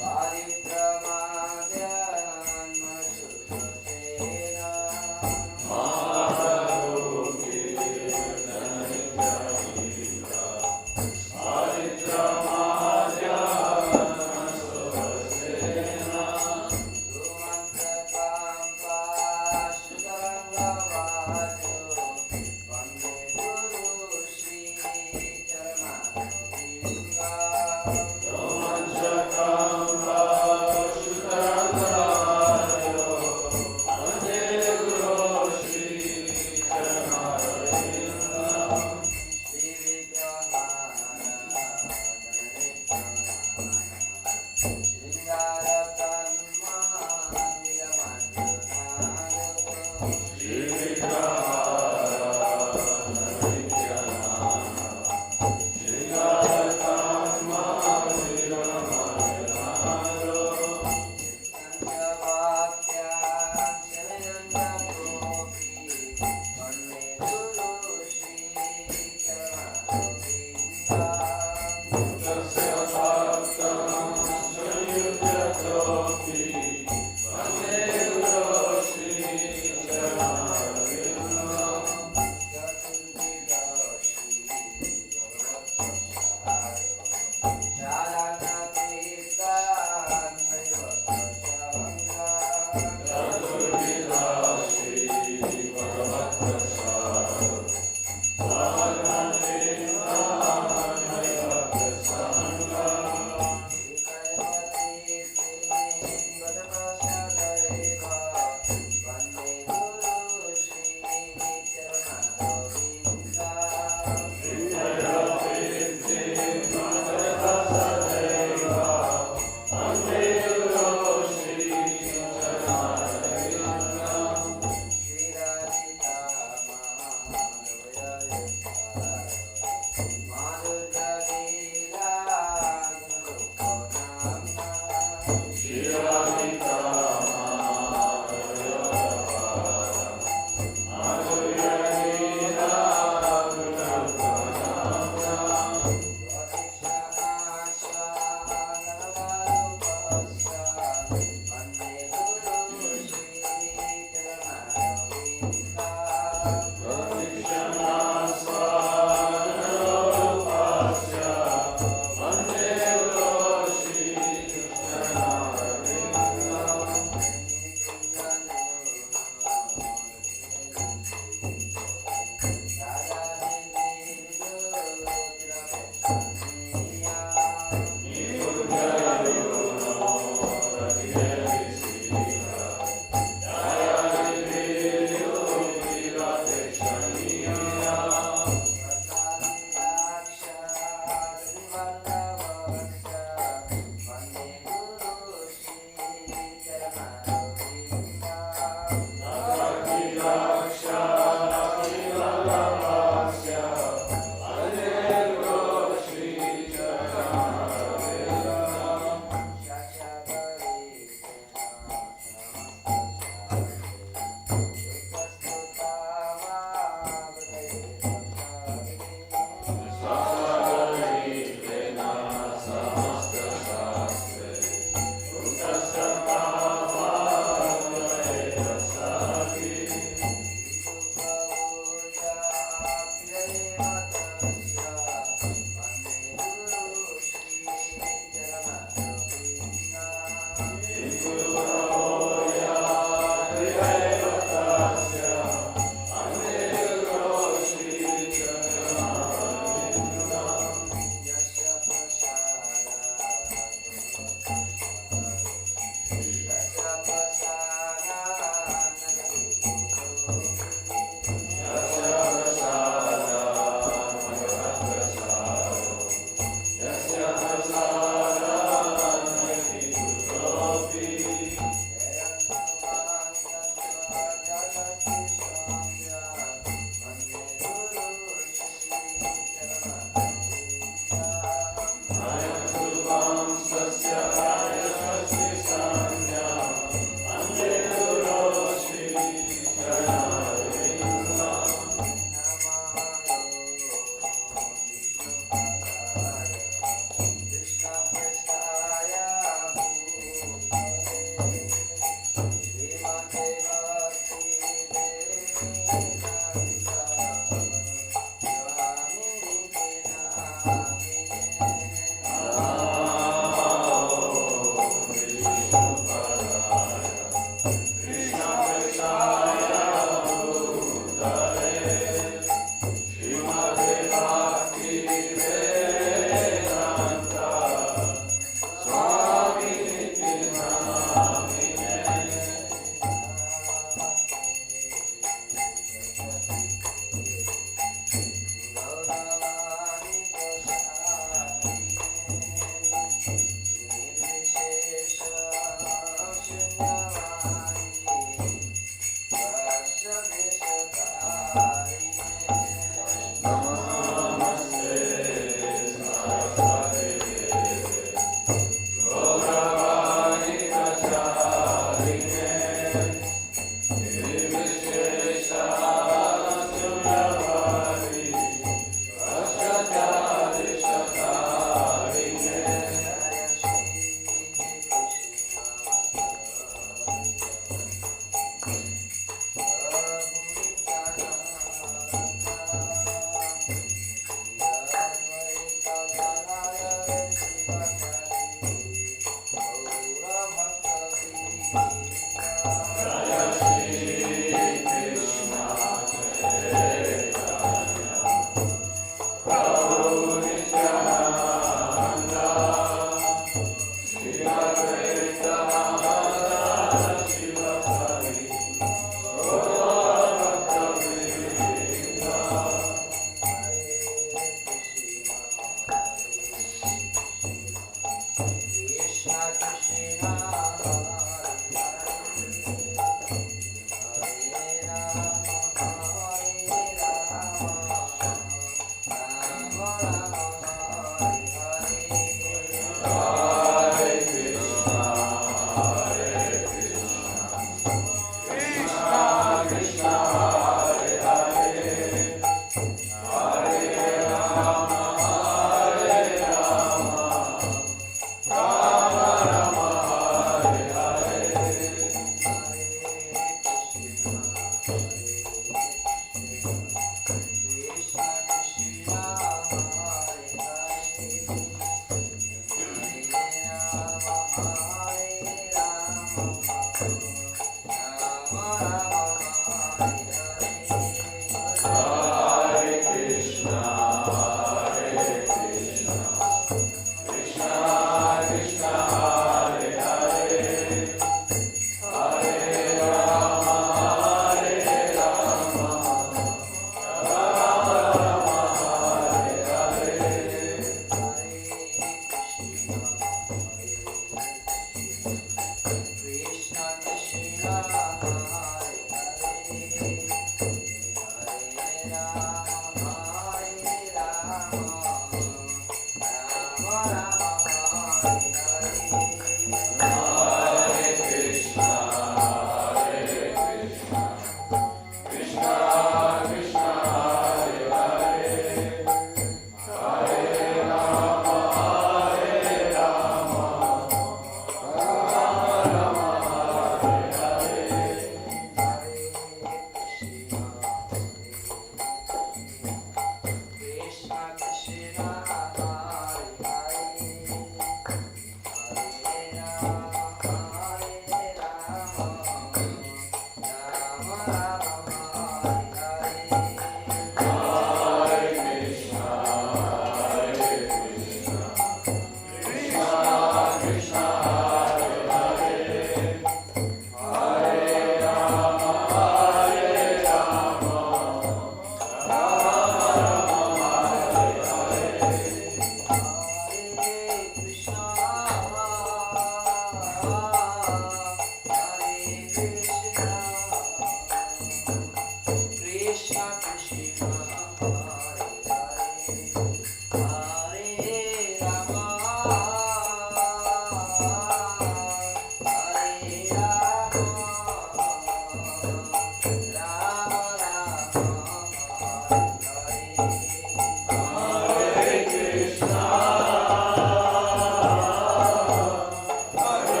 Paripramagyan Mashupasena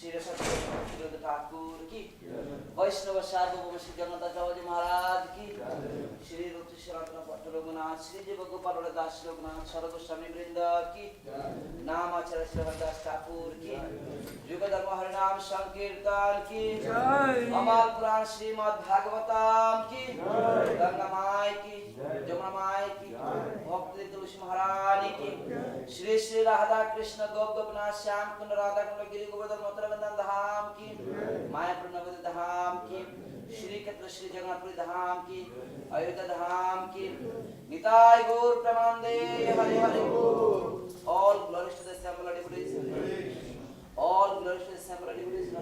Shri Sri Thakur ki, Vaishnava Sarvabhauma Shri Jagannath Maharaj ki, Shri Ruti Saratana Bhatta Raghunath, Shri Jiva Gopal Das Raghunath, Sarvaswami Vrinda ki, Namacharya Shri Haridas Thakur ki, Yugadharma Harinam Sankirtan ki, Amal Puran Srimad-Bhagavatam ki, Ganga Mai ki, Jamuna Mai ki, Bhakti Tulsi Maharani ki, Shri Shri Radha Krishna Gopnath Shyam Kund Radha Kund Giri Govardhan Mathura Dham ki, Mayapur Navadvip Dham ki, Shri Kshetra Shri Jagannath Dham ki, Ayodhya Dham ki, Nitai Gaur Pramanande Hare Hare Gaur. All glories to the Samala devotees. All glories to the Samala devotees.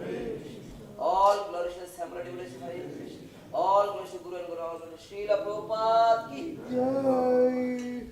All glories to the Samala devotees. All glories to Guru and Guru. All glories to Srila Prabhupada ki jai.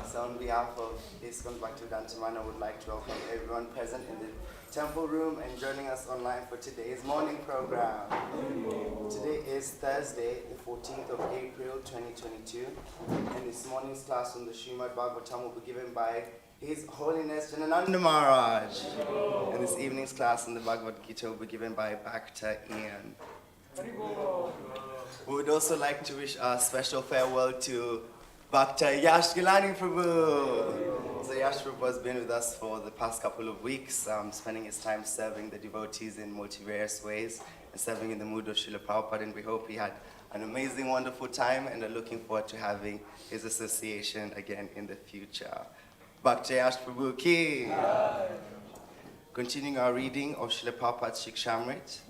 So on behalf of Bhaktivedanta Manor, I would like to welcome everyone present in the temple room and joining us online for today's morning program. Today is Thursday, the 14th of April, 2022, and this morning's class on the Srimad-Bhagavatam will be given by His Holiness Janananda Maharaj. And this evening's class on the Bhagavad Gita will be given by Bhakta Ian. We would also like to wish a special farewell to Bhakta Yash Gilani Prabhu. So Yash Prabhu has been with us for the past couple of weeks, spending his time serving the devotees in multi-various ways and serving in the mood of Srila Prabhupada, and we hope he had an amazing, wonderful time and are looking forward to having his association again in the future. Bhakta Yash Prabhu ki. Continuing our reading of Srila Prabhupada's Shikshamrit,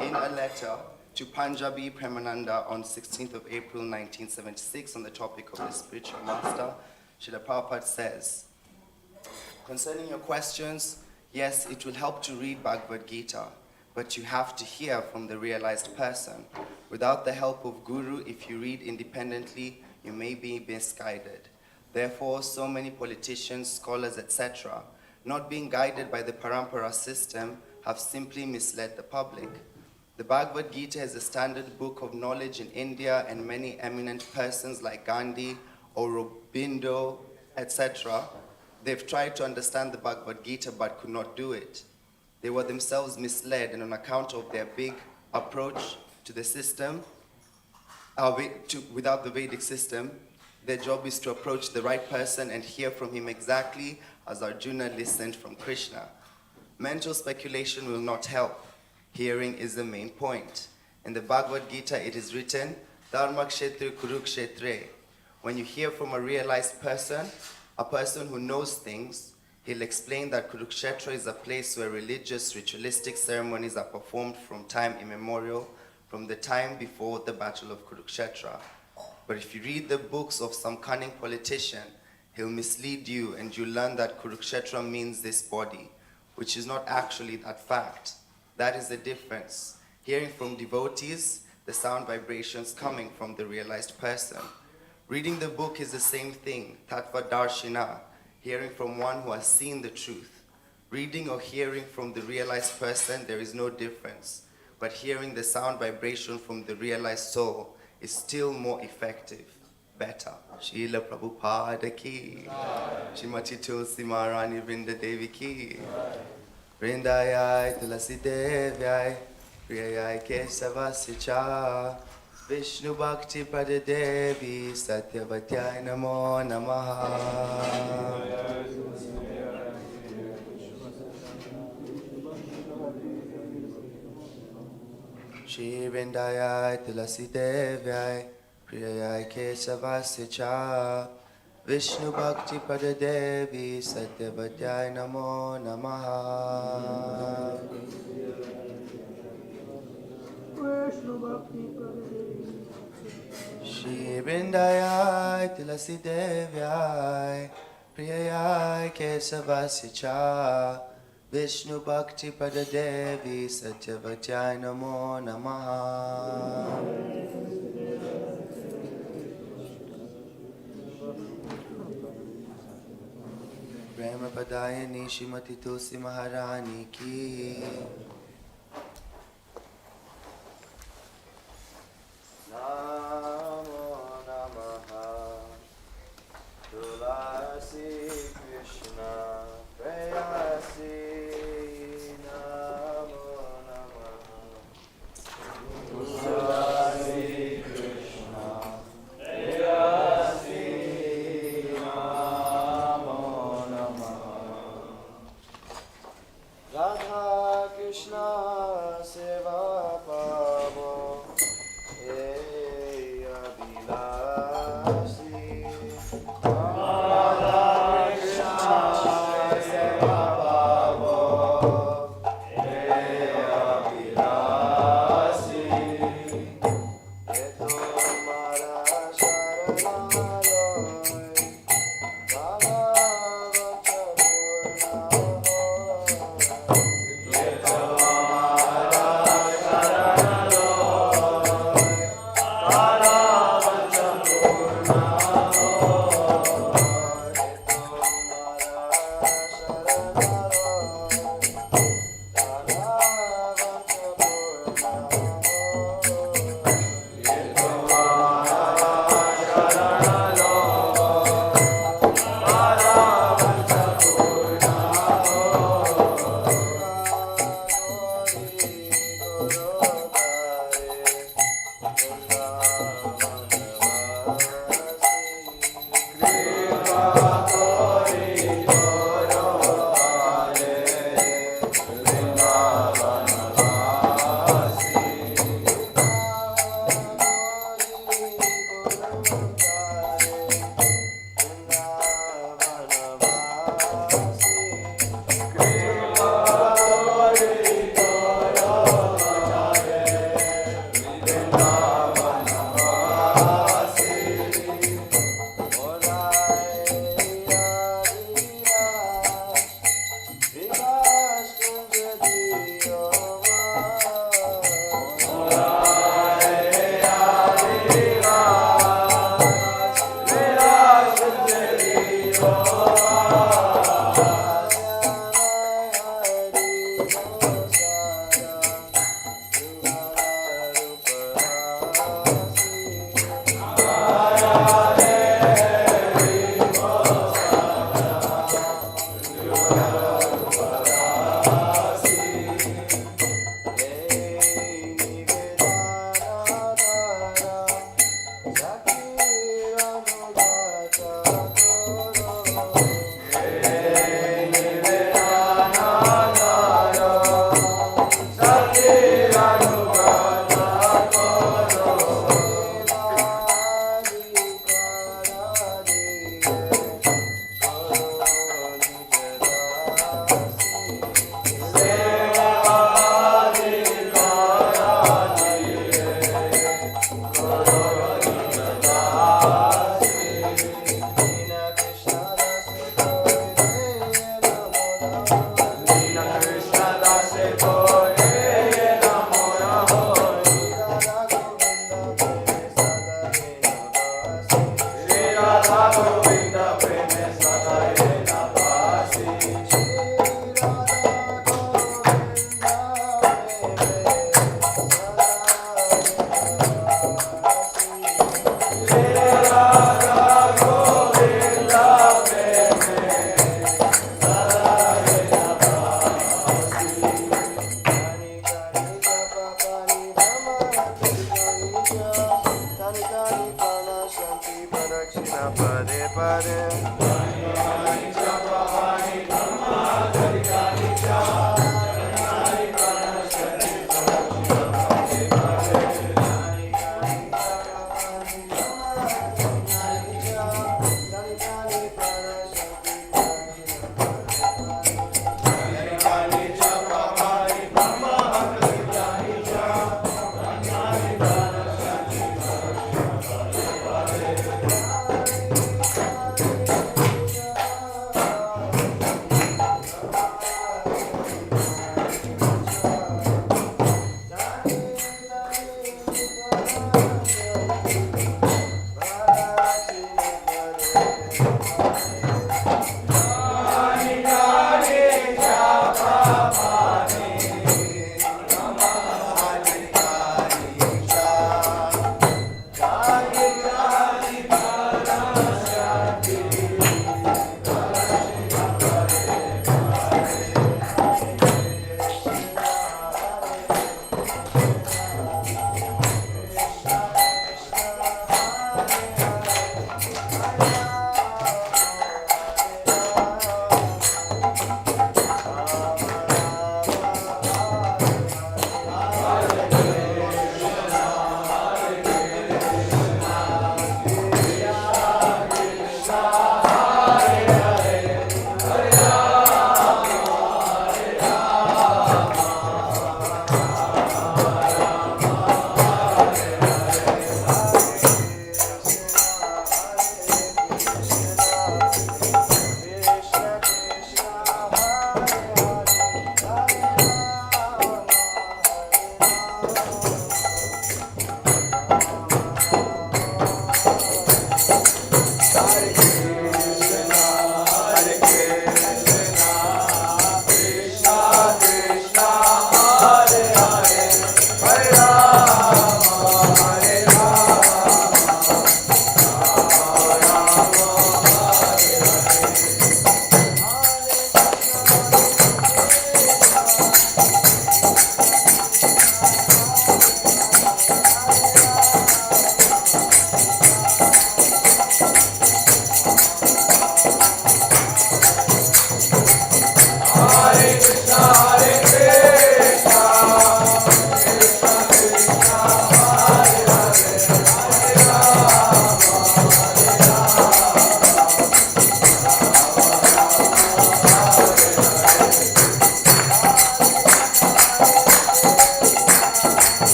in a letter to Punjabi Premananda on 16th of April 1976 on the topic of the spiritual master, Srila Prabhupada says, concerning your questions, yes, it will help to read Bhagavad Gita, but you have to hear from the realized person. Without the help of Guru, if you read independently, you may be misguided. Therefore, so many politicians, scholars, etc., not being guided by the Parampara system, have simply misled the public. The Bhagavad Gita is a standard book of knowledge in India, and many eminent persons like Gandhi, Aurobindo, etc., they've tried to understand the Bhagavad Gita but could not do it. They were themselves misled, and on account of their big approach to the system, without the Vedic system, their job is to approach the right person and hear from him exactly as Arjuna listened from Krishna. Mental speculation will not help. Hearing is the main point. In the Bhagavad Gita, it is written, Dharma kshetra kurukshetre. When you hear from a realized person, a person who knows things, he'll explain that Kurukshetra is a place where religious, ritualistic ceremonies are performed from time immemorial, from the time before the Battle of Kurukshetra. But if you read the books of some cunning politician, he'll mislead you and you learn that Kurukshetra means this body, which is not actually that fact. That is the difference. Hearing from devotees, the sound vibrations coming from the realized person. Reading the book is the same thing, Tattva Darshina, hearing from one who has seen the truth. Reading or hearing from the realized person, there is no difference. But hearing the sound vibration from the realized soul is still more effective, better. Srila Prabhupada ki, Shrimati Tulsi Maharani Vrinda Devi ki, Vrindayai Tulasi Devyai, Priyayai Kesavasya cha, Vishnu Bhakti Pada Devi Satyavatyai Namo Namaha. Shri Vrindayai Tulasi Devyai Priyayai Kesavasya cha, Vishnu Bhakti Pada Devi Satyavatyai Namo Namaha. Shri Vrindayai Tulasi Devyai Priyayai Kesavasya cha, Vishnu Bhakti Pada Devi Satyavatyai Namo Namaha. Prema Padayani Shrimati Tulsi Maharani ki. Namo Namaha Tulasi Krishna Prayasi. Namo Namaha Tulasi Krishna Prayasi. Namo Namaha Radha Krishna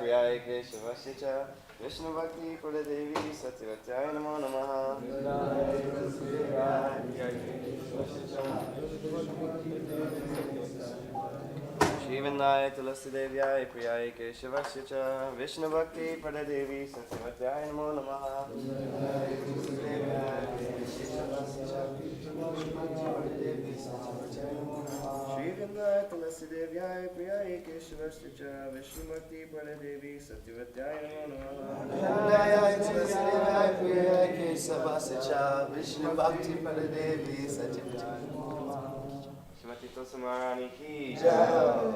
Priyaya Keshavasya Cha Vishnu Bhakti Kuladevi Satyavataya Namo Namaha Shivandaya Tulasi Devyaya Priyaya Keshavasya Cha Vishnu Bhakti Kuladevi Satyavataya Namo Namaha Shivandaya Tulasi Devyaya Priyaya Keshavasya Cha Vishnu Bhakti Kuladevi Satyavataya Namo Namaha Shivandaya Tulasi Devyaya Priyaya Keshavasya Cha Vishnu Bhakti Kuladevi Satyavataya Namo Namaha Shrimati Tosamarani Ki Jai.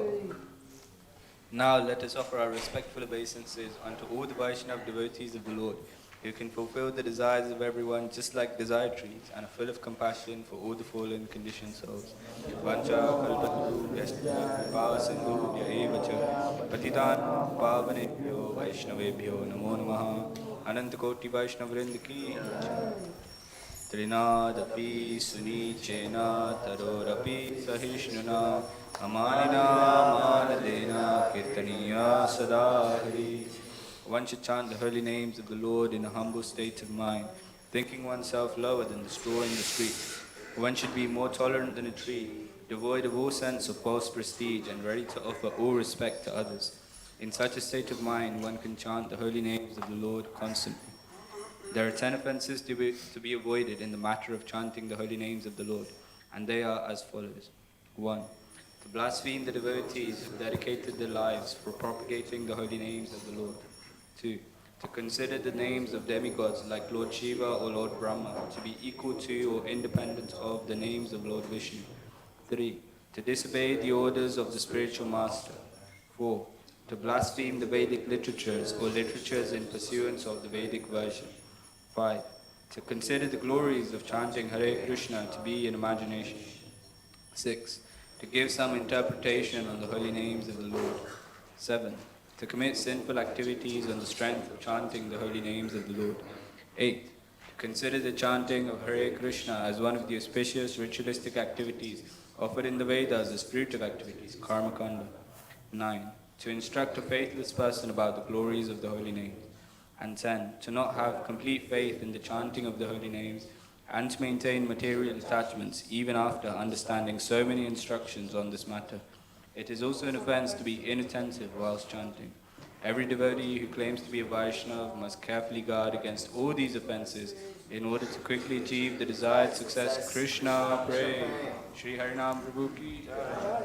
Now let us offer our respectful obeisances unto all the Vaishnava devotees of the Lord, who can fulfill the desires of everyone just like desire trees, and are full of compassion for all the fallen conditioned souls. Vancha kalpatru yasya kripa sindhu eva cha patitanam pavanebhyo vaishnavebhyo namo namaha. Anantakoti Vaishnavrind ki jai. Trinadapi sunichena tarorapi sahishnuna amanina manadena kirtaniya sadahari. One should chant the holy names of the Lord in a humble state of mind, thinking oneself lower than the straw in the street. One should be more tolerant than a tree, devoid of all sense of false prestige and ready to offer all respect to others. In such a state of mind, one can chant the holy names of the Lord constantly. There are 10 offenses to be avoided in the matter of chanting the holy names of the Lord, and they are as follows. 1. To blaspheme the devotees who dedicated their lives for propagating the holy names of the Lord. 2. To consider the names of demigods like Lord Shiva or Lord Brahma to be equal to or independent of the names of Lord Vishnu. 3. To disobey the orders of the spiritual master. 4. To blaspheme the Vedic literatures or literatures in pursuance of the Vedic version. 5. To consider the glories of chanting Hare Krishna to be an imagination. 6. To give some interpretation on the holy names of the Lord. 7. To commit sinful activities on the strength of chanting the holy names of the Lord. 8. To consider the chanting of Hare Krishna as one of the auspicious ritualistic activities offered in the Vedas as spiritual activities, karma kanda. 9. To instruct a faithless person about the glories of the holy names. And 10. To not have complete faith in the chanting of the holy names and to maintain material attachments even after understanding so many instructions on this matter. It is also an offense to be inattentive whilst chanting. Every devotee who claims to be a Vaishnava must carefully guard against all these offenses in order to quickly achieve the desired success. Krishna, pray. Shri Harinam Prabhu ki jai.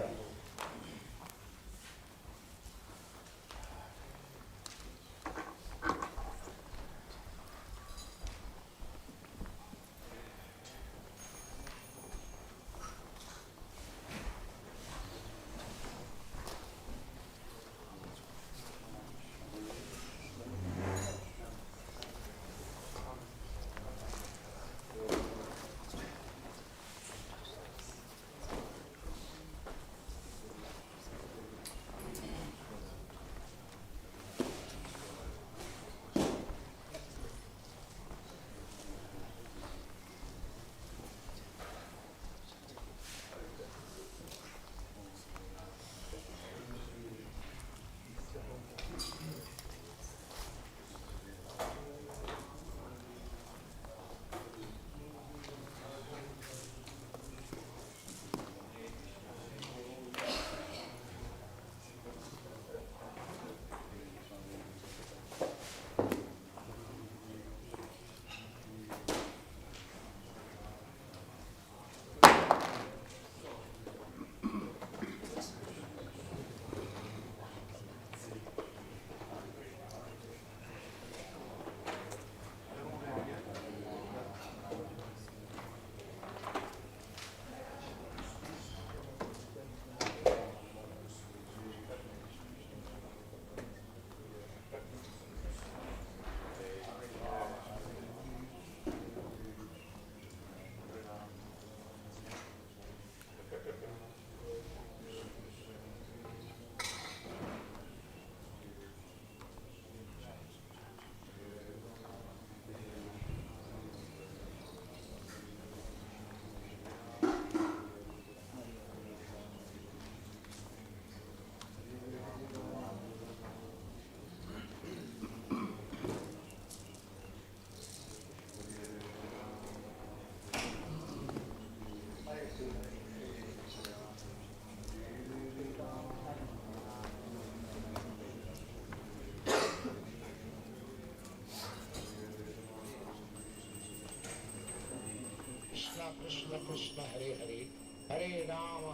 Krishna Krishna Hare Hare Hare Rama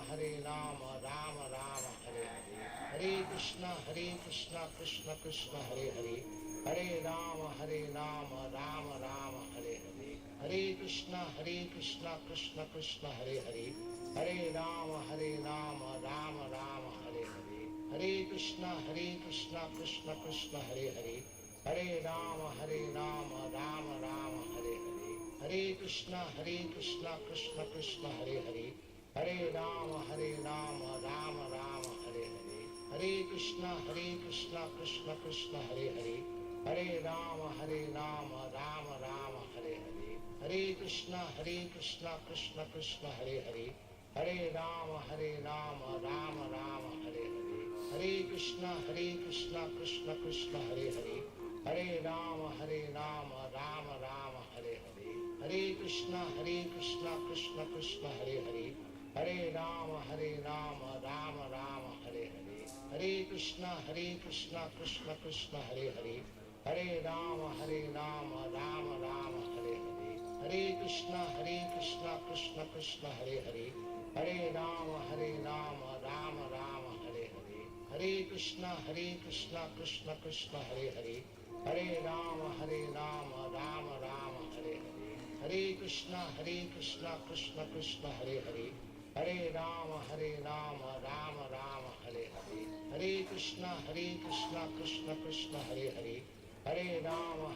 Rama Rama Hare Hare Hare Krishna Krishna Krishna Hare Hare Hare Rama Rama Rama Hare Hare Hare Krishna Krishna Krishna Hare Hare Hare Rama Rama Rama Hare Hare Hare Krishna Krishna Krishna Hare Hare Hare Rama Rama Rama Hare Hare Hare Krishna Krishna Krishna Hare Hare Hare Rama Rama Rama Hare Hare Hare Krishna Krishna Krishna Hare Hare Hare Rama Rama Rama Hare Hare Hare Krishna Krishna Krishna Hare Hare Hare Rama Rama Rama Hare Hare Hare Krishna Krishna Krishna Hare Hare Hare Rama Rama Rama Hare Hare Hare Krishna Krishna Krishna Hare Hare Hare Rama Rama Rama Hare Hare Hare Krishna Krishna Krishna Hare Hare Hare Rama Rama Rama Hare Hare Hare Krishna Krishna Krishna Hare Hare Hare Rama Rama Rama Hare Hare Hare Krishna Krishna Krishna Hare Hare Hare Rama Rama Rama Hare Hare Hare Krishna Krishna Krishna Hare Hare Hare Rama Rama Rama Hare Hare Hare Krishna Krishna Krishna Hare Hare Hare Rama Rama Rama Hare Hare Hare Krishna Krishna Krishna Hare Hare Hare Rama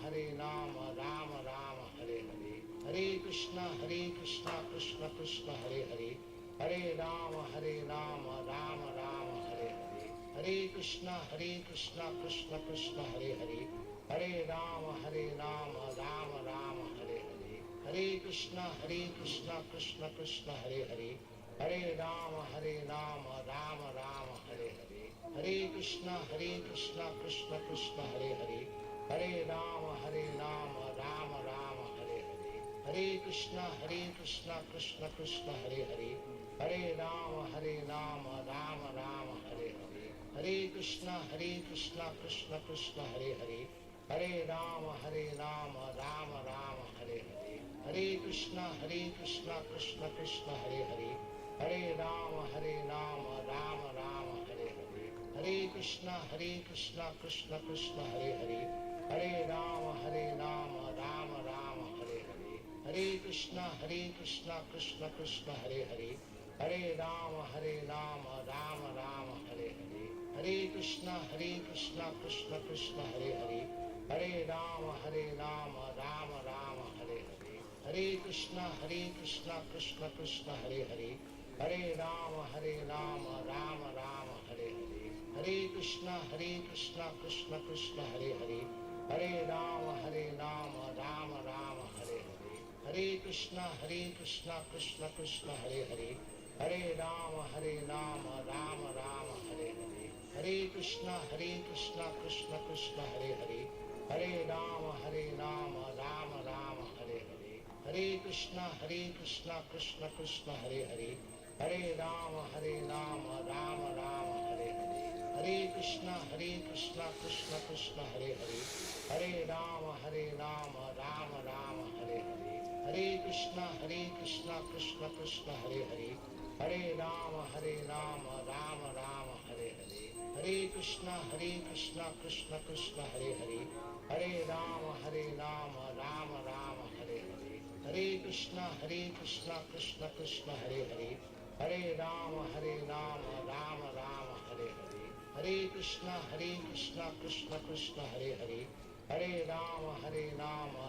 Rama Rama Hare Hare Hare Krishna Krishna Krishna Hare Hare Hare Rama Rama Rama Hare Hare Hare Krishna Krishna Krishna Hare Hare Hare Rama Rama Rama Hare Hare Hare Krishna Krishna Krishna Hare Hare Hare Rama Rama Rama Hare Hare Hare Krishna Krishna Krishna Hare Hare Hare Rama Rama Rama Hare Hare Hare Krishna Krishna Krishna Hare Hare Hare Rama Rama Rama Hare Hare Hare Krishna Krishna Krishna Hare Hare Hare Rama Rama Rama Hare Hare Hare Krishna Krishna Krishna Hare Hare Hare Rama Rama Rama Hare Hare Hare Krishna Krishna Krishna Hare Hare Hare Rama Rama Rama Hare Hare Hare Krishna Krishna Krishna Hare Hare Hare Rama Rama Rama Hare Hare Hare Krishna Krishna Krishna Hare Hare Hare Rama Rama Rama Hare Hare Hare Krishna Krishna Krishna Hare Hare Hare Rama Rama Rama Hare Hare Hare Krishna Krishna Krishna Hare Hare Hare Rama Rama Rama Hare Hare Hare Krishna Krishna Krishna Hare Hare Hare Rama Rama Rama Hare Hare Hare Krishna Krishna Krishna Hare Hare Hare Rama Rama Rama Hare Hare Hare Krishna Krishna Krishna Hare Hare Hare Rama Rama Rama Hare Hare Hare Krishna Krishna Krishna Hare Hare Hare Rama Rama Rama Hare Hare Hare Krishna Krishna Krishna Hare Hare Hare Rama Rama Rama Hare Hare Hare Krishna Krishna Krishna Hare Hare Hare Rama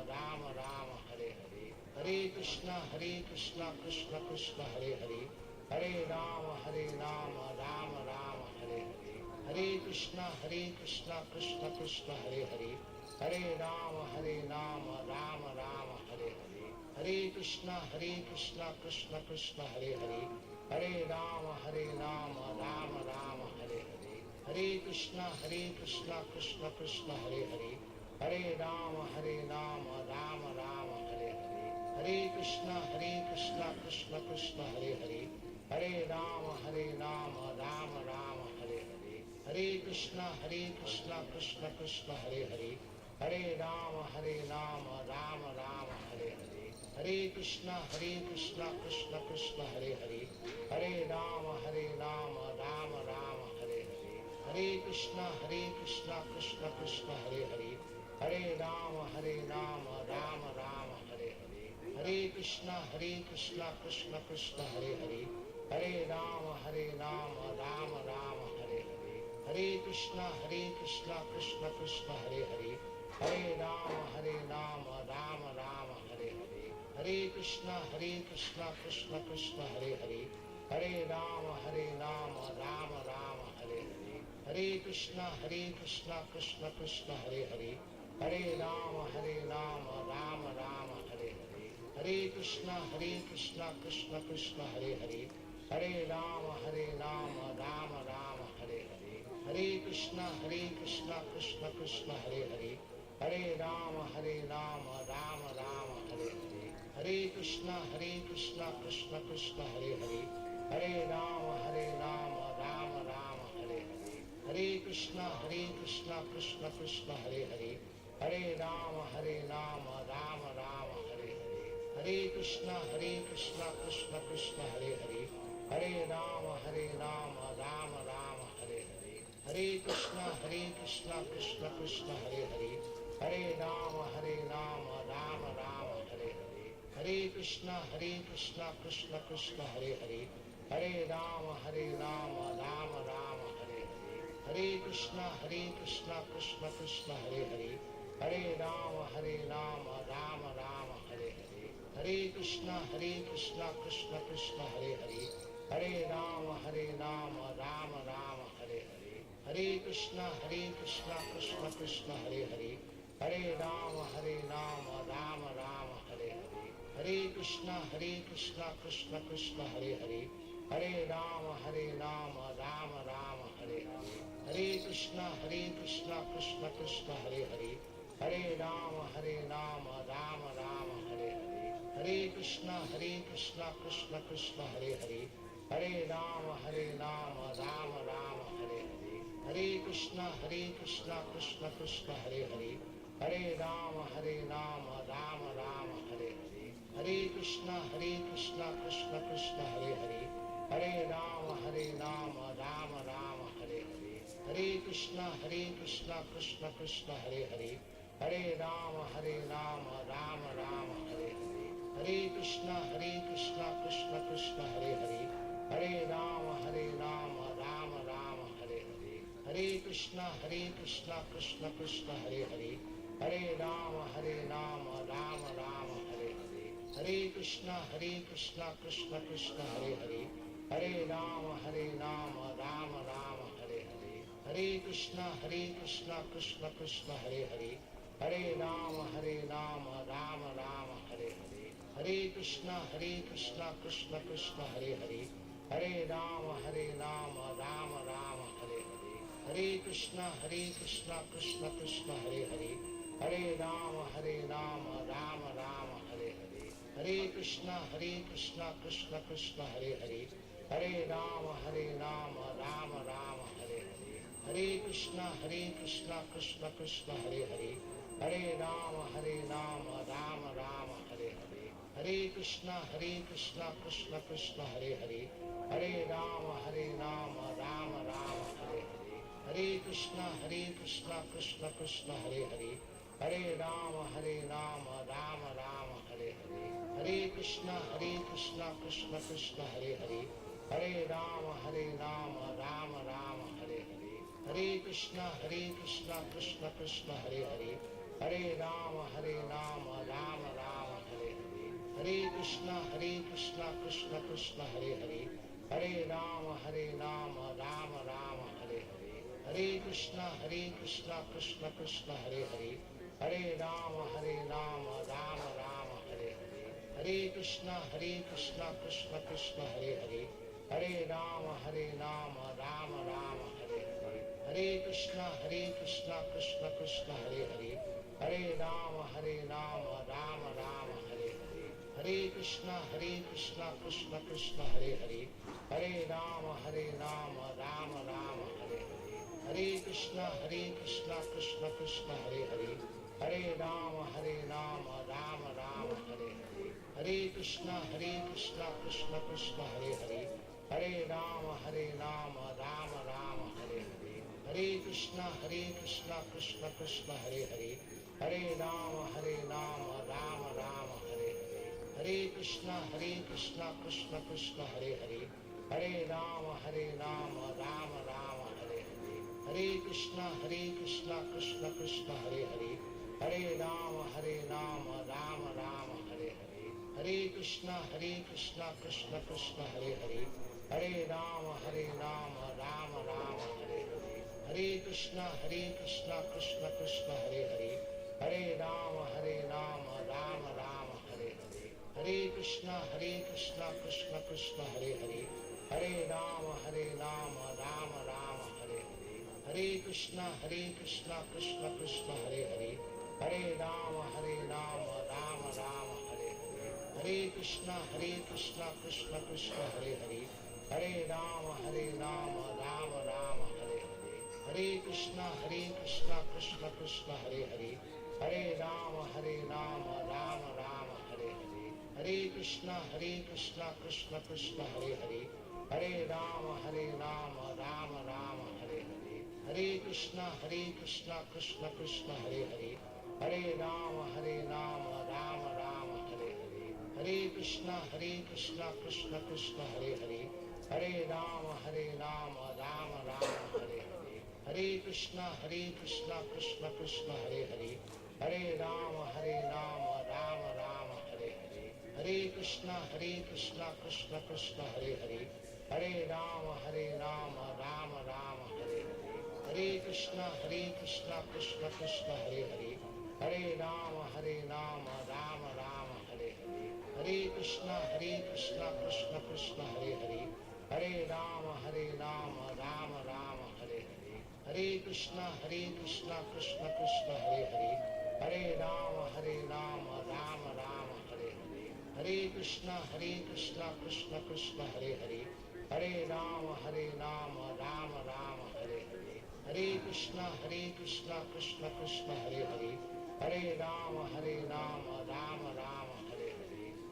Rama Rama Hare Hare Hare Krishna Krishna Krishna Hare Hare Hare Rama Rama Rama Hare Hare Hare Krishna Krishna Krishna Hare Hare Hare Rama Rama Rama Hare Hare Hare Krishna Krishna Krishna Hare Hare Hare Rama Rama Rama Hare Hare Hare Krishna Krishna Krishna Hare Hare Hare Rama Rama Rama Hare Hare Hare Krishna Krishna Krishna Hare Hare Hare Rama Rama Rama Hare Hare Hare Krishna Krishna Krishna Hare Hare Hare Rama Rama Rama Hare Hare Hare Krishna Krishna Krishna Hare Hare Hare Rama Rama Rama Hare Hare Hare Krishna Krishna Krishna Hare Hare, Hare Rama Rama Rama Hare Hare, Hare Krishna Krishna Krishna Hare Hare, Hare Rama Rama Rama Hare Hare, Hare Krishna Krishna Krishna Hare Hare, Hare Rama Rama Rama Hare Hare, Hare Krishna Krishna Krishna Hare Hare, Hare Rama Rama Rama Hare Hare, Hare Krishna Krishna Krishna Hare Hare, Hare Rama Rama Rama Hare Hare, Hare Krishna Krishna Krishna Hare Hare, Hare Rama Rama Rama Hare Hare, Hare Krishna Krishna Krishna Hare Hare, Hare Rama Rama Rama Hare Hare, Hare Krishna Krishna Krishna Hare Hare, Hare Rama Rama Rama Hare Hare, Hare Krishna Krishna Krishna Hare Hare, Hare Rama Rama Rama Hare Hare, Hare Krishna Krishna Krishna Hare Hare, Hare Rama Rama Rama Hare Hare, Hare Krishna Krishna Krishna Hare Hare, Hare Rama Rama Rama Hare Hare, Hare Krishna Krishna Krishna Hare Hare, Hare Rama Rama Rama Hare Hare, Hare Krishna Krishna Krishna Hare Hare, Hare Rama Rama Rama Hare Hare, Hare Krishna Krishna Krishna Hare Hare, Hare Rama Rama Rama Hare Hare, Hare Krishna Krishna Krishna Hare Hare, Hare Rama Rama Rama Hare Hare, Hare Krishna Krishna Krishna Hare Hare, Hare Rama Rama Rama Hare Hare, Hare Krishna Krishna Krishna Hare Hare, Hare Rama Rama Rama Hare Hare, Hare Krishna Krishna Krishna Hare Hare, Hare Rama Rama Rama Hare Hare, Hare Krishna Krishna Krishna Hare Hare, Hare Rama Rama Rama Hare Hare, Hare Krishna Krishna Krishna Hare Hare, Hare Rama Rama Rama Hare Hare, Hare Krishna Krishna Krishna Hare Hare, Hare Rama Rama Rama Hare Hare, Hare Krishna Krishna Krishna Hare Hare, Hare Rama Rama Rama Hare Hare, Hare Krishna Krishna Krishna Hare Hare, Hare Rama Rama Rama Hare Hare, Hare Krishna Krishna Krishna Hare Hare, Hare Rama Rama Rama Hare Hare, Hare Krishna Krishna Krishna Hare Hare, Hare Rama Rama Rama Hare Hare, Hare Krishna Krishna Krishna Hare Hare, Hare Rama Rama Rama Hare Hare, Hare Krishna Krishna Krishna Hare Hare, Hare Rama Rama Rama Hare Hare, Hare Krishna Krishna Krishna Hare Hare, Hare Rama Rama Rama Hare Hare, Hare Krishna Krishna Krishna Hare Hare, Hare Rama Rama Rama Hare Hare, Hare Krishna Krishna Krishna Hare Hare, Hare Rama Rama Rama Hare Hare, Hare Krishna Krishna Krishna Hare Hare, Hare Rama Rama Rama Hare Hare, Hare Krishna Krishna Krishna Hare Hare, Hare Rama Rama Rama Hare Hare, Hare Krishna Krishna Krishna Hare Hare, Hare Rama Rama Rama Hare Hare, Hare Krishna Krishna Krishna Hare Hare, Hare Rama Rama Rama Hare Hare, Hare Krishna Krishna Krishna Hare Hare, Hare Rama Rama Rama Hare Hare, Hare Krishna Krishna Krishna Hare Hare, Hare Rama Rama Rama Hare Hare, Hare Krishna Krishna Krishna Hare Hare, Hare Rama Rama Rama Hare Hare, Hare Krishna Krishna Krishna Hare Hare, Hare Rama Rama Rama Hare Hare, Hare Krishna Krishna Krishna Hare Hare, Hare Rama Rama Rama Hare Hare, Hare Krishna Krishna Krishna Hare Hare, Hare Rama Rama Rama Hare Hare, Hare Krishna Krishna Krishna Hare Hare, Hare Rama Rama Rama Hare Hare, Hare Krishna Krishna Krishna Hare Hare, Hare Rama Rama Rama Hare Hare, Hare Krishna Krishna Krishna Hare Hare, Hare Rama Rama Rama Hare Hare, Hare Krishna Krishna Krishna Hare Hare, Hare Rama Rama Rama Hare Hare, Hare Krishna Krishna Krishna Hare Hare, Hare Rama Rama Rama Hare Hare, Hare Krishna Krishna Krishna Hare Hare, Hare Rama Rama Rama Hare Hare, Hare Krishna Krishna Krishna Hare Hare, Hare Rama Rama Rama Hare Hare, Hare Krishna Krishna Krishna Hare Hare, Hare Rama Rama Rama Hare Hare, Hare Krishna Krishna Krishna Hare Hare, Hare Rama Rama Rama Hare Hare, Hare Krishna Krishna Krishna Hare Hare, Hare Rama Rama Rama Hare Hare, Hare Krishna Krishna Krishna Hare Hare, Hare Rama Rama Rama Hare Hare, Hare Krishna Krishna Krishna Hare Hare, Hare Rama Rama Rama Hare Hare, Hare Krishna Krishna Krishna Hare Hare, Hare Rama Rama Rama Hare Hare, Hare Krishna Krishna Krishna Hare Hare, Hare Rama Rama Rama Hare Hare, Hare Krishna Krishna Krishna Hare Hare, Hare Rama Rama Rama Hare Hare, Hare Krishna Krishna Krishna Hare Hare, Hare Rama Rama Rama Hare Hare, Hare Krishna Krishna Krishna Hare Hare, Hare Rama Rama Rama Hare Hare, Hare Krishna Krishna Krishna Hare Hare, Hare Rama Rama Rama Hare Hare, Hare Krishna Krishna Krishna Hare Hare, Hare Rama Rama Rama Hare Hare, Hare Krishna Krishna Krishna Hare Hare, Hare Rama Rama Rama Hare Hare,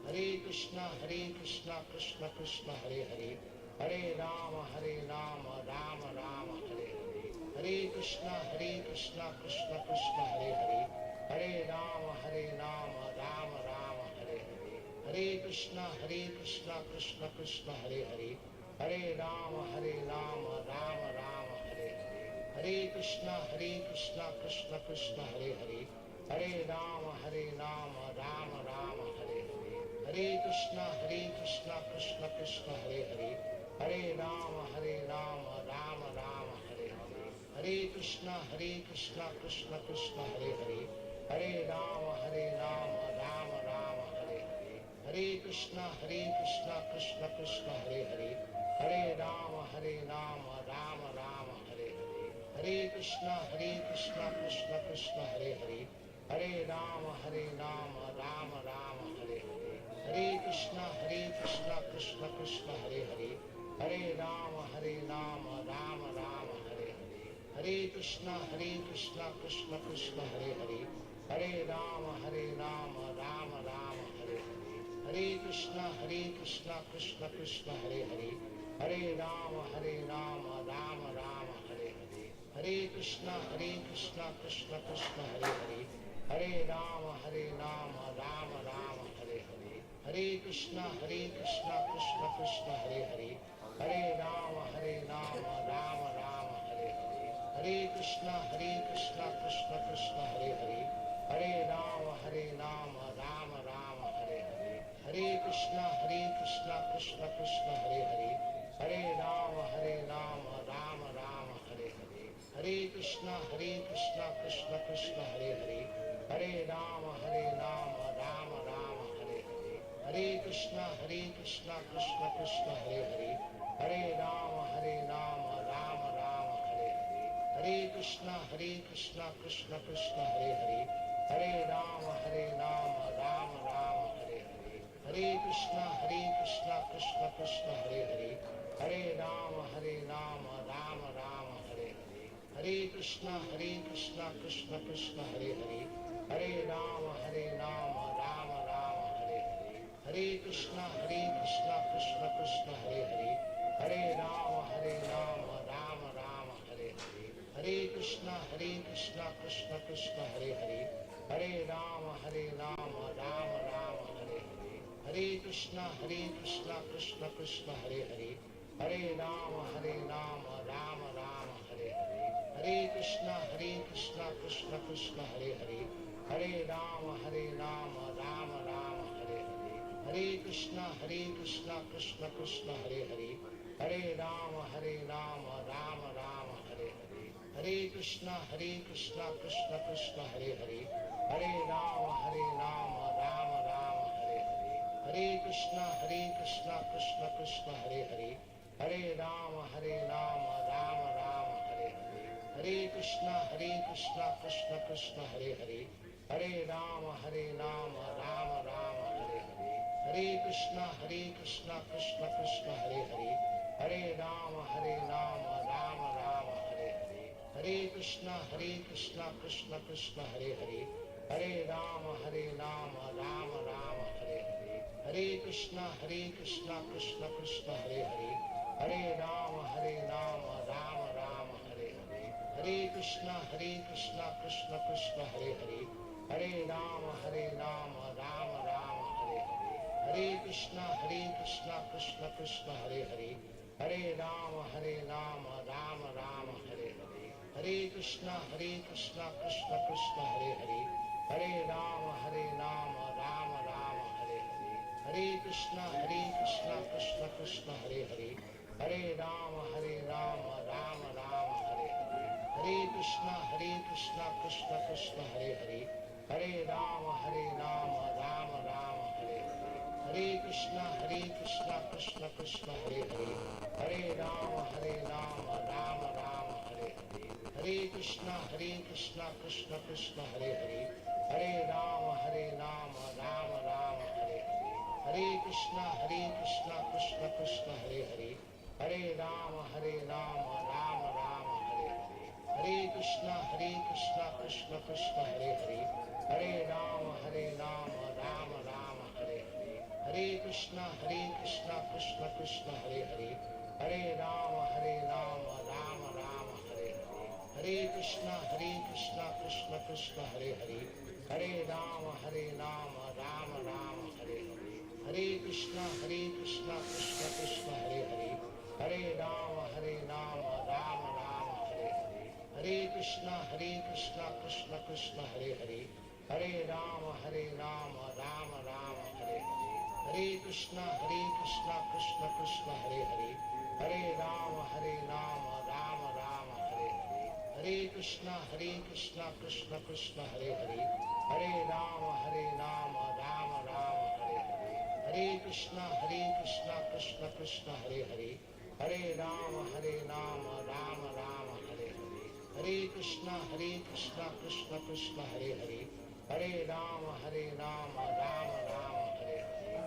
Hare Krishna Krishna Krishna Hare Hare, Hare Rama Rama Rama Hare Hare, Hare Krishna Krishna Krishna Hare Hare, Hare Rama Rama Rama Hare Hare, Hare Krishna Krishna Krishna Hare Hare, Hare Rama Rama Rama Hare Hare, Hare Krishna Krishna Krishna Hare Hare, Hare Rama Rama Rama Hare Hare, Hare Krishna Krishna Krishna Hare Hare, Hare Rama Rama Rama Hare Hare, Hare Krishna Krishna Krishna Hare Hare, Hare Rama Rama Rama Hare Hare, Hare Krishna Krishna Krishna Hare Hare, Hare Rama Rama Rama Hare Hare, Hare Krishna Krishna Krishna Hare Hare, Hare Rama Rama Rama Hare Hare, Hare Krishna Krishna Krishna Hare Hare, Hare Rama Rama Rama Hare Hare, Hare Krishna Krishna Krishna Hare Hare, Hare Rama Rama Rama Hare Hare, Hare Krishna Krishna Krishna Hare Hare, Hare Rama Rama Rama Hare Hare, Hare Krishna Krishna Krishna Hare Hare, Hare Rama Rama Rama Hare Hare, Hare Krishna Krishna Krishna Hare Hare, Hare Rama Rama Rama Hare Hare, Hare Krishna Krishna Krishna Hare Hare, Hare Rama Rama Rama Hare Hare, Hare Krishna Krishna Krishna Hare Hare, Hare Rama Rama Rama Hare Hare, Hare Krishna Krishna Krishna Hare Hare, Hare Rama Rama Rama Hare Hare, Hare Krishna Krishna Krishna Hare Hare, Hare Rama Rama Rama Hare Hare, Hare Krishna Krishna Krishna Hare Hare, Hare Rama Rama Rama Hare Hare, Hare Krishna Krishna Krishna Hare Hare, Hare Rama Rama Rama Hare Hare, Hare Krishna Krishna Krishna Hare Hare, Hare Rama Rama Rama Hare Hare, Krishna Krishna Krishna Hare Hare, Hare Rama Rama Rama Hare Hare, Hare Krishna Krishna Krishna Hare Hare, Hare Rama Rama Rama Hare Hare, Hare Krishna Krishna Krishna Hare Hare, Hare Rama Rama Rama Hare Hare, Hare Krishna Krishna Krishna Hare Hare, Hare Rama Rama Rama Hare Hare, Hare Krishna Krishna Krishna Hare Hare, Hare Rama Rama Rama Hare Hare, Hare Krishna Krishna Krishna Hare Hare, Hare Rama Rama Rama Hare Hare, Hare Krishna Krishna Krishna Hare Hare, Hare Rama Rama Rama Hare Hare, Hare Krishna Krishna Krishna Hare Hare, Hare Rama Rama Rama Hare Hare, Hare Krishna Krishna Krishna Hare Hare, Hare Rama Rama Rama Hare Hare, Hare Krishna Krishna Krishna Hare Hare, Hare Rama Rama Rama Hare Hare, Hare Krishna Krishna Krishna Hare Hare, Hare Rama Rama Rama Hare Hare, Hare Krishna Krishna Krishna Hare Hare, Hare Rama Rama Rama Hare Hare, Hare Krishna Krishna Krishna Hare Hare, Hare Rama Rama Rama Hare Hare, Hare Krishna Krishna Krishna Hare Hare, Hare Rama Rama Rama Hare Hare, Hare Krishna Krishna Krishna Hare Hare, Hare Rama Rama Rama Hare Hare, Hare Krishna Krishna Krishna Hare Hare, Hare Rama Rama Rama Hare Hare, Hare Krishna Krishna Krishna Hare Hare, Hare Rama Rama Rama Hare Hare, Hare Krishna Krishna Krishna Hare Hare, Hare Rama Rama Rama Hare Hare, Hare Krishna Krishna Krishna Hare Hare, Hare Rama Rama Rama Hare Hare, Hare Krishna Krishna Krishna Hare Hare, Hare Rama Rama Rama Hare Hare, Hare Krishna Krishna Krishna Hare Hare, Hare Rama Rama Rama Hare Hare, Hare Krishna Krishna Krishna Hare Hare, Hare Rama Rama Rama Hare Hare, Hare Krishna Krishna Krishna Hare Hare, Hare Rama Rama Rama Hare Hare, Hare Krishna Krishna Krishna Hare Hare, Hare Rama Rama Rama Hare Hare, Hare Krishna Krishna Krishna Hare Hare, Hare Rama Rama Rama Hare Hare, Hare Krishna Krishna Krishna Hare Hare, Hare Rama Rama Rama Hare Hare, Hare Krishna Krishna Krishna Hare Hare, Hare Rama Rama Rama Hare Hare, Hare Krishna Krishna Krishna Hare Hare, Hare Rama Rama Rama Hare Hare,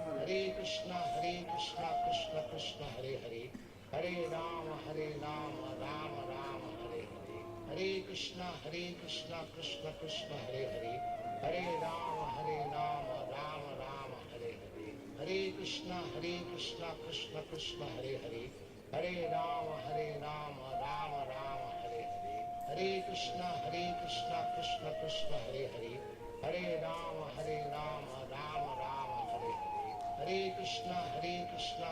Hare Krishna Krishna Krishna Hare Hare, Hare Rama Rama Rama Hare Hare, Hare Krishna Krishna Krishna Hare Hare, Hare Rama Rama Rama Hare Hare, Hare Krishna Krishna Krishna Hare Hare, Hare Rama Rama Rama Hare Hare, Hare Krishna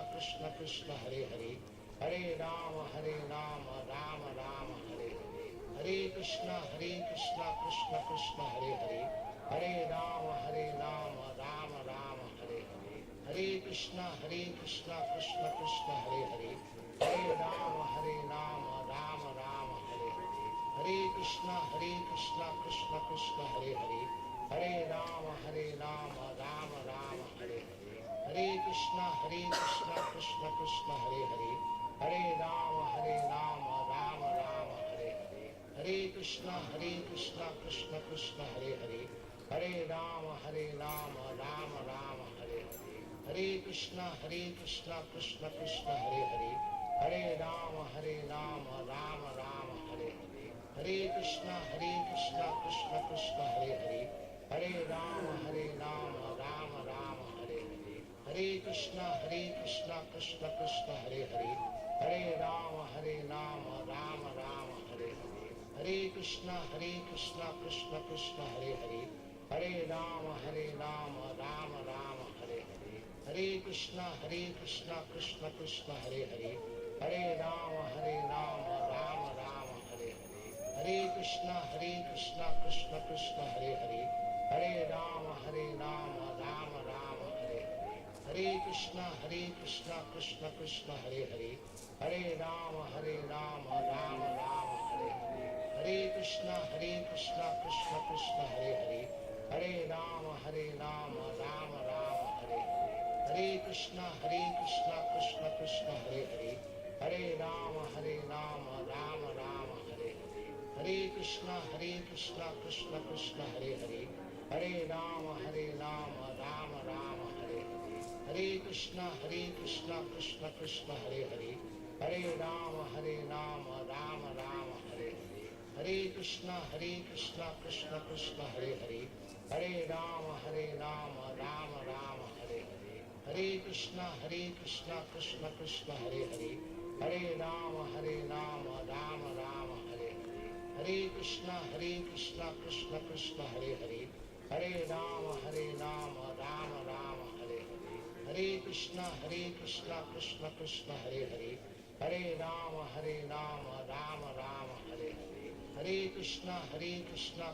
Krishna Krishna Hare Hare, Hare Rama Rama Rama Hare Hare, Hare Krishna Krishna Krishna Hare Hare, Hare Rama Rama Rama Hare Hare, Hare Krishna Krishna Krishna Hare Hare, Hare Rama Rama Rama Hare Hare, Hare Krishna Krishna Krishna Hare Hare, Hare Rama Rama Rama Hare Hare, Hare Krishna Krishna Krishna Hare Hare, Hare Rama Rama Rama Hare Hare, Hare Krishna Krishna Krishna Hare Hare, Hare Rama Rama Rama Hare Hare, Hare Krishna Krishna Krishna Hare Hare, Hare Rama Rama Rama Hare Hare, Hare Krishna Krishna Krishna Hare Hare, Hare Rama Rama Rama Hare Hare, Hare Krishna Krishna Krishna Hare Hare, Hare Rama Rama Rama Hare Hare, Hare Hare Krishna Krishna Krishna Hare Hare, Hare Rama Rama Rama Hare Hare, Hare Krishna Krishna Krishna Hare Hare, Hare Rama Rama Rama Hare Hare, Hare Krishna Krishna Krishna Hare Hare, Hare Rama Rama Rama Hare Hare, Hare Krishna Krishna Krishna Hare Hare, Hare Rama Rama Rama Hare Hare, Hare Krishna Krishna Krishna Hare Hare, Hare Rama Rama Rama Hare Hare, Hare Krishna Krishna Krishna Hare Hare, Hare Rama Rama Rama Hare Hare, Hare Krishna Krishna Krishna Hare Hare, Hare Rama Rama Rama Hare Hare, Hare Krishna Krishna Krishna Hare Hare, Hare Rama Rama Rama Hare Hare, Hare Krishna Krishna Krishna Hare Hare, Hare Rama Rama Rama Hare Hare, Hare Krishna Krishna Krishna Hare Hare, Hare Rama Rama Rama Hare Hare, Hare Krishna Krishna Krishna Hare Hare, Hare Rama Rama Rama Hare Hare, Hare Krishna Krishna Krishna Hare Hare, Hare Rama Rama Rama Hare Hare, Hare Krishna Krishna Krishna Hare Hare, Hare Rama Rama Rama Hare Hare, Hare Krishna Krishna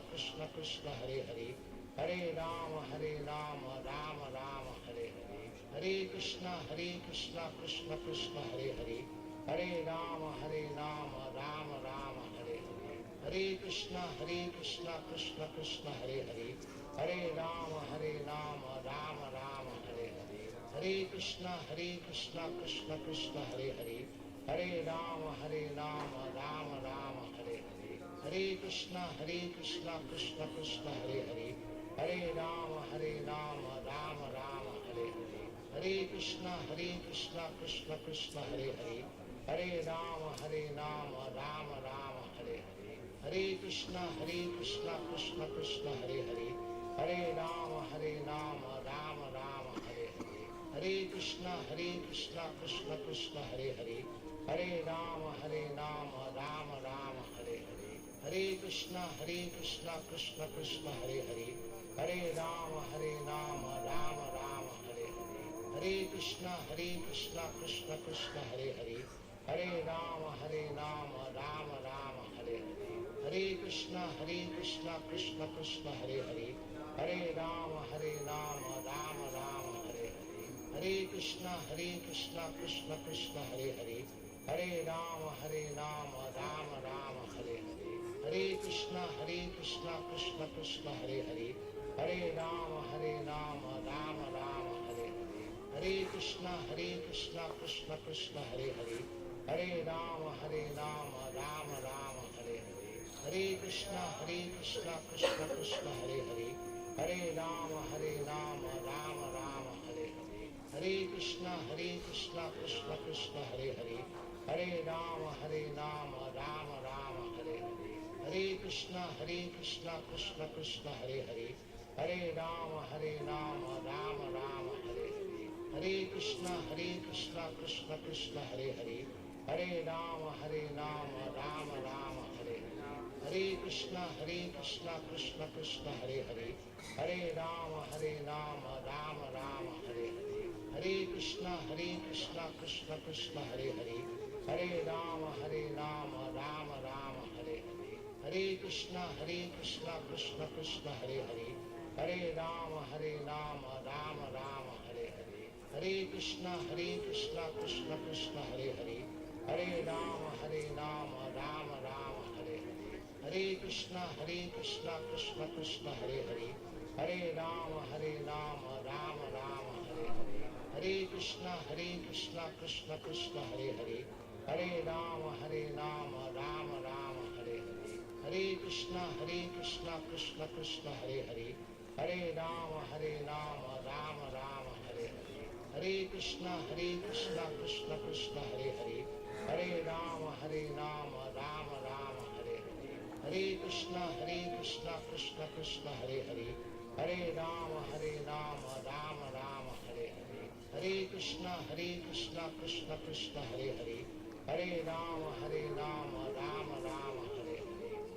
Krishna Hare Hare, Hare Rama Rama Rama Hare Hare, Hare Krishna Krishna Krishna Hare Hare, Hare Rama Rama Rama Hare Hare, Hare Krishna Krishna Krishna Hare Hare, Hare Rama Rama Rama Hare Hare, Hare Krishna Krishna Krishna Hare Hare, Hare Rama Rama Rama Hare Hare, Hare Krishna Krishna Krishna Hare Hare, Hare Rama Rama Rama Hare Hare, Hare Krishna Krishna Krishna Hare Hare, Hare Rama Rama Rama Hare Hare, Hare Krishna Krishna Krishna Hare Hare, Hare Rama Rama Rama Hare Hare, Hare Krishna Krishna Krishna Hare Hare, Hare Rama Rama Rama Hare Hare, Hare Krishna Krishna Krishna Hare Hare, Hare Rama Rama Rama Hare Hare, Hare Krishna Krishna Krishna Hare Hare, Hare Rama Rama Rama Hare Hare, Hare Krishna Krishna Krishna Hare Hare, Hare Rama Rama Rama Hare Hare, Hare Krishna Krishna Krishna Hare Hare, Hare Rama Rama Rama Hare Hare, Hare Krishna Krishna Krishna Hare Hare, Hare Rama Rama Rama Hare Hare, Hare Krishna Krishna Krishna Hare Hare, Hare Rama Rama Rama Hare Hare, Hare Krishna Krishna Krishna Hare Hare, Hare Rama Rama Rama Hare Hare, Hare Krishna Krishna Krishna Hare Hare, Hare Rama Rama Rama Hare Hare, Hare Krishna Krishna Krishna Hare Hare, Hare Rama Rama Rama Hare Hare, Hare Krishna Krishna Krishna Hare Hare, Hare Rama Rama Rama Hare Hare, Hare Krishna Krishna Krishna Hare Hare, Hare Rama Rama Rama Hare Hare, Hare Krishna Krishna Krishna Hare Hare, Hare Rama Rama Rama Hare Hare, Hare Krishna Krishna Krishna Hare Hare, Hare Rama Rama Rama Hare Hare, Hare Krishna Krishna Krishna Hare Hare, Hare Rama Rama Rama Hare Hare, Hare Krishna Krishna Krishna Hare Hare, Hare Rama Rama Rama Hare Hare, Hare Krishna Krishna Krishna Hare Hare, Hare Rama Rama Rama Hare Hare, Hare Krishna Krishna Krishna Hare Hare, Hare Rama Rama Rama Hare Hare, Hare Krishna Krishna Krishna Hare Hare, Hare Rama Rama Rama Hare Hare, Hare Krishna Krishna Krishna Hare Hare, Hare Rama Rama Rama Hare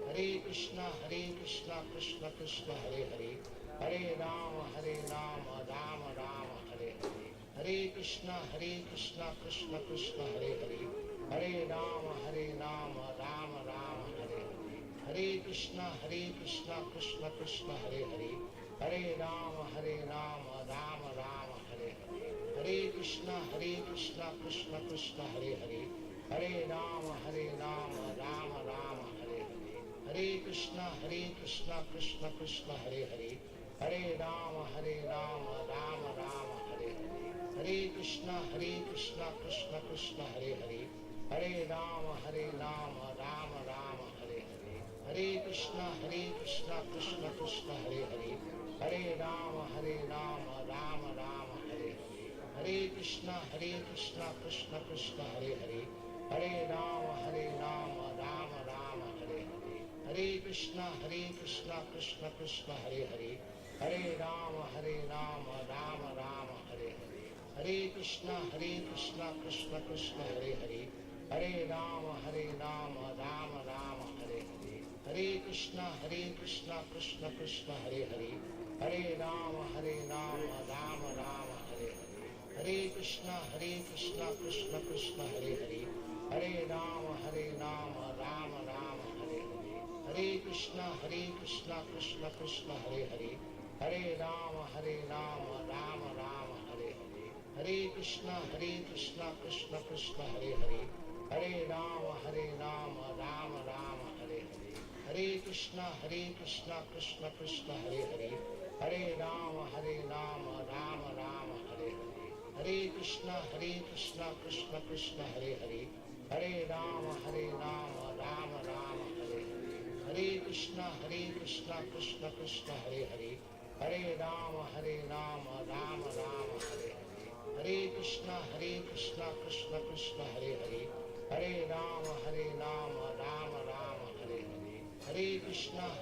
Hare, Hare Krishna Krishna Krishna Hare Hare, Hare Rama Rama Rama Hare Hare, Hare Krishna Krishna Krishna Hare Hare, Hare Rama Rama Rama Hare Hare, Hare Krishna Krishna Krishna Hare Hare, Hare Rama Rama Rama Hare Hare, Hare Krishna Krishna Krishna Hare Hare, Hare Rama Rama Rama Hare Hare, Hare Krishna Krishna Krishna Hare Hare, Hare Rama Rama Rama Hare Hare, Hare Krishna Krishna Krishna Hare Hare, Hare Rama Rama Rama Hare Hare, Hare Krishna Krishna Krishna Hare Hare, Hare Rama Rama Rama Hare Hare, Hare Krishna Krishna Krishna Hare Hare, Hare Rama Rama Rama Hare Hare, Hare Krishna Krishna Krishna Hare Hare, Hare Rama Rama Rama Hare Hare, Hare Krishna Krishna Krishna Hare Hare, Hare Rama Rama Rama Hare Hare, Hare Krishna Krishna Krishna Hare Hare, Hare Rama Rama Rama Hare Hare, Hare Krishna Krishna Krishna Hare Hare, Hare Rama Rama Rama Hare Hare, Hare Krishna Krishna Krishna Hare Hare, Hare Rama Rama Rama Hare Hare, Hare Krishna Krishna Krishna Hare Hare, Hare Rama Rama Rama Hare Hare, Hare Krishna Krishna Krishna Hare Hare, Hare Rama Rama Rama Hare Hare, Hare Krishna Krishna Krishna Hare Hare, Hare Rama Rama Rama Hare Hare, Hare Krishna Krishna Krishna Hare Hare, Hare Rama Rama Rama Hare Hare, Hare Krishna Krishna Krishna Hare Hare, Hare Rama Rama Rama Hare Hare, Hare Krishna Krishna Krishna Hare Hare, Hare Rama Rama Rama Hare Hare, Hare Krishna Krishna Krishna Hare Hare, Hare Rama Rama Rama Hare Hare, Hare Krishna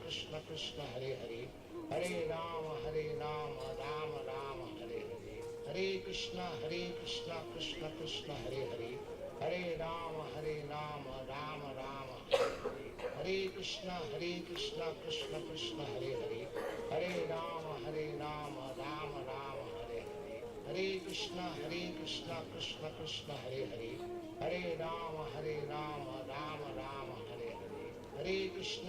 Krishna Krishna Hare Hare, Hare Rama Rama Rama Hare Hare, Hare Krishna Krishna Krishna Hare Hare, Hare Rama Rama Rama Hare Hare, Hare Krishna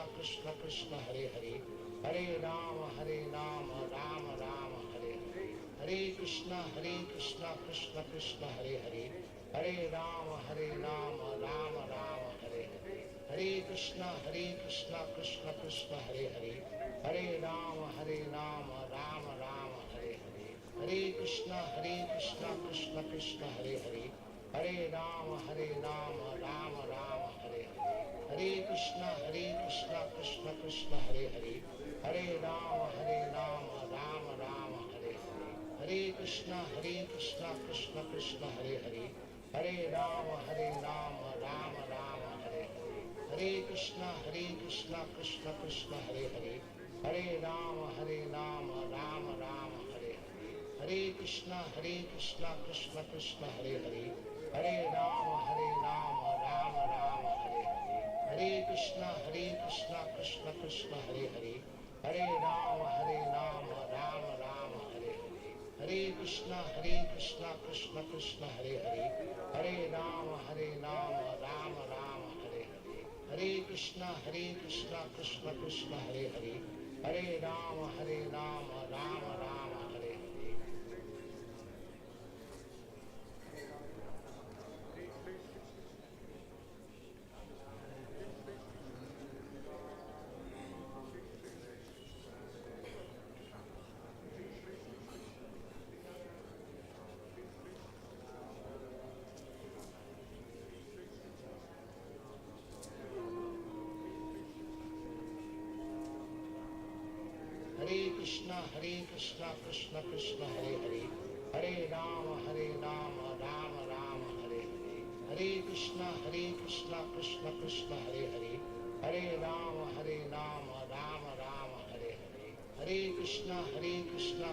Krishna Krishna Hare Hare, Hare Rama Rama Rama Hare Hare, Hare Krishna Krishna Krishna Hare Hare, Hare Rama Rama Rama Hare Hare, Hare Krishna Krishna Krishna Hare Hare, Hare Rama Rama Rama Hare Hare, Hare Krishna Krishna Krishna Hare Hare, Hare Rama Rama Rama Hare Hare, Hare Krishna Krishna Krishna Hare Hare, Hare Rama Rama Rama Hare Hare, Hare Krishna Krishna Krishna Hare Hare, Hare Rama Rama Rama Hare Hare, Hare Krishna Krishna Krishna Hare Hare, Hare Rama Rama Rama Hare Hare, Hare Krishna Krishna Krishna Hare Hare, Hare Rama Rama Rama Hare Hare, Hare Krishna Krishna Krishna Hare Hare, Hare Rama Rama Rama Hare Hare, Hare Krishna Krishna Krishna Hare Hare, Hare Rama Rama Rama Hare Hare, Hare Krishna Krishna Krishna Hare Hare, Hare Rama Rama Rama Hare Hare. Krishna Krishna Krishna Hare Hare, Hare Rama Rama Rama Hare Hare, Hare Krishna Krishna Krishna Hare Hare, Hare Rama Rama Rama Hare Hare, Hare Krishna Krishna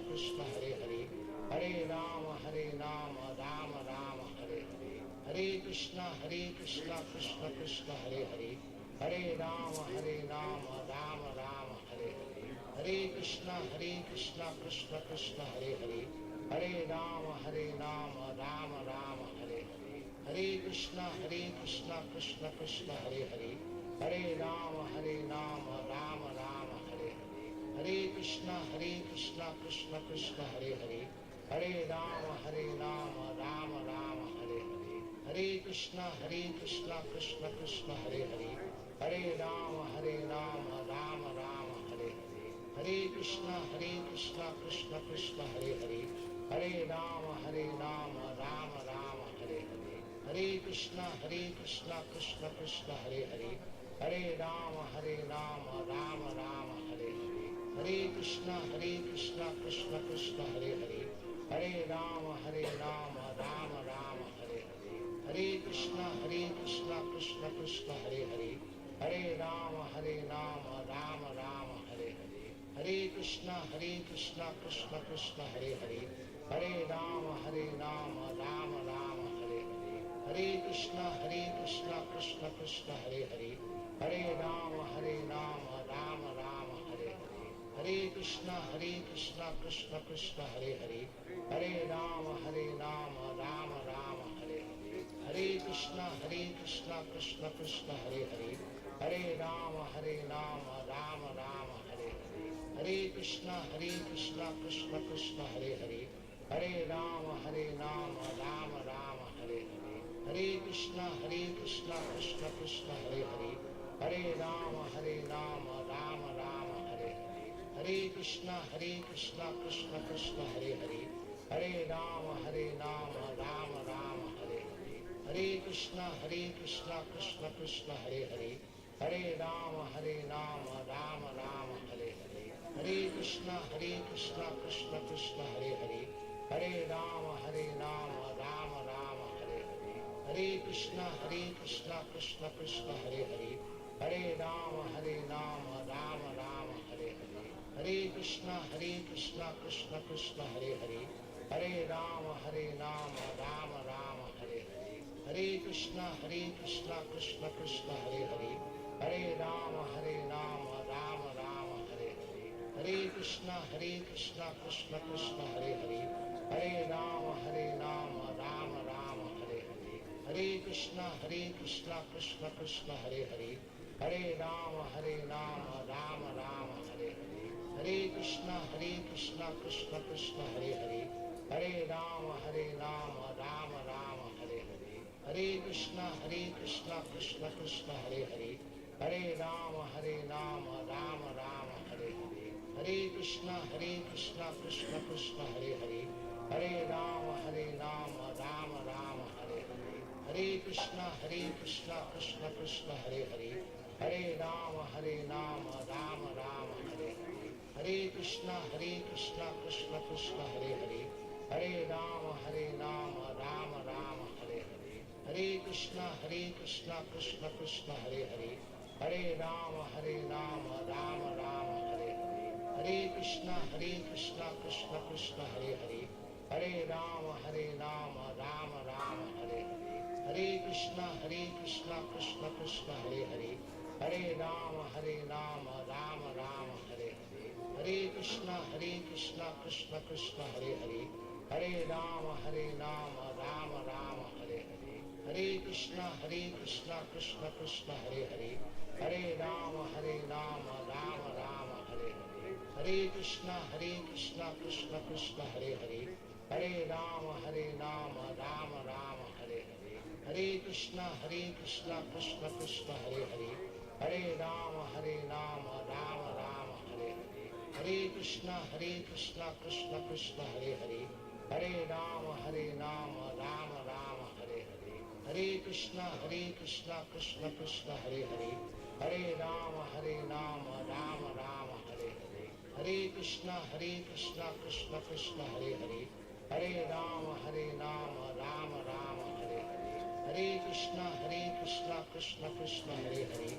Krishna Hare Hare, Hare Rama Rama Rama Hare Hare, Hare Krishna Krishna Krishna Hare Hare, Hare Rama Rama Rama Hare Hare, Hare Krishna Krishna Krishna Hare Hare, Hare Rama Rama Rama Hare Hare, Hare Krishna Krishna Krishna Hare Hare, Hare Rama Rama Rama Hare Hare, Hare Krishna Krishna Krishna Hare Hare, Hare Rama Rama Rama Hare Hare, Hare Krishna Krishna Krishna Hare Hare, Hare Rama Rama Rama Hare Hare, Hare Krishna Krishna Krishna Hare Hare, Hare Rama Rama Rama Hare Hare, Hare Krishna Krishna Krishna Hare Hare, Hare Rama Rama Rama Hare Hare, Hare Krishna Krishna Krishna Hare Hare, Hare Rama Rama Rama Hare Hare, Hare Krishna Krishna Krishna Hare Hare, Hare Rama Rama Rama Hare Hare, Hare Krishna Krishna Krishna Hare Hare, Hare Rama Rama Rama Hare Hare, Hare Krishna Krishna Krishna Hare Hare, Hare Rama Rama Rama Hare Hare, Hare Krishna Krishna Krishna Hare Hare, Hare Rama Rama Rama Hare Hare, Hare Krishna Krishna Krishna Hare Hare, Hare Rama Rama Rama Hare Hare, Hare Krishna Krishna Krishna Hare Hare, Hare Rama Rama Rama Hare Hare, Hare Krishna Krishna Krishna Hare Hare, Hare Rama Rama Rama Hare Hare, Hare Krishna Krishna Krishna Hare Hare, Hare Rama Rama Rama Hare Hare, Hare Krishna Krishna Krishna Hare Hare, Hare Rama Rama Rama Hare Hare, Hare Krishna Krishna Krishna Hare Hare, Hare Rama Rama Rama Hare Hare, Hare Krishna Krishna Krishna Hare Hare, Hare Rama Rama Rama Hare Hare, Hare Krishna Krishna Krishna Hare Hare, Hare Rama Rama Rama Hare Hare, Hare Krishna Krishna Krishna Hare Hare, Hare Rama Rama Rama Hare Hare, Hare Krishna Krishna Krishna Hare Hare, Hare Rama Rama Rama Hare Hare, Hare Krishna Krishna Krishna Hare Hare, Hare Rama Rama Rama Hare Hare, Hare Krishna Krishna Krishna Hare Hare, Hare Rama Rama Rama Hare Hare, Hare Krishna Krishna Krishna Hare Hare, Hare Rama Rama Rama Hare Hare, Hare Krishna Krishna Krishna Hare Hare, Hare Rama Rama Rama Hare Hare, Hare Krishna Krishna Krishna Hare Hare, Hare Rama Rama Rama Hare Hare, Hare Krishna Krishna Krishna Hare Hare, Hare Rama Rama Rama Hare Hare, Hare Krishna Krishna Krishna Hare Hare, Hare Rama Rama Rama Hare Hare, Hare Krishna Krishna Krishna Hare Hare, Hare Rama Rama Rama Hare Hare, Hare Krishna Krishna Krishna Hare Hare, Hare Rama Rama Rama Hare Hare, Hare Krishna Krishna Krishna Hare Hare, Hare Rama Rama Rama Hare Hare, Hare Krishna Krishna Krishna Hare Hare, Hare Rama Rama Rama Hare Hare, Hare Krishna Krishna Krishna Hare Hare, Hare Rama Rama Rama Hare Hare, Hare Krishna Krishna Krishna Hare Hare, Hare Rama Rama Rama Hare Hare, Hare Krishna Krishna Krishna Hare Hare, Hare Rama Rama Rama Hare Hare, Hare Krishna Krishna Krishna Hare Hare, Hare Rama Rama Rama Hare Hare, Hare Krishna Krishna Krishna Hare Hare, Hare Rama Rama Rama Hare Hare, Hare Krishna Krishna Krishna Hare Hare,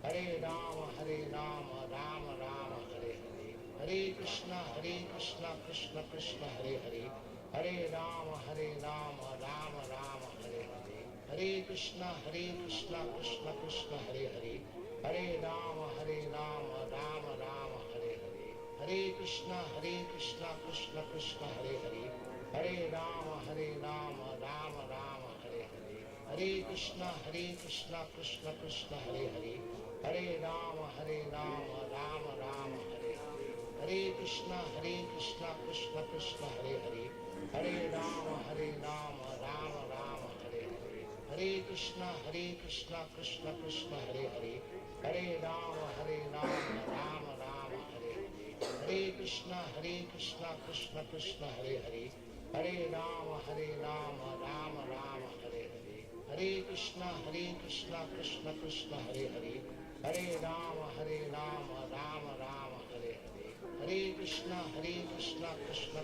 Hare Rama Rama Rama Hare Hare, Hare Krishna Krishna Krishna Hare Hare, Hare Rama Rama Rama Hare Hare, Hare Krishna Krishna Krishna Hare Hare, Hare Rama Rama Rama Hare Hare, Hare Krishna Krishna Krishna Hare Hare, Hare Rama Rama Rama Hare Hare, Hare Krishna Krishna Krishna Hare Hare, Hare Rama Rama Rama Hare Hare, Hare Krishna Krishna Krishna Hare Hare, Hare Rama Rama Rama Hare Hare, Hare Krishna Krishna Krishna Hare Hare, Hare Rama Rama Rama Hare Hare, Hare Krishna Krishna Krishna Hare Hare, Hare Rama Rama Rama Hare Hare, Hare Krishna Krishna Krishna Hare Hare, Hare Rama Rama Rama Hare Hare, Hare Krishna Krishna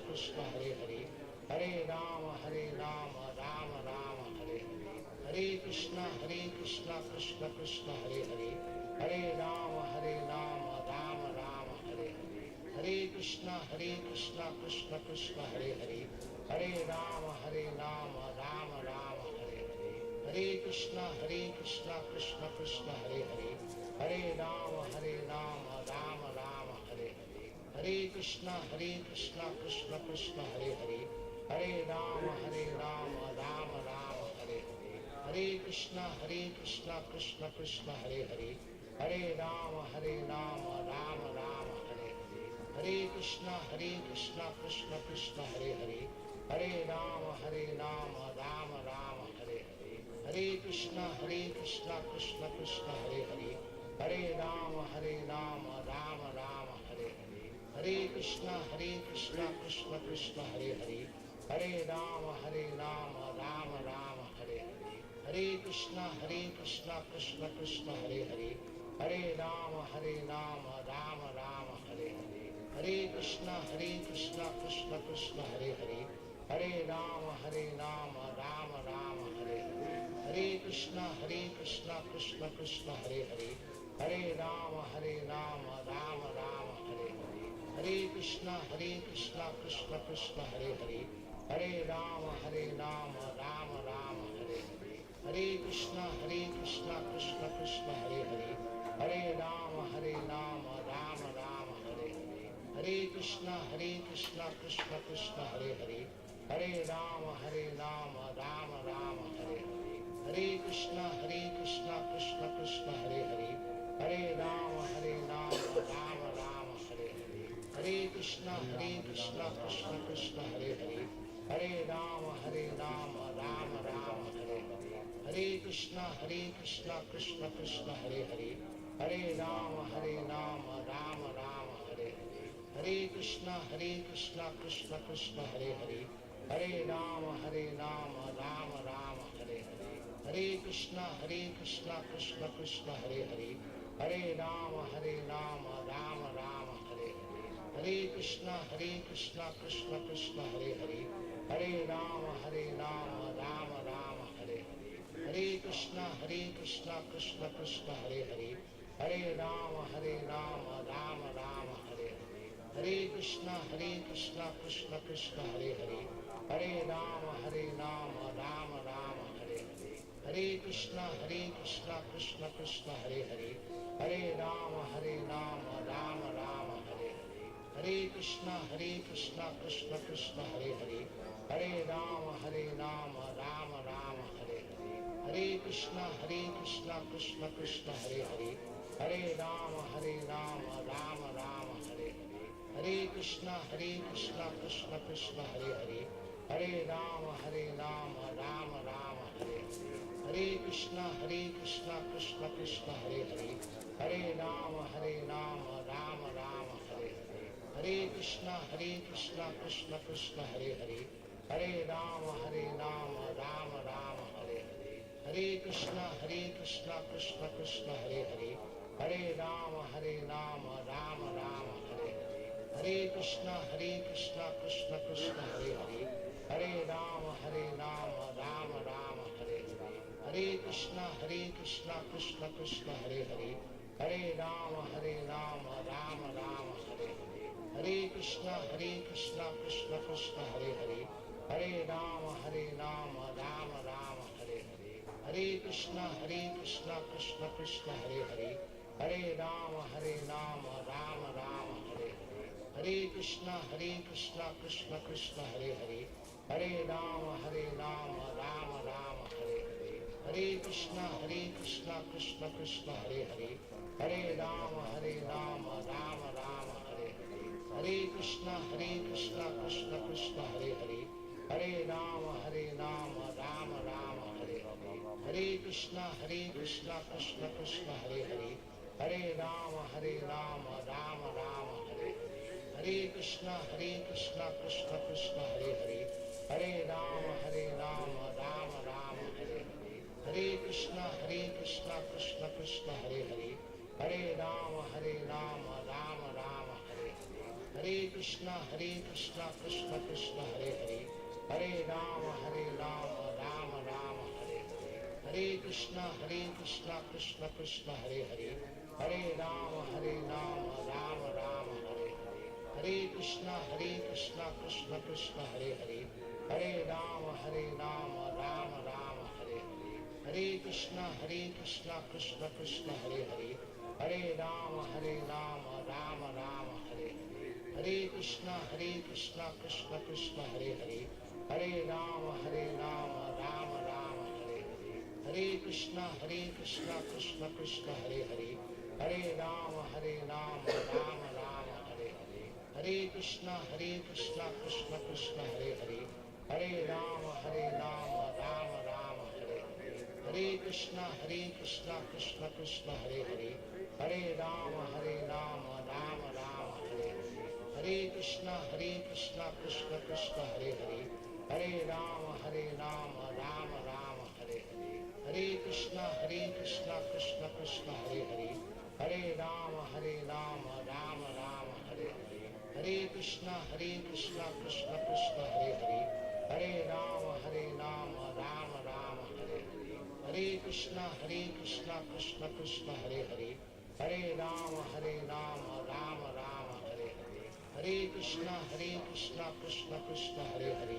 Krishna Hare Hare, Hare Rama Rama Rama Hare Hare, Hare Krishna Krishna Krishna Hare Hare, Hare Rama Rama Rama Hare Hare, Hare Krishna Krishna Krishna Hare Hare, Hare Rama Rama Rama Hare Hare, Hare Krishna Krishna Krishna Hare Hare, Hare Rama Rama Rama Hare Hare, Hare Krishna Krishna Krishna Hare Hare, Hare Rama Rama Rama Hare Hare, Hare Krishna Krishna Krishna Hare Hare, Hare Rama Rama Rama Hare Hare, Hare Krishna Krishna Krishna Hare Hare, Hare Rama Rama Rama Hare Hare, Hare Krishna Krishna Krishna Hare Hare, Hare Rama Rama Rama Hare Hare, Hare Krishna Krishna Krishna Hare Hare, Hare Rama Rama Rama Hare Hare, Hare Krishna Krishna Krishna Hare Hare, Hare Rama Rama Rama Hare Hare, Hare Krishna Krishna Krishna Hare Hare, Hare Rama Rama Rama Hare Hare, Hare Krishna Krishna Krishna Hare Hare, Hare Rama Rama Rama Hare Hare, Hare Krishna Krishna Krishna Hare Hare, Hare Rama Rama Rama Hare Hare, Hare Krishna Krishna Krishna Hare Hare, Hare Rama Rama Rama Hare Hare, Hare Krishna Krishna Krishna Hare Hare, Hare Rama Rama Rama Hare Hare, Hare Krishna Krishna Krishna Hare Hare, Hare Rama Rama Rama Hare Hare, Hare Krishna Krishna Krishna Hare Hare, Hare Rama Rama Rama Hare Hare, Hare Krishna Krishna Krishna Hare Hare, Hare Rama Rama Rama Hare Hare, Hare Krishna Krishna Krishna Hare Hare, Hare Rama Rama Rama Hare Hare, Hare Krishna Krishna Krishna Hare Hare, Hare Rama Rama Rama Hare Hare, Hare Krishna Krishna Krishna Hare Hare, Hare Rama Rama Rama Hare Hare, Hare Krishna Krishna Krishna Hare Hare, Hare Rama Rama Rama Hare Hare, Hare Krishna Krishna Krishna Hare Hare, Hare Rama Rama Rama Hare Hare, Hare Krishna Krishna Krishna Hare Hare, Hare Rama Rama Rama Hare Hare, Hare Krishna Krishna Krishna Hare Hare, Hare Rama Rama Rama Hare Hare, Hare Krishna Krishna Krishna Hare Hare, Hare Rama Rama Rama Hare Hare, Hare Krishna Krishna Krishna Hare Hare, Hare Rama Rama Rama Hare Hare, Hare Krishna Krishna Krishna Hare Hare, Hare Rama Rama Rama Hare Hare, Hare Krishna Krishna Krishna Hare Hare, Hare Rama Rama Rama Hare Hare, Hare Krishna Krishna Krishna Hare Hare, Hare Rama Rama Rama Hare Hare, Hare Krishna Krishna Krishna Hare Hare, Hare Rama Rama Rama Hare Hare, Hare Krishna Krishna Krishna Hare Hare, Hare Rama Rama Rama Hare Hare, Hare Krishna Krishna Krishna Hare Hare, Hare Rama Rama Rama Hare Hare, Hare Krishna Krishna Krishna Hare Hare, Hare Rama Rama Rama Hare Hare, Hare Krishna Krishna Krishna Hare Hare, Hare Rama Rama Rama Hare Hare, Hare Krishna Krishna Krishna Hare Hare, Hare Rama Rama Rama Hare Hare, Hare Krishna Krishna Krishna Hare Hare, Hare Rama Rama Rama Hare Hare, Hare Krishna Krishna Krishna Hare Hare, Hare Rama Rama Rama Hare Hare, Hare Krishna Krishna Krishna Hare Hare, Hare Rama Rama Rama Hare Hare, Hare Krishna Krishna Krishna Hare Hare, Hare Rama Rama Rama Hare Hare, Hare Krishna Krishna Krishna Hare Hare, Hare Rama Rama Rama Hare Hare, Hare Krishna Krishna Krishna Hare Hare, Hare Rama Rama Rama Hare Hare, Hare Krishna Krishna Krishna Hare Hare, Hare Rama Rama Rama Hare Hare, Hare Krishna Krishna Krishna Hare Hare, Hare Rama Rama Rama Hare Hare, Hare Krishna Krishna Krishna Hare Hare, Hare Rama Rama Rama Hare Hare, Hare Krishna Krishna Krishna Hare Hare, Hare Rama Rama Rama Hare Hare, Hare Krishna Krishna Krishna Hare Hare, Hare Rama Rama Rama Hare Hare, Hare Krishna Krishna Krishna Hare Hare, Hare Rama Rama Rama Hare Hare, Hare Krishna Krishna Krishna Hare Hare, Hare Rama Rama Rama Hare Hare, Hare Krishna Krishna Krishna Hare Hare, Hare Rama Rama Rama Hare Hare, Hare Krishna Krishna Krishna Hare Hare, Hare Rama Rama Rama Hare Hare, Hare Krishna Krishna Krishna Hare Hare, Hare Rama Rama Rama Hare Hare, Hare Krishna Krishna Krishna Hare Hare, Hare Rama Rama Rama Hare Hare, Hare Krishna Krishna Krishna Hare Hare,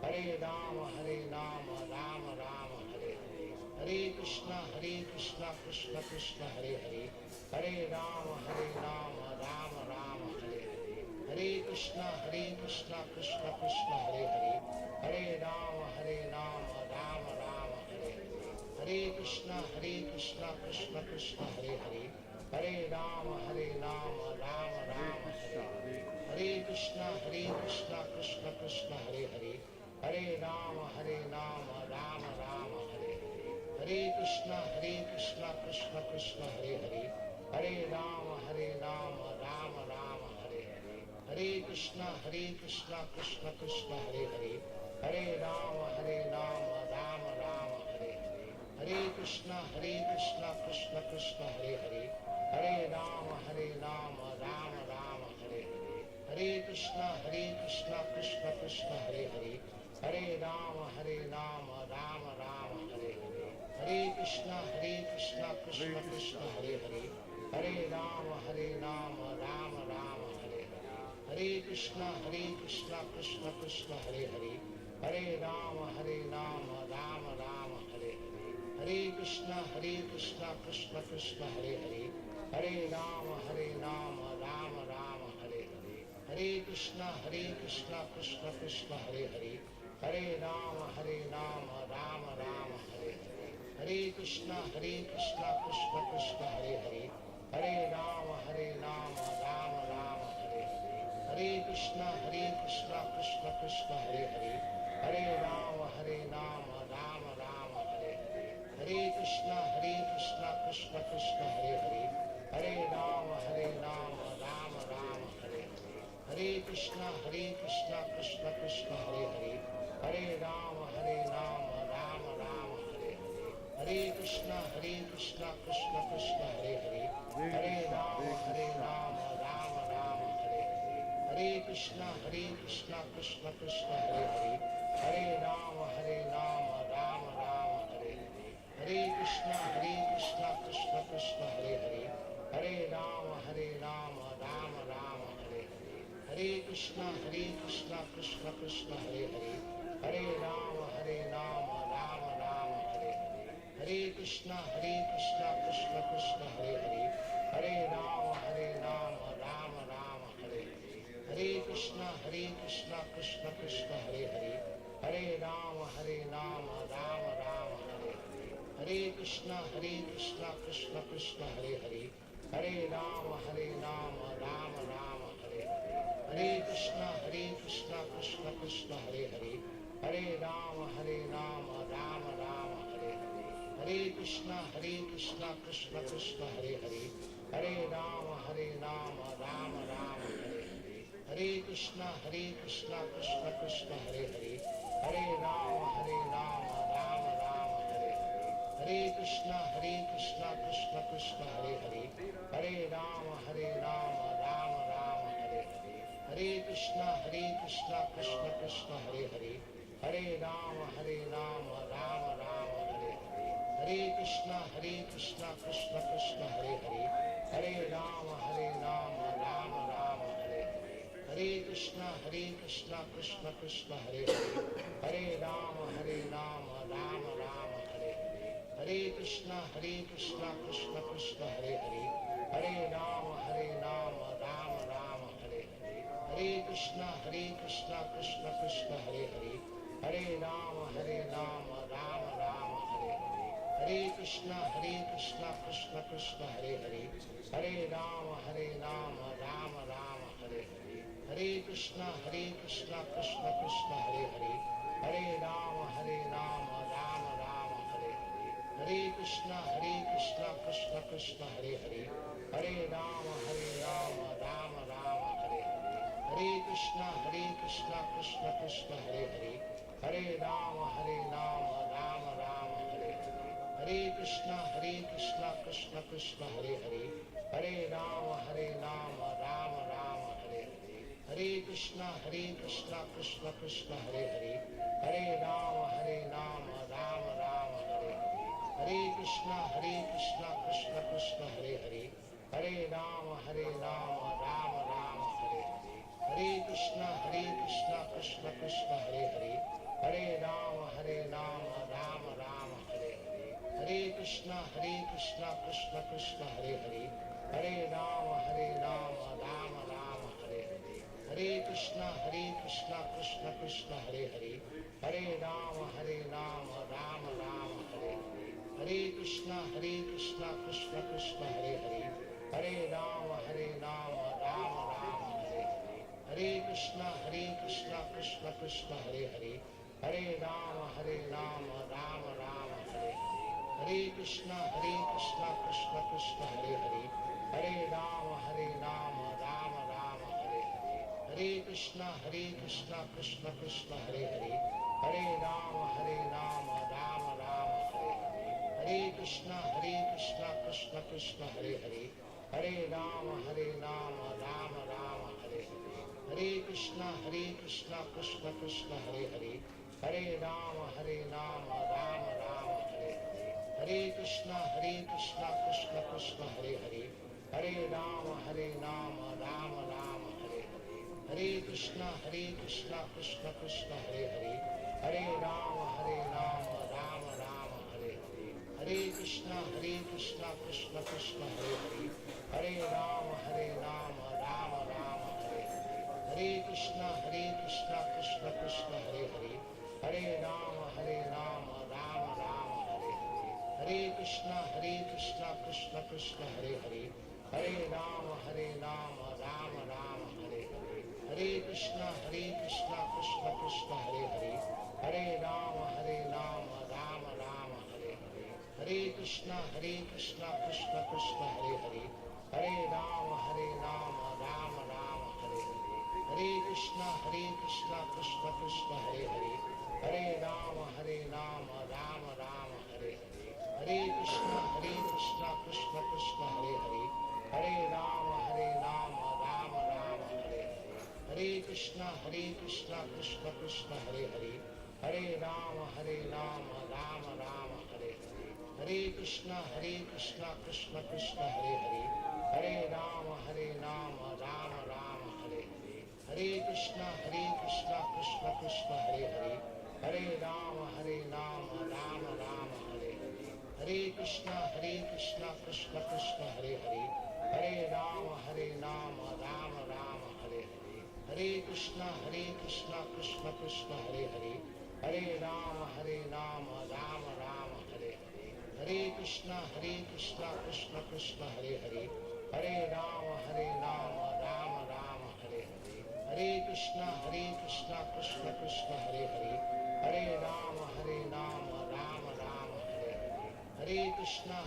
Hare Rama Rama Rama Hare Hare, Hare Krishna Krishna Krishna Hare Hare, Hare Rama Rama Rama Hare Hare, Hare Krishna Krishna Krishna Hare Hare, Hare Rama Rama Rama Hare Hare, Hare Krishna Krishna Krishna Hare Hare, Hare Rama Rama Rama Hare Hare, Hare Krishna Krishna Krishna Hare Hare, Hare Rama Rama Rama Hare Hare, Hare Krishna Krishna Krishna Hare Hare, Hare Rama Rama Rama Hare Hare, Hare Krishna Krishna Krishna Hare Hare, Hare Rama Rama Rama Hare Hare, Hare Krishna Krishna Krishna Hare Hare, Hare Rama Rama Rama Hare Hare, Hare Krishna Krishna Krishna Hare Hare, Hare Rama Rama Rama Hare Hare, Hare Krishna Krishna Krishna Hare Hare, Hare Rama Rama Rama Hare Hare, Hare Krishna Krishna Krishna Hare Hare, Hare Rama Rama Rama Hare Hare, Hare Krishna Krishna Krishna Hare Hare, Hare Rama Rama Rama Hare Hare, Hare Krishna Krishna Krishna Hare Hare, Hare Rama Rama Rama Hare Hare, Hare Krishna Krishna Krishna Hare Hare, Hare Rama Rama Rama Hare Hare, Hare Krishna Krishna Krishna Hare Hare, Hare Rama Rama Rama Hare Hare, Hare Krishna Krishna Krishna Hare Hare, Hare Rama Rama Rama Hare Hare, Hare Krishna Krishna Krishna Hare Hare, Hare Rama Rama Rama Hare Hare, Hare Krishna Krishna Krishna Hare Hare, Hare Rama Rama Rama Hare Hare, Hare Krishna Krishna Krishna Hare Hare, Hare Rama Rama Rama Hare Hare, Hare Krishna Krishna Krishna Hare Hare, Hare Rama Rama Rama Hare Hare, Hare Krishna Krishna Krishna Hare Hare, Hare Rama Rama Rama Hare Hare, Hare Krishna Krishna Krishna Hare Hare, Hare Rama Rama Rama Hare Hare, Hare Krishna Krishna Krishna Hare Hare, Hare Rama Rama Rama Hare Hare, Hare Krishna Krishna Krishna Hare Hare, Hare Rama Rama Rama Hare Hare, Hare Krishna Krishna Krishna Hare Hare, Hare Rama Rama Rama Hare Hare, Hare Krishna Krishna Krishna Hare Hare, Hare Rama Rama Rama Hare Hare, Hare Krishna Krishna Krishna Hare Hare, Hare Rama Rama Rama Hare Hare, Hare Krishna Krishna Krishna Hare Hare, Hare Rama Rama Rama Hare Hare, Hare Krishna Krishna Krishna Hare Hare, Hare Rama Rama Rama Hare Hare, Hare Krishna Krishna Krishna Hare Hare, Hare Rama Rama Rama Hare Hare, Hare Krishna Krishna Krishna Hare Hare, Hare Rama Rama Rama Hare Hare, Hare Krishna Krishna Krishna Hare Hare, Hare Rama Rama Rama Hare Hare, Hare Krishna Krishna Krishna Hare Hare, Hare Rama Rama Rama Hare Hare, Hare Krishna Krishna Krishna Hare Hare, Hare Rama Rama Rama Hare Hare, Hare Krishna Krishna Krishna Hare Hare, Hare Rama Rama Rama Hare Hare, Hare Krishna Krishna Krishna Hare Hare, Hare Rama Rama Rama Hare Hare, Hare Krishna Krishna Krishna Hare Hare, Hare Rama Rama Rama Hare Hare, Hare Krishna Krishna Krishna Hare Hare, Hare Rama Rama Rama Hare Hare, Hare Krishna Krishna Krishna Hare Hare, Hare Rama Rama Rama Hare Hare, Hare Krishna Krishna Krishna Hare Hare, Hare Rama Rama Rama Hare Hare, Hare Krishna Krishna Krishna Hare Hare, Hare Rama Rama Rama Hare Hare, Hare Krishna Krishna Krishna Hare Hare, Hare Rama Rama Rama Hare Hare, Hare Krishna Krishna Krishna Hare Hare, Hare Rama Rama Rama Hare Hare, Hare Krishna Krishna Krishna Hare Hare, Hare Rama Rama Rama Hare Hare, Hare Krishna Krishna Krishna Hare Hare, Hare Rama Rama Rama Hare Hare, Hare Krishna Krishna Krishna Hare Hare, Hare Rama Rama Rama Hare Hare, Hare Krishna Krishna Krishna Hare Hare, Hare Rama Rama Rama Hare Hare, Hare Krishna Krishna Krishna Hare Hare, Hare Rama Rama Rama Hare Hare, Hare Krishna Krishna Krishna Hare Hare, Hare Rama Rama Rama Hare Hare, Hare Krishna Krishna Krishna Hare Hare, Hare Rama Rama Rama Hare Hare, Hare Krishna Krishna Krishna Hare Hare, Hare Rama Rama Rama Hare Hare, Hare Krishna Krishna Krishna Hare Hare, Hare Rama Rama Rama Hare Hare, Hare Krishna Krishna Krishna Hare Hare, Hare Rama Rama Rama Hare Hare, Hare Krishna Krishna Krishna Hare Hare, Hare Rama Rama Rama Hare Hare, Hare Krishna Krishna Krishna Hare Hare, Hare Rama Rama Rama Hare Hare, Hare Krishna Krishna Krishna Hare Hare, Hare Rama Rama Rama Hare Hare, Hare Krishna Krishna Krishna Hare Hare, Hare Rama Rama Rama Hare Hare, Hare Krishna Krishna Krishna Hare Hare, Hare Rama Rama Rama Hare Hare, Hare Krishna Krishna Krishna Hare Hare, Hare Rama Rama Rama Hare Hare, Hare Krishna Krishna Krishna Hare Hare, Hare Rama Rama Rama Hare Hare, Hare Krishna Krishna Krishna Hare Hare, Hare Rama Rama Rama Hare Hare, Hare Krishna Krishna Krishna Hare Hare, Hare Rama Rama Rama Hare Hare, Hare Krishna Krishna Krishna Hare Hare, Hare Rama Rama Rama Hare Hare, Hare Krishna Krishna Krishna Hare Hare, Hare Rama Rama Rama Hare Hare, Hare Krishna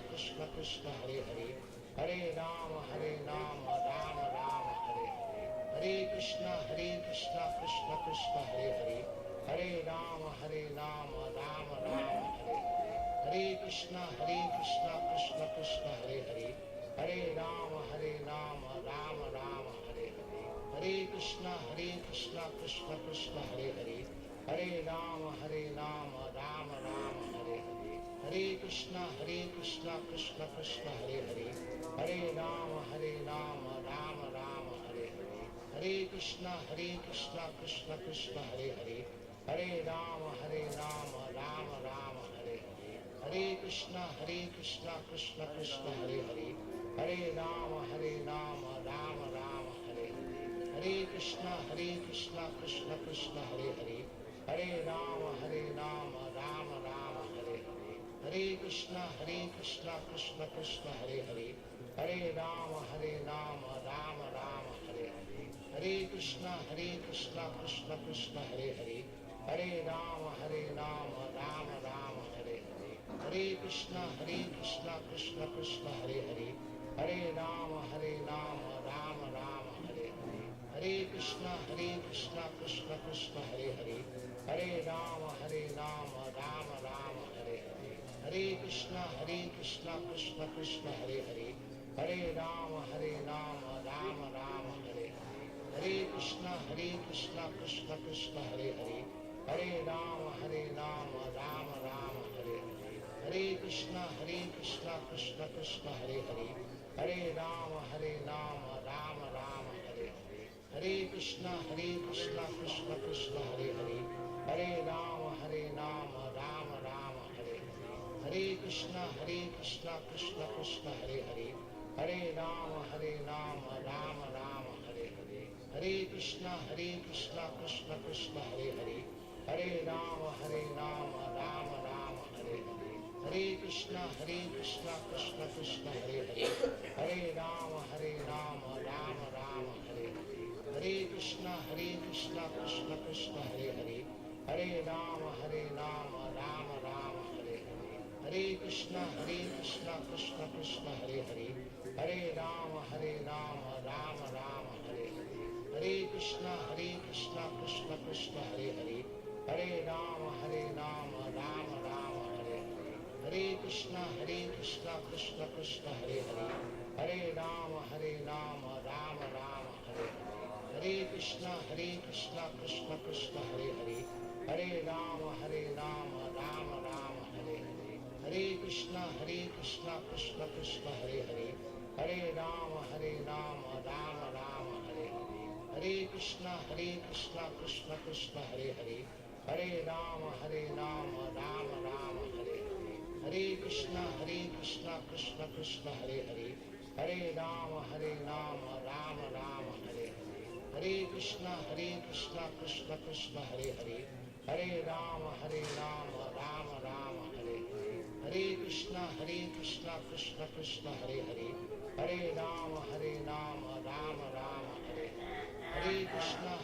Krishna Krishna Hare Hare, Hare Rama Rama Rama Hare Hare, Hare Krishna Krishna Krishna Hare Hare, Hare Rama Rama Rama Hare Hare, Hare Krishna Krishna Krishna Hare Hare, Hare Rama Rama Rama Hare Hare, Hare Krishna Krishna Krishna Hare Hare, Hare Rama Rama Rama Hare Hare, Hare Krishna Krishna Krishna Hare Hare, Hare Rama Rama Rama Hare Hare, Hare Krishna Krishna Krishna Hare Hare, Hare Rama Rama Rama Hare Hare, Hare Krishna Krishna Krishna Hare Hare, Hare Rama Rama Rama Hare Hare, Hare Krishna Krishna Krishna Hare Hare, Hare Rama Rama Rama Hare Hare, Hare Krishna Krishna Krishna Hare Hare, Hare Rama Rama Rama Hare Hare, Hare Krishna Krishna Krishna Hare Hare, Hare Rama Rama Rama Hare Hare, Hare Krishna Krishna Krishna Hare Hare, Hare Rama Rama Rama Hare Hare, Hare Krishna Krishna Krishna Hare Hare, Hare Rama Rama Rama Hare Hare, Hare Krishna Krishna Krishna Hare Hare, Hare Rama Rama Rama Hare Hare, Hare Krishna Krishna Krishna Hare Hare, Hare Rama Rama Rama Hare Hare, Hare Krishna Krishna Krishna Hare Hare, Hare Rama Rama Rama Hare Hare, Hare Krishna Krishna Krishna Hare Hare, Hare Rama Rama Rama Hare Hare, Hare Krishna Krishna Krishna Hare Hare, Hare Rama Rama Rama Hare Hare, Hare Krishna Krishna Krishna Hare Hare, Hare Rama Rama Rama Hare Hare, Hare Krishna Krishna Krishna Hare Hare, Hare Rama Rama Rama Hare Hare, Hare Krishna Krishna Krishna Hare Hare, Hare Rama Rama Rama Hare Hare, Hare Krishna Krishna Krishna Hare Hare, Hare Rama Rama Rama Hare Hare, Hare Krishna Krishna Krishna Hare Hare, Hare Rama Rama Rama Hare Hare, Hare Krishna Krishna Krishna Hare Hare, Hare Rama Rama Rama Hare Hare, Hare Krishna Krishna Krishna Hare Hare, Hare Rama Rama Rama Hare Hare, Hare Krishna Krishna Krishna Hare Hare, Hare Rama Rama Rama Hare Hare, Hare Krishna Krishna Krishna Hare Hare, Hare Rama Rama Rama Hare Hare, Hare Krishna Krishna Krishna Hare Hare, Hare Rama Rama Rama Hare Hare, Hare Krishna Krishna Krishna Hare Hare, Hare Rama Rama Rama Hare Hare,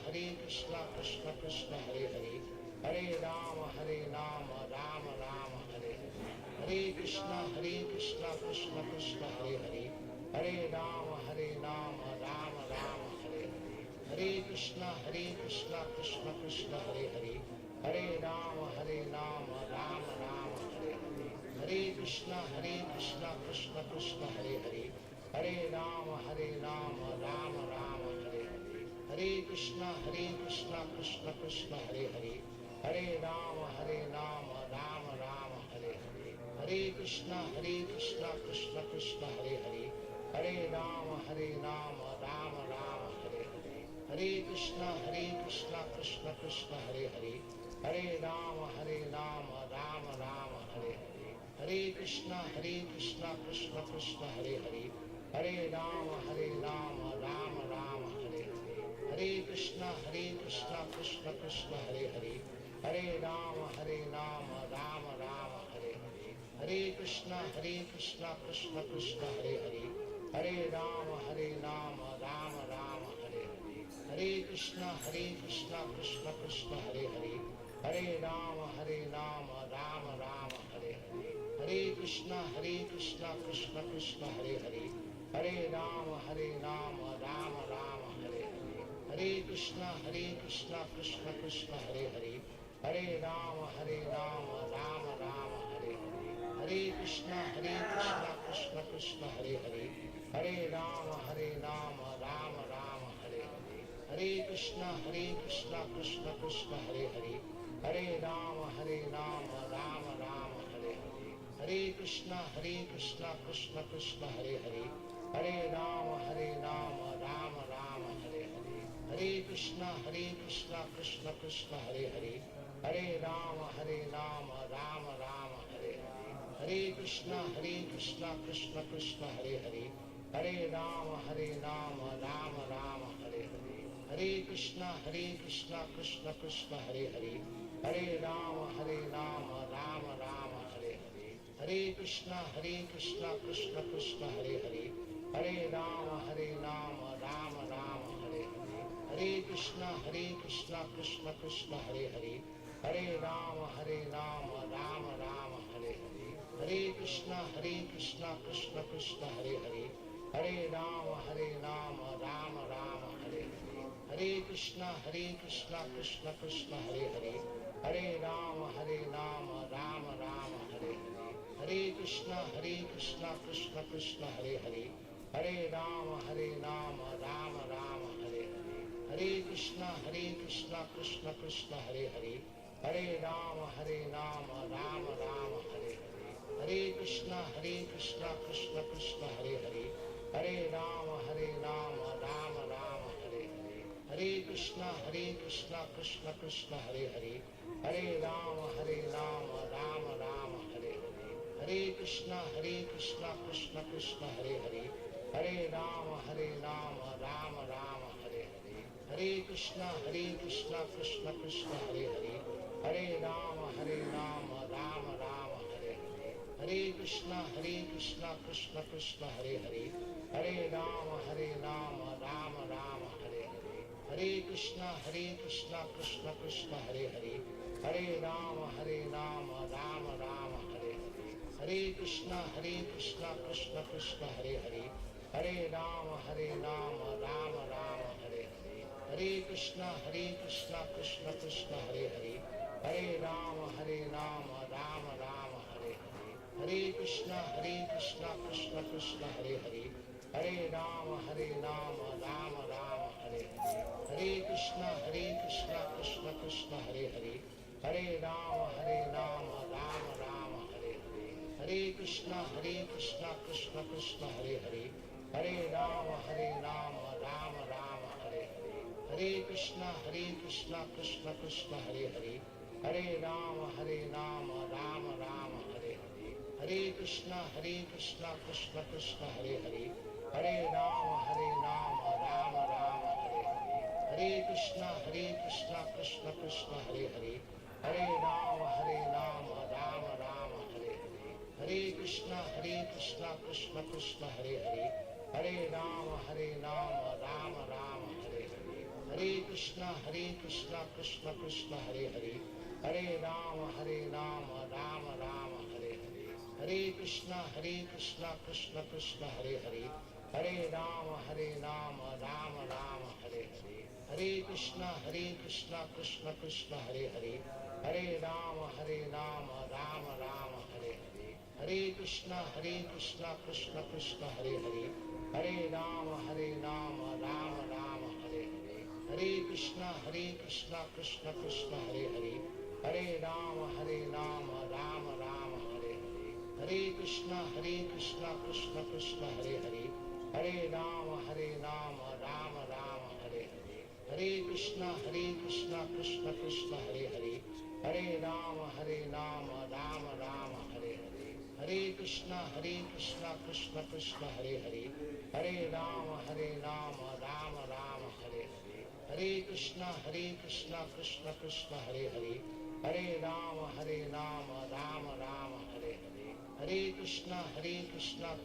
Hare Krishna Krishna Krishna Hare Hare, Hare Rama Rama Rama Hare Hare, Hare Krishna Krishna Krishna Hare Hare, Hare Rama Rama Rama Hare Hare, Hare Krishna Krishna Krishna Hare Hare, Hare Rama Rama Rama Hare Hare, Hare Krishna Krishna Krishna Hare Hare, Hare Rama Rama Rama Hare Hare, Hare Krishna Krishna Krishna Hare Hare, Hare Rama Rama Rama Hare Hare, Hare Krishna Krishna Krishna Hare Hare, Hare Rama Rama Rama Hare Hare, Hare Krishna Krishna Krishna Hare Hare, Hare Rama Rama Rama Hare Hare, Hare Krishna Krishna Krishna Hare Hare, Hare Rama Rama Rama Hare Hare, Hare Krishna Krishna Krishna Hare Hare, Hare Rama Rama Rama Hare Hare, Hare Krishna Krishna Krishna Hare Hare, Hare Rama Rama Rama Hare Hare, Hare Krishna Krishna Krishna Hare Hare, Hare Rama Rama Rama Hare Hare, Hare Krishna Krishna Krishna Hare Hare, Hare Rama Rama Rama Hare Hare, Hare Krishna Krishna Krishna Hare Hare, Hare Rama Rama Rama Hare Hare, Hare Krishna Krishna Krishna Hare Hare, Hare Rama Rama Rama Hare Hare, Hare Krishna Krishna Krishna Hare Hare, Hare Rama Rama Rama Hare Hare, Hare Krishna Krishna Krishna Hare Hare, Hare Rama Rama Rama Hare Hare, Hare Krishna Krishna Krishna Hare Hare, Hare Rama Rama Rama Hare Hare, Hare Krishna Krishna Krishna Hare Hare, Hare Rama Rama Rama Hare Hare, Hare Krishna Krishna Krishna Hare Hare, Hare Rama Rama Rama Hare Hare, Hare Krishna Krishna Krishna Hare Hare, Hare Rama Rama Rama Hare Hare, Hare Krishna Krishna Krishna Hare Hare, Hare Rama Rama Rama Hare Hare, Hare Krishna Krishna Krishna Hare Hare, Hare Rama Rama Rama Hare Hare, Hare Krishna Krishna Krishna Hare Hare, Hare Rama Rama Rama Hare Hare, Hare Krishna Krishna Krishna Hare Hare, Hare Rama Rama Rama Hare Hare, Hare Krishna Krishna Krishna Hare Hare, Hare Rama Rama Rama Hare Hare, Hare Krishna Krishna Krishna Hare Hare, Hare Rama Rama Rama Hare Hare, Hare Krishna Krishna Krishna Hare Hare, Hare Rama Rama Rama Hare Hare, Hare Krishna Krishna Krishna Hare Hare, Hare Rama Rama Rama Hare Hare, Hare Krishna Krishna Krishna Hare Hare, Hare Rama Rama Rama Hare Hare, Hare Krishna Krishna Krishna Hare Hare, Hare Rama Rama Rama Hare Hare, Hare Krishna Krishna Krishna Hare Hare, Hare Rama Rama Rama Hare Hare, Hare Krishna Krishna Krishna Hare Hare, Hare Rama Rama Rama Hare Hare, Hare Krishna Krishna Krishna Hare Hare, Hare Rama Rama Rama Hare Hare, Hare Krishna Krishna Krishna Hare Hare, Hare Rama Rama Rama Hare Hare, Hare Krishna Krishna Krishna Hare Hare, Hare Rama Rama Rama Hare Hare, Hare Krishna Krishna Krishna Hare Hare, Hare Rama Rama Rama Hare Hare, Hare Krishna Krishna Krishna Hare Hare, Hare Rama Rama Rama Hare Hare, Hare Krishna Krishna Krishna Hare Hare, Hare Rama Rama Rama Hare Hare, Hare Krishna Krishna Krishna Hare Hare, Hare Rama Rama Rama Hare Hare, Hare Krishna Krishna Krishna Hare Hare, Hare Rama Rama Rama Hare Hare, Hare Krishna Krishna Krishna Hare Hare, Hare Rama Rama Rama Hare Hare, Hare Krishna Krishna Krishna Hare Hare, Hare Rama Rama Rama Hare Hare, Hare Krishna Krishna Krishna Hare Hare, Hare Rama Rama Rama Hare Hare, Hare Krishna Krishna Krishna Hare Hare, Hare Rama Rama Rama Hare Hare, Hare Krishna Krishna Krishna Hare Hare, Hare Rama Rama Rama Hare Hare, Hare Krishna Krishna Krishna Hare Hare, Hare Rama Rama Rama Hare Hare, Hare Krishna Krishna Krishna Hare Hare, Hare Rama Rama Rama Hare Hare, Hare Krishna Krishna Krishna Hare Hare, Hare Rama Rama Rama Hare Hare, Hare Krishna Krishna Krishna Hare Hare, Hare Rama Rama Rama Hare Hare, Hare Krishna Krishna Krishna Hare Hare, Hare Rama Rama Rama Hare Hare, Hare Krishna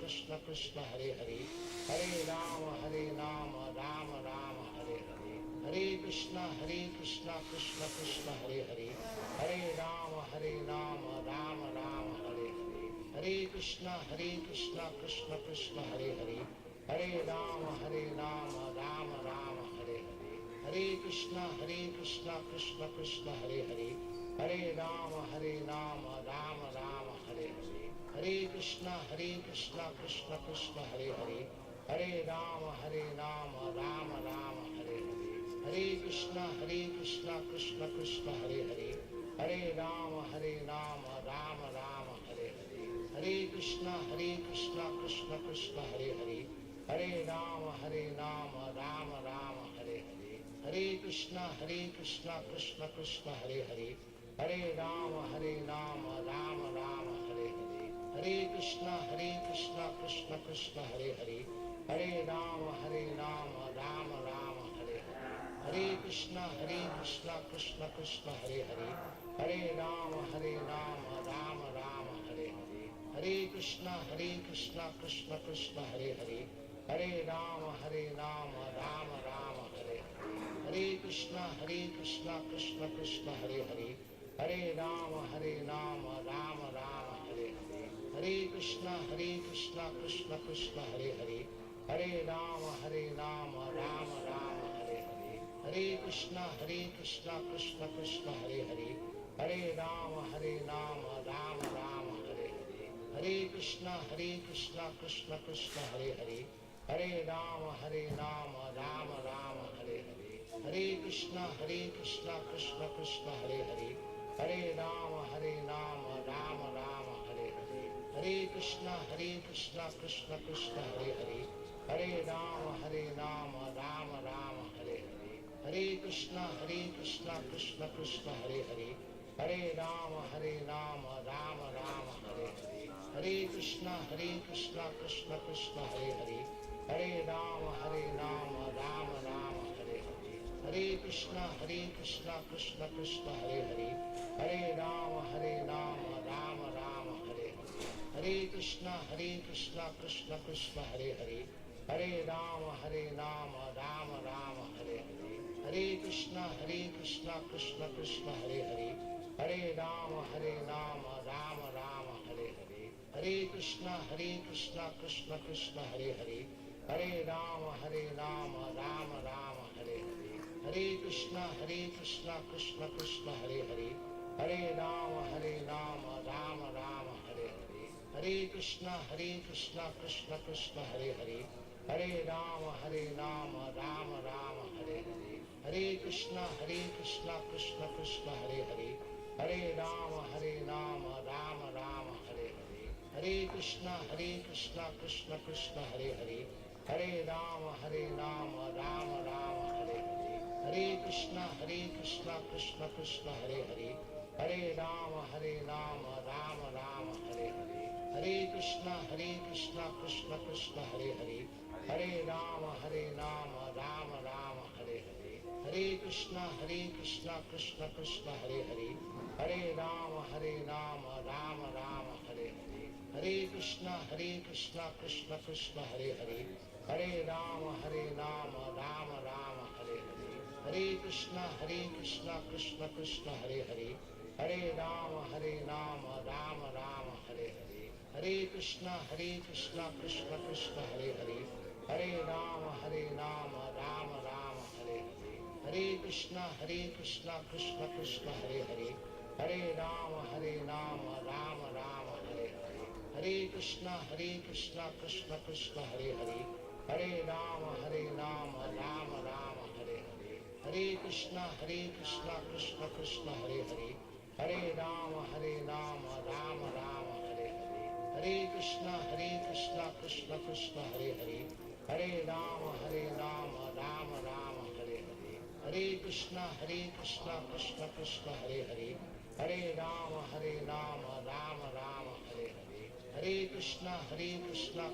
Krishna Krishna Hare Hare, Hare Rama Rama Rama Hare Hare, Hare Krishna Krishna Krishna Hare Hare, Hare Rama Rama Rama Hare Hare, Hare Krishna Krishna Krishna Hare Hare, Hare Rama Rama Rama Hare Hare, Hare Krishna Krishna Krishna Hare Hare, Hare Rama Rama Rama Hare Hare, Hare Krishna Krishna Krishna Hare Hare, Hare Rama Rama Rama Hare Hare, Hare Krishna Krishna Krishna Hare Hare, Hare Rama Rama Rama Hare Hare, Hare Krishna Krishna Krishna Hare Hare, Hare Rama Rama Rama Hare Hare, Hare Krishna Krishna Krishna Hare Hare, Hare Rama Rama Rama Hare Hare, Hare Krishna Krishna Krishna Hare Hare, Hare Rama Rama Rama Hare Hare, Hare Krishna Krishna Krishna Hare Hare, Hare Rama Rama Rama Hare Hare, Hare Krishna Krishna Krishna Hare Hare, Hare Rama Rama Rama Hare Hare, Hare Krishna Krishna Krishna Hare Hare, Hare Rama Rama Rama Hare Hare, Hare Krishna Krishna Krishna Hare Hare, Hare Rama Rama Rama Hare Hare, Hare Krishna Krishna Krishna Hare Hare, Hare Rama Rama Rama Hare Hare, Hare Krishna Krishna Krishna Hare Hare, Hare Rama Rama Rama Hare Hare, Hare Krishna Krishna Krishna Hare Hare, Hare Rama Rama Rama Hare Hare, Hare Krishna Krishna Krishna Hare Hare, Hare Rama Rama Rama Hare Hare, Hare Krishna Krishna Krishna Hare Hare, Hare Rama Rama Rama Hare Hare, Hare Krishna Krishna Krishna Hare Hare, Hare Rama Rama Rama Hare Hare, Hare Krishna Krishna Krishna Hare Hare, Hare Rama Rama Rama Hare Hare, Hare Krishna Krishna Krishna Hare Hare, Hare Rama Rama Rama Hare Hare, Hare Krishna Krishna Krishna Hare Hare, Hare Rama Rama Rama Hare Hare, Hare Krishna Krishna Krishna Hare Hare, Hare Rama Rama Rama Hare Hare, Hare Krishna Krishna Krishna Hare Hare, Hare Rama Rama Rama Hare Hare, Hare Krishna Krishna Krishna Hare Hare, Hare Rama Rama Rama Hare Hare, Hare Krishna Krishna Krishna Hare Hare, Hare Rama Rama Rama Hare Hare, Hare Krishna Krishna Krishna Hare Hare, Hare Rama Rama Rama Hare Hare, Hare Krishna Krishna Krishna Hare Hare, Hare Rama Rama Rama Hare Hare, Hare Krishna Krishna Krishna Hare Hare, Hare Rama Rama Rama Hare Hare, Hare Krishna Krishna Krishna Hare Hare, Hare Rama Rama Rama Hare Hare, Hare Krishna Krishna Krishna Hare Hare, Hare Rama Rama Rama Hare Hare, Hare Krishna Krishna Krishna Hare Hare, Hare Rama Rama Rama Hare Hare, Hare Krishna Krishna Krishna Hare Hare, Hare Rama Rama Rama Hare Hare, Hare Krishna Krishna Krishna Hare Hare, Hare Rama Rama Rama Hare Hare, Hare Krishna Krishna Krishna Hare Hare, Hare Rama Rama Rama Hare Hare, Hare Krishna Krishna Krishna Hare Hare, Hare Rama Rama Rama Hare Hare, Hare Krishna Krishna Krishna Hare Hare, Hare Rama Rama Rama Hare Hare, Hare Krishna Krishna Krishna Hare Hare, Hare Rama Rama Rama Hare Hare, Hare Krishna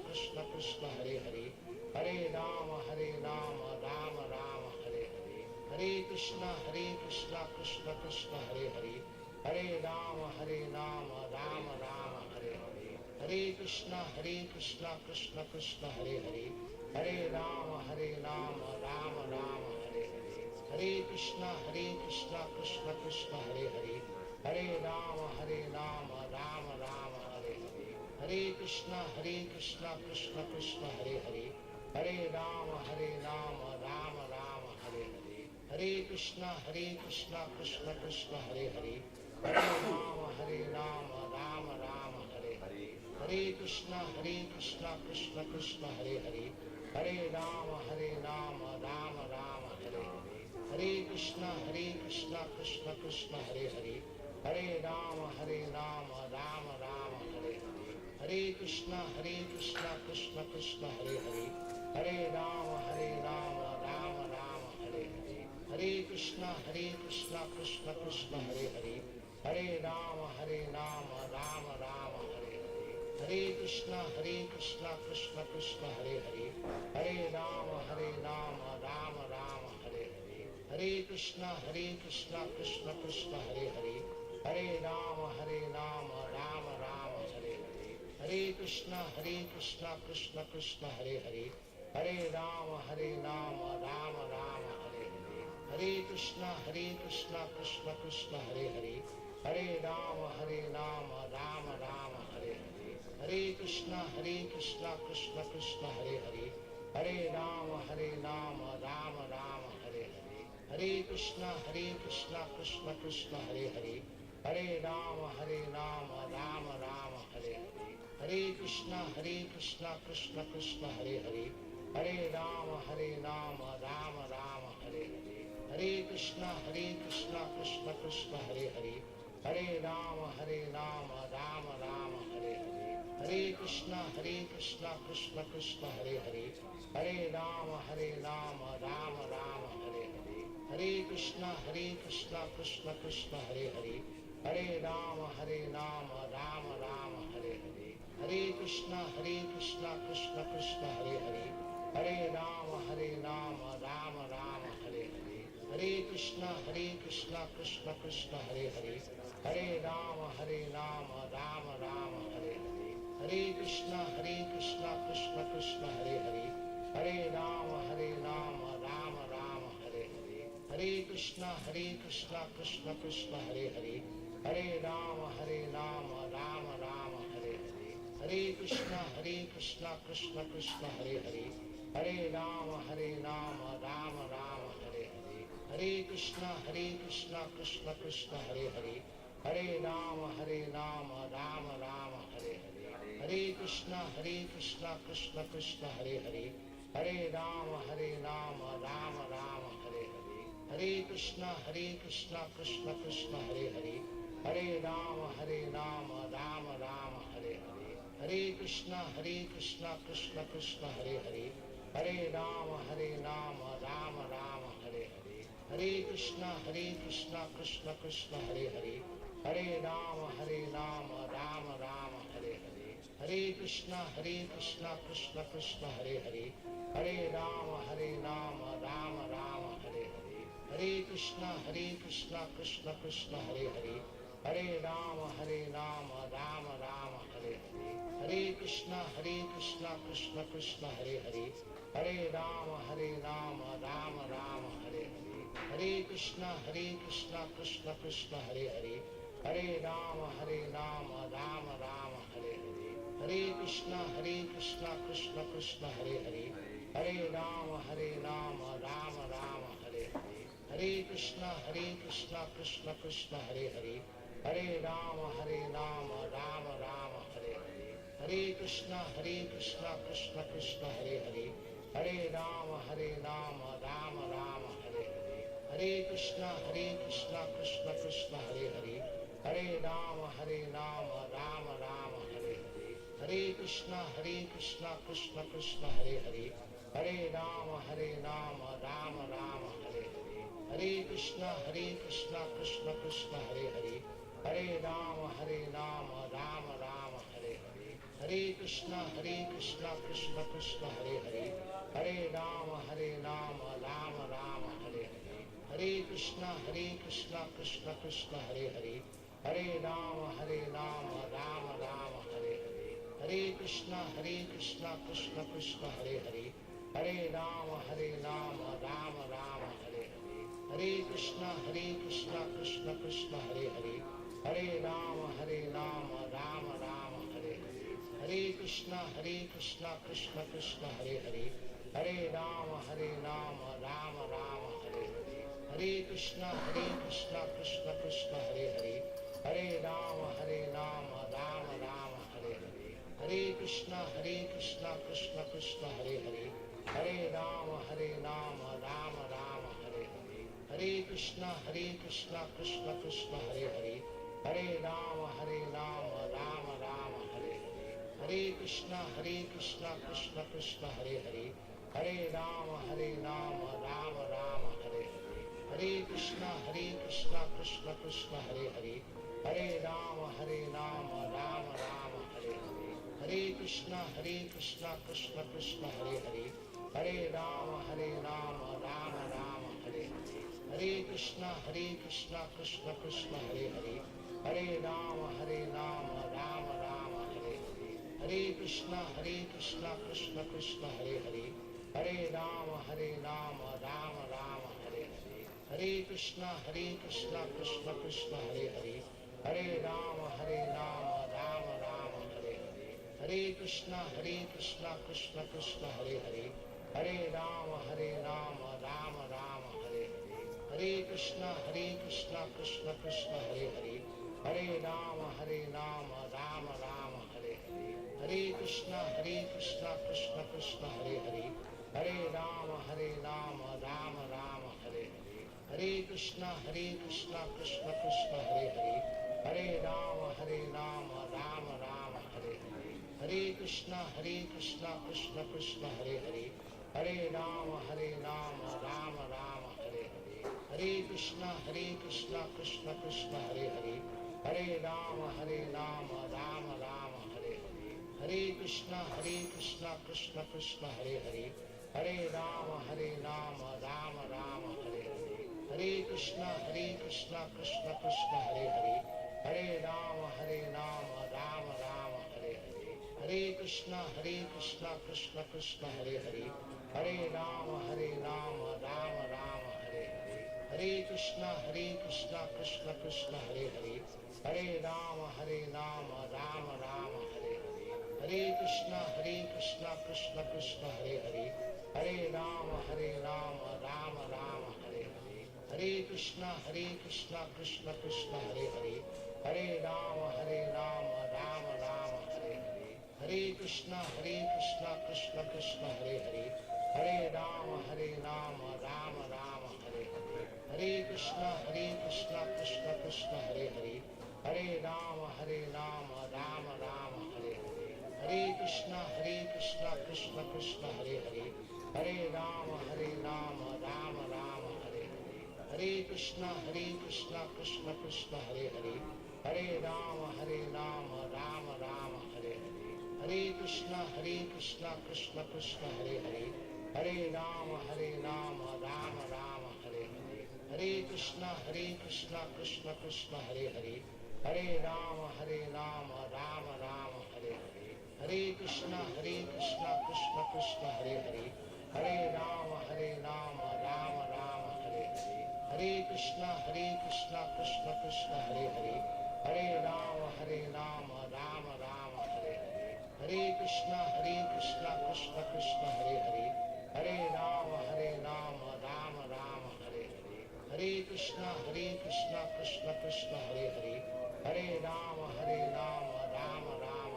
Krishna Krishna Hare Hare, Hare Rama Rama Rama Hare Hare, Hare Krishna Krishna Krishna Hare Hare, Hare Rama Rama Rama Hare Hare, Hare Krishna Krishna Krishna Hare Hare, Hare Rama Rama Rama Hare Hare, Hare Krishna Krishna Krishna Hare Hare, Hare Rama Rama Rama Hare Hare, Hare Krishna Krishna Krishna Hare Hare, Hare Rama Rama Rama Hare Hare, Hare Krishna Krishna Krishna Hare Hare, Hare Rama Rama Rama Hare Hare, Hare Krishna Krishna Krishna Hare Hare, Hare Rama Rama Rama Hare Hare, Hare Krishna Krishna Krishna Hare Hare, Hare Rama Rama Rama Hare Hare, Hare Krishna Krishna Krishna Hare Hare, Hare Rama Rama Rama Hare Hare, Hare Krishna Krishna Krishna Hare Hare, Hare Rama Rama Rama Hare Hare, Hare Krishna Krishna Krishna Hare Hare, Hare Rama Rama Rama Hare Hare, Hare Krishna Krishna Krishna Hare Hare, Hare Rama Rama Rama Hare Hare, Hare Krishna Krishna Krishna Hare Hare, Hare Rama Rama Rama Hare Hare, Hare Krishna Krishna Krishna Hare Hare, Hare Rama Rama Rama Hare Hare, Hare Krishna Krishna Krishna Hare Hare, Hare Rama Rama Rama Hare Hare, Hare Krishna Krishna Krishna Hare Hare, Hare Rama Rama Rama Hare Hare, Hare Krishna Krishna Krishna Hare Hare, Hare Rama Rama Rama Hare Hare, Hare Krishna Krishna Krishna Hare Hare, Hare Rama Rama Rama Hare Hare, Hare Krishna Krishna Krishna Hare Hare, Hare Rama Rama Rama Hare Hare, Hare Krishna Krishna Krishna Hare Hare, Hare Rama Rama Rama Hare Hare, Hare Krishna Krishna Krishna Hare Hare, Hare Rama Rama Rama Hare Hare, Hare Krishna Krishna Krishna Hare Hare, Hare Rama Rama Rama Hare Hare, Hare Krishna Krishna Krishna Hare Hare, Hare Rama Rama Rama Hare Hare, Hare Krishna Krishna Krishna Hare Hare, Hare Rama Rama Rama Hare Hare, Hare Krishna Krishna Krishna Hare Hare, Hare Rama Rama Rama Hare Hare, Hare Krishna Krishna Krishna Hare Hare, Hare Rama Rama Rama Hare Hare, Hare Krishna Krishna Krishna Hare Hare, Hare Rama Rama Rama Hare Hare, Hare Krishna Krishna Krishna Hare Hare, Hare Rama Rama Rama Hare Hare, Hare Krishna Krishna Krishna Hare Hare, Hare Rama Rama Rama Hare Hare, Hare Krishna Krishna Krishna Hare Hare, Hare Rama Rama Rama Hare Hare, Hare Krishna Krishna Krishna Hare Hare, Hare Rama Rama Rama Hare Hare, Hare Krishna Krishna Krishna Hare Hare, Hare Rama Rama Rama Hare Hare, Hare Krishna Krishna Krishna Hare Hare, Hare Rama Rama Rama Hare Hare, Hare Krishna Krishna Krishna Hare Hare, Hare Rama Rama Rama Hare Hare, Hare Krishna Krishna Krishna Hare Hare, Hare Rama Rama Rama Hare Hare, Hare Krishna Krishna Krishna Hare Hare, Hare Rama Rama Rama Hare Hare, Hare Krishna Krishna Krishna Hare Hare, Hare Rama Rama Rama Hare Hare, Hare Krishna Krishna Krishna Hare Hare, Hare Rama Rama Rama Hare Hare, Hare Krishna Krishna Krishna Hare Hare, Hare Rama Rama Rama Hare Hare, Hare Krishna Krishna Krishna Hare Hare, Hare Rama Rama Rama Hare Hare, Hare Krishna Krishna Krishna Hare Hare, Hare Rama Rama Rama Hare Hare, Hare Krishna Krishna Krishna Hare Hare, Hare Rama Rama Rama Hare Hare, Hare Krishna Krishna Krishna Hare Hare, Hare Rama Rama Rama Hare Hare, Hare Krishna Krishna Krishna Hare Hare, Hare Rama Rama Rama Hare Hare, Hare Krishna Krishna Krishna Hare Hare, Hare Rama Rama Rama Hare Hare, Hare Krishna Krishna Krishna Hare Hare, Hare Rama Rama Rama Hare Hare, Hare Krishna Krishna Krishna Hare Hare, Hare Rama Rama Rama Hare Hare, Hare Krishna Krishna Krishna Hare Hare, Hare Rama Rama Rama Hare Hare, Hare Krishna Krishna Krishna Hare Hare, Hare Rama Rama Rama Hare Hare, Hare Krishna Krishna Krishna Hare Hare, Hare Rama Rama Rama Hare Hare, Hare Krishna Krishna Krishna Hare Hare, Hare Rama Rama Rama Hare Hare, Hare Krishna Krishna Krishna Hare Hare, Hare Rama Rama Rama Hare Hare, Hare Krishna Krishna Krishna Hare Hare, Hare Rama Rama Rama Hare Hare, Hare Krishna Krishna Krishna Hare Hare, Hare Rama Rama Rama Hare Hare, Hare Krishna Krishna Krishna Hare Hare, Hare Rama Rama Rama Hare Hare, Hare Krishna Krishna Krishna Hare Hare, Hare Rama Rama Rama Hare Hare, Hare Krishna Krishna Krishna Hare Hare, Hare Rama Rama Rama Hare Hare, Hare Krishna Krishna Krishna Hare Hare, Hare Rama Rama Rama Hare Hare, Hare Krishna Krishna Krishna Hare Hare, Hare Rama Rama Rama Hare Hare, Hare Krishna Krishna Krishna Hare Hare, Hare Rama Rama Rama Hare Hare, Hare Krishna Krishna Krishna Hare Hare, Hare Rama Rama Rama Hare Hare, Hare Krishna Krishna Krishna Hare Hare, Hare Rama Rama Rama Hare Hare, Hare Krishna Krishna Krishna Hare Hare, Hare Rama Rama Rama Hare Hare, Hare Krishna Krishna Krishna Hare Hare, Hare Rama Rama Rama Hare Hare, Hare Krishna Krishna Krishna Hare Hare, Hare Rama Rama Rama Hare Hare, Hare Krishna Krishna Krishna Hare Hare, Hare Rama Rama Rama Hare Hare, Hare Krishna Krishna Krishna Hare Hare, Hare Rama Rama Rama Hare Hare, Hare Krishna Krishna Krishna Hare Hare, Hare Rama Rama Rama Hare Hare, Hare Krishna Krishna Krishna Hare Hare, Hare Rama Rama Rama Hare Hare, Hare Krishna Krishna Krishna Hare Hare, Hare Rama Rama Rama Hare Hare, Hare Krishna Krishna Krishna Hare Hare, Hare Rama Rama Rama Hare Hare, Hare Krishna Krishna Krishna Hare Hare, Hare Rama Rama Rama Hare Hare, Hare Krishna Krishna Krishna Hare Hare, Hare Rama Rama Rama Hare Hare, Hare Krishna Krishna Krishna Hare Hare, Hare Rama Rama Rama Hare Hare, Hare Krishna Krishna Krishna Hare Hare, Hare Rama Rama Rama Hare Hare, Hare Krishna Krishna Krishna Hare Hare, Hare Rama Rama Rama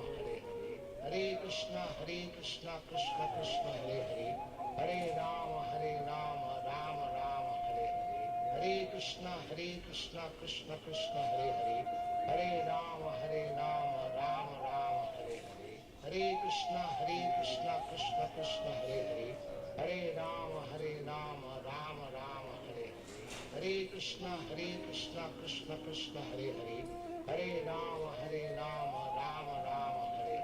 Hare Hare, Hare Krishna Krishna Krishna Hare Hare, Hare Rama Rama Rama Hare Hare, Hare Krishna Krishna Krishna Hare Hare, Hare Rama Rama Rama Hare Hare, Hare Krishna Krishna Krishna Hare Hare, Hare Rama Rama Rama Hare Hare, Hare Krishna Krishna Krishna Hare Hare, Hare Rama Rama Rama Hare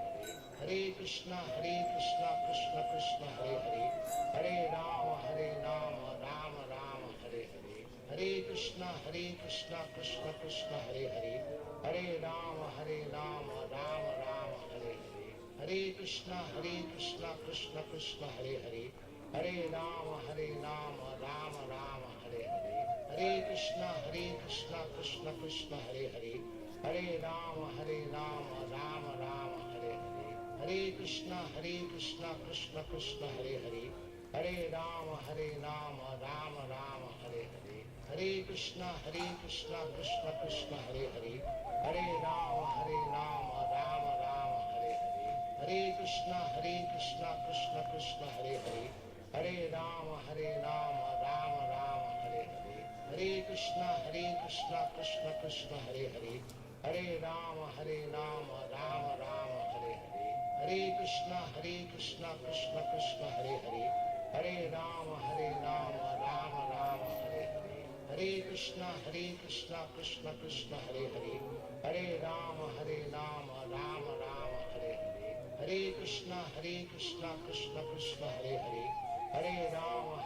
Hare, Hare Krishna Krishna Krishna Hare Hare, Hare Rama Rama Rama Hare Hare, Hare Krishna Krishna Krishna Hare Hare, Hare Rama Rama Rama Hare Hare, Hare Krishna Krishna Krishna Hare Hare, Hare Rama Rama Rama Hare Hare, Hare Krishna Krishna Krishna Hare Hare, Hare Rama Rama Rama Hare Hare, Hare Krishna Krishna Krishna Hare Hare, Hare Rama Rama Rama Hare Hare, Hare Krishna Krishna Krishna Hare Hare, Hare Rama Rama Rama Hare Hare, Hare Krishna Krishna Krishna Hare Hare, Hare Rama Rama Rama Hare Hare, Hare Krishna Krishna Krishna Hare Hare, Hare Rama Rama Rama Hare Hare, Hare Krishna Krishna Krishna Hare Hare, Hare Rama Rama Rama Hare Hare, Hare Krishna Krishna Krishna Hare Hare, Hare Rama Rama Rama Hare Hare, Hare Krishna Krishna Krishna Hare Hare, Hare Rama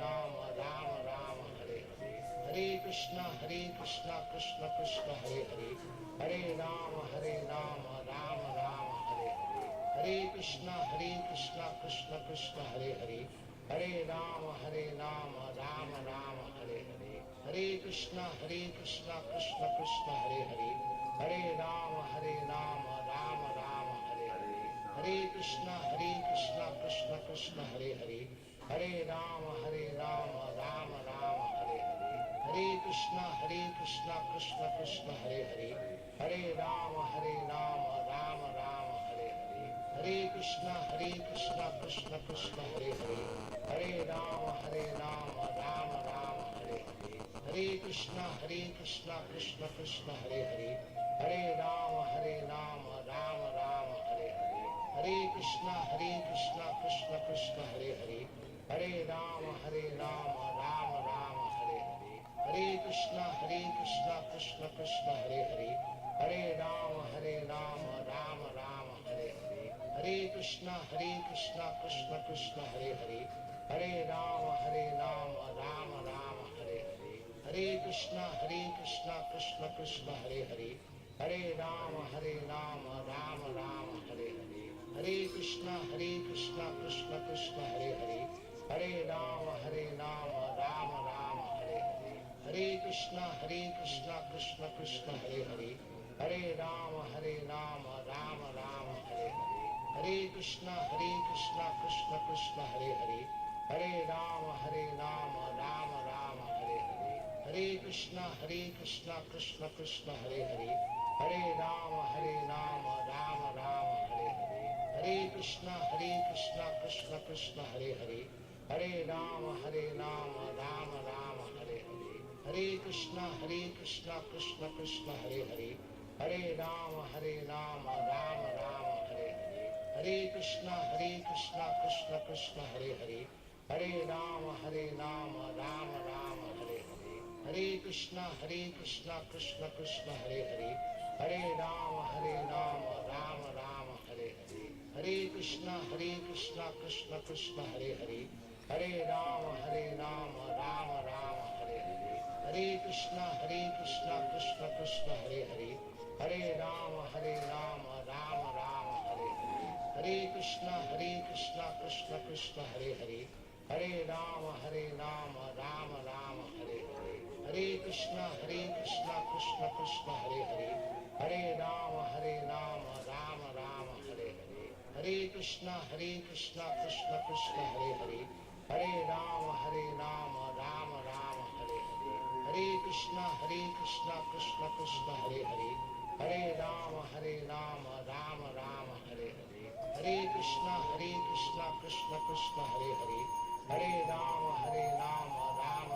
Rama Rama Hare Hare, Hare Krishna Krishna Krishna Hare Hare, Hare Rama Rama Rama Hare Hare, Hare Krishna Krishna Krishna Hare Hare, Hare Rama Rama Rama Hare Hare, Hare Krishna Krishna Krishna Hare Hare, Hare Rama Rama Rama Hare Hare, Hare Krishna Krishna Krishna Hare Hare, Hare Rama Rama Rama Hare Hare, Hare Krishna Krishna Krishna Hare Hare, Hare Rama Rama Rama Hare Hare, Hare Krishna Krishna Krishna Hare Hare, Hare Rama Rama Rama Hare Hare, Hare Krishna Krishna Krishna Hare Hare, Hare Rama Rama Rama Hare Hare, Hare Krishna Krishna Krishna Hare Hare, Hare Rama Rama Rama Hare Hare, Hare Krishna Krishna Krishna Hare Hare, Hare Rama Rama Rama Hare Hare, Hare Krishna Krishna Krishna Hare Hare, Hare Rama Rama Rama Hare Hare, Hare Krishna Krishna Krishna Hare Hare, Hare Rama Rama Rama Hare Hare, Hare Krishna Krishna Krishna Hare Hare, Hare Rama Rama Rama Hare Hare, Hare Krishna Krishna Krishna Hare Hare, Hare Rama Rama Rama Hare Hare, Hare Krishna Krishna Krishna Hare Hare, Hare Rama Rama Rama Hare Hare, Hare Krishna Krishna Krishna Hare Hare, Hare Rama Rama Rama Hare Hare, Hare Krishna Krishna Krishna Hare Hare, Hare Rama Rama Rama Hare Hare, Hare Krishna Krishna Krishna Hare Hare, Hare Rama Rama Rama Hare Hare, Hare Krishna Krishna Krishna Hare Hare, Hare Rama Rama Rama Hare Hare, Hare Krishna Krishna Krishna Hare Hare, Hare Rama Rama Rama Hare Hare, Hare Krishna Krishna Krishna Hare Hare, Hare Rama Rama Rama Hare Hare, Hare Krishna Krishna Krishna Hare Hare, Hare Rama Rama Rama Hare Hare, Hare Krishna Krishna Krishna Hare Hare, Hare Rama Rama Rama Hare Hare, Hare Krishna Krishna Krishna Hare Hare, Hare Rama Rama Rama Hare Hare, Hare Krishna Krishna Krishna Hare Hare, Hare Rama Rama Rama Hare Hare, Hare Krishna Krishna Krishna Hare Hare, Hare Rama Rama Rama Hare Hare, Hare Krishna Krishna Krishna Hare Hare, Hare Rama Rama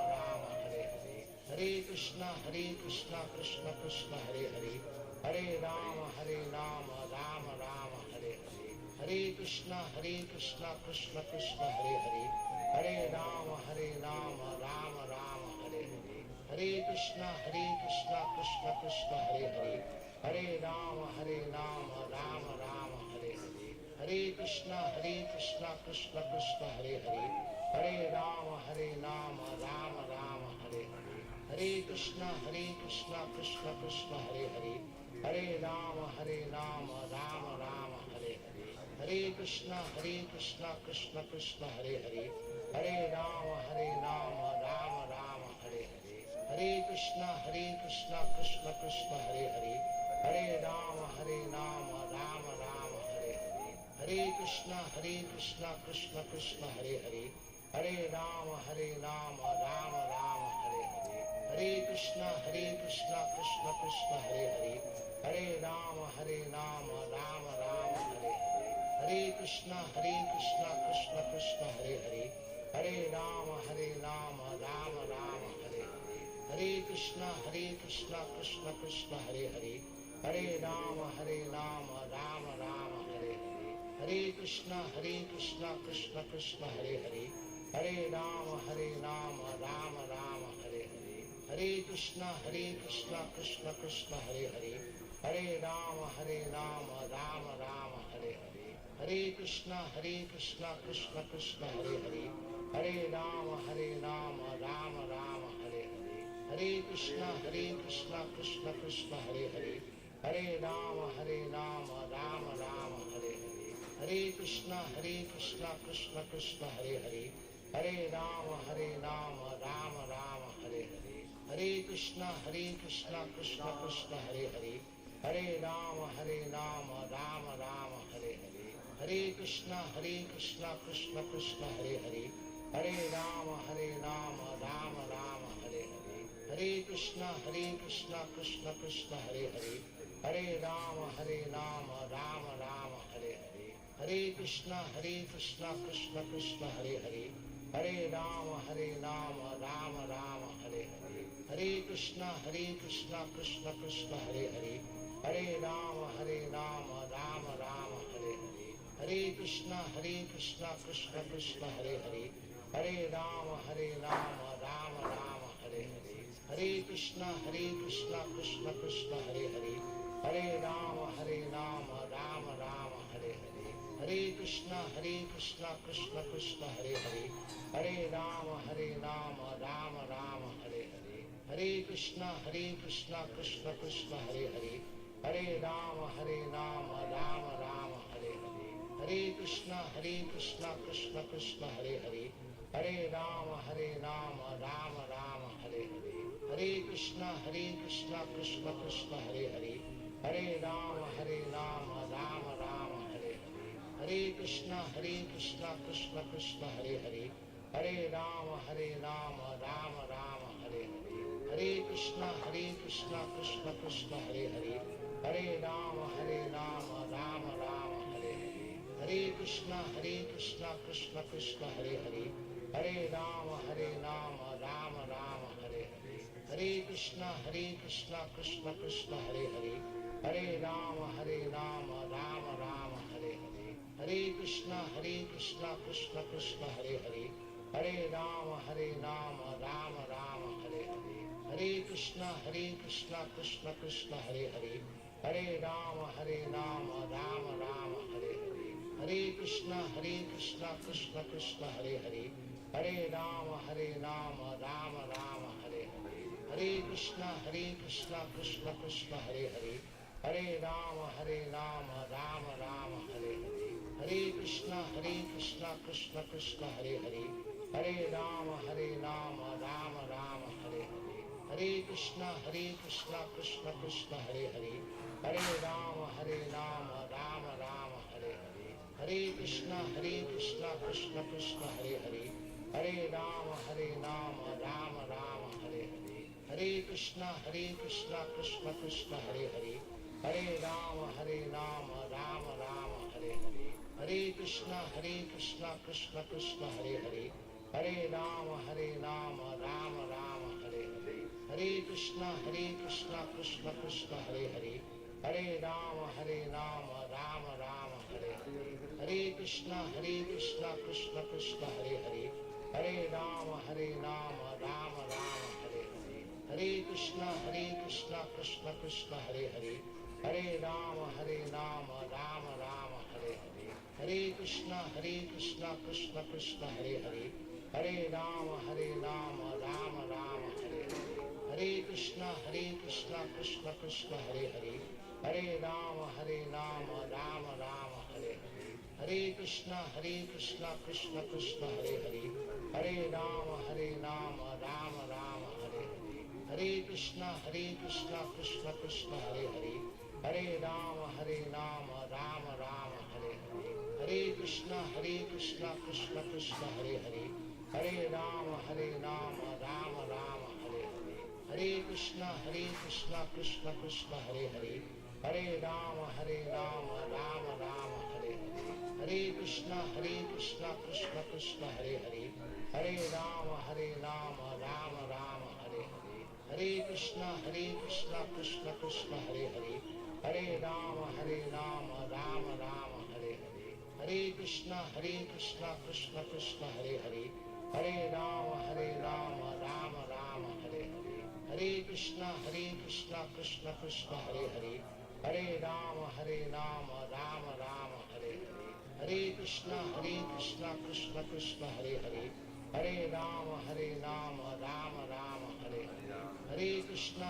Rama Hare Hare, Hare Krishna Krishna Krishna Hare Hare, Hare Rama Rama Rama Hare Hare, Hare Krishna Krishna Krishna Hare Hare, Hare Rama Rama Rama Hare Hare, Hare Krishna Krishna Krishna Hare Hare, Hare Rama Rama Rama Hare Hare, Hare Krishna Krishna Krishna Hare Hare, Hare Rama Rama Rama Hare Hare, Hare Krishna Krishna Krishna Hare Hare, Hare Rama Rama Rama Hare Hare, Hare Krishna Krishna Krishna Hare Hare, Hare Rama Rama Rama Hare Hare, Hare Krishna Krishna Krishna Hare Hare, Hare Rama Rama Rama Hare Hare, Hare Krishna Krishna Krishna Hare Hare, Hare Rama Rama Rama Hare Hare, Hare Krishna Krishna Krishna Hare Hare, Hare Rama Rama Rama Hare Hare, Hare Krishna Krishna Krishna Hare Hare, Hare Rama Rama Rama Hare Hare, Hare Krishna Krishna Krishna Hare Hare, Hare Rama Rama Rama Hare Hare, Hare Krishna Krishna Krishna Hare Hare, Hare Rama Rama Rama Hare Hare, Hare Krishna Krishna Krishna Hare Hare, Hare Rama Rama Rama Hare Hare, Hare Krishna Krishna Krishna Hare Hare, Hare Rama Rama Rama Hare Hare, Hare Krishna Krishna Krishna Hare Hare, Hare Rama Rama Rama Hare Hare, Hare Krishna Krishna Krishna Hare Hare, Hare Rama Rama Rama Hare Hare, Hare Krishna Krishna Krishna Hare Hare, Hare Rama Rama Rama Hare Hare, Hare Krishna Krishna Krishna Hare Hare, Hare Rama Rama Rama Hare Hare, Hare Krishna Krishna Krishna Hare Hare, Hare Rama Rama Rama Hare Hare, Hare Krishna Krishna Krishna Hare Hare, Hare Rama Rama Rama Hare Hare, Hare Krishna Krishna Krishna Hare Hare, Hare Rama Rama Rama Hare Hare, Hare Krishna Krishna Krishna Hare Hare, Hare Rama Rama Rama Hare Hare, Hare Krishna Krishna Krishna Hare Hare, Hare Rama Rama Rama Hare Hare, Hare Krishna Krishna Krishna Hare Hare, Hare Rama Rama Rama Hare Hare, Hare Krishna Krishna Krishna Hare Hare, Hare Rama Rama Rama Hare Hare, Hare Krishna Krishna Krishna Hare Hare, Hare Rama Rama Rama Hare Hare, Hare Krishna Krishna Krishna Hare Hare, Hare Rama Rama Rama Hare Hare, Hare Krishna Krishna Krishna Hare Hare, Hare Rama Rama Rama Hare Hare, Hare Krishna Krishna Krishna Hare Hare, Hare Rama Rama Rama Hare Hare, Hare Krishna Krishna Krishna Hare Hare, Hare Rama Rama Rama Hare Hare, Hare Krishna Krishna Krishna Hare Hare, Hare Rama Rama Rama Hare Hare, Hare Krishna Krishna Krishna Hare Hare, Hare Rama Rama Rama Hare Hare, Hare Krishna Krishna Krishna Hare Hare, Hare Rama Rama Rama Hare Hare, Hare Krishna Krishna Krishna Hare Hare, Hare Rama Rama Rama Hare Hare, Hare Krishna Krishna Krishna Hare Hare, Hare Rama Rama Rama Hare Hare, Hare Krishna Krishna Krishna Hare Hare, Hare Rama Rama Rama Hare Hare, Hare Krishna Krishna Krishna Hare Hare, Hare Rama Rama Rama Hare Hare, Hare Krishna Krishna Krishna Hare Hare, Hare Rama Rama Rama Hare Hare, Hare Krishna Krishna Krishna Hare Hare, Hare Rama Rama Rama Hare Hare, Hare Krishna Krishna Krishna Hare Hare, Hare Rama Rama Rama Hare Hare, Hare Krishna Krishna Krishna Hare Hare, Hare Rama Rama Rama Hare Hare, Hare Krishna Krishna Krishna Hare Hare, Hare Rama Rama Rama Hare Hare, Hare Krishna Krishna Krishna Hare Hare, Hare Rama, Rama Rama, Hare Hare. Hare Krishna, Krishna Krishna, Hare Hare. Hare Rama, Rama Rama, Hare Hare. Hare Krishna, Krishna Krishna, Hare Hare. Hare Rama, Rama Rama, Hare Hare. Hare Krishna, Krishna Krishna, Hare Hare. Hare Rama, Rama Rama, Hare Hare. Hare Krishna, Krishna Krishna, Hare Hare. Hare Rama, Rama Rama, Hare Hare. Hare Krishna, Krishna Krishna, Hare Hare. Hare Rama, Rama Rama, Hare Hare. Hare Krishna, Krishna Krishna, Hare Hare. Hare Rama, Rama Rama, Hare Hare. Hare Krishna, Krishna Krishna, Hare Hare. Hare Rama, Rama Rama, Hare Hare. Hare Krishna, Krishna Krishna, Hare Hare. Hare Rama, Rama Rama, Hare Hare. Hare Krishna, Krishna Krishna, Hare Hare. Hare Rama, Rama Rama, Hare Hare. Hare Krishna, Krishna Krishna, Hare Hare. Hare Rama, Rama Rama, Hare Hare. Hare Krishna, Krishna Krishna, Hare Hare. Hare Rama, Rama Rama, Hare Hare. Hare Krishna,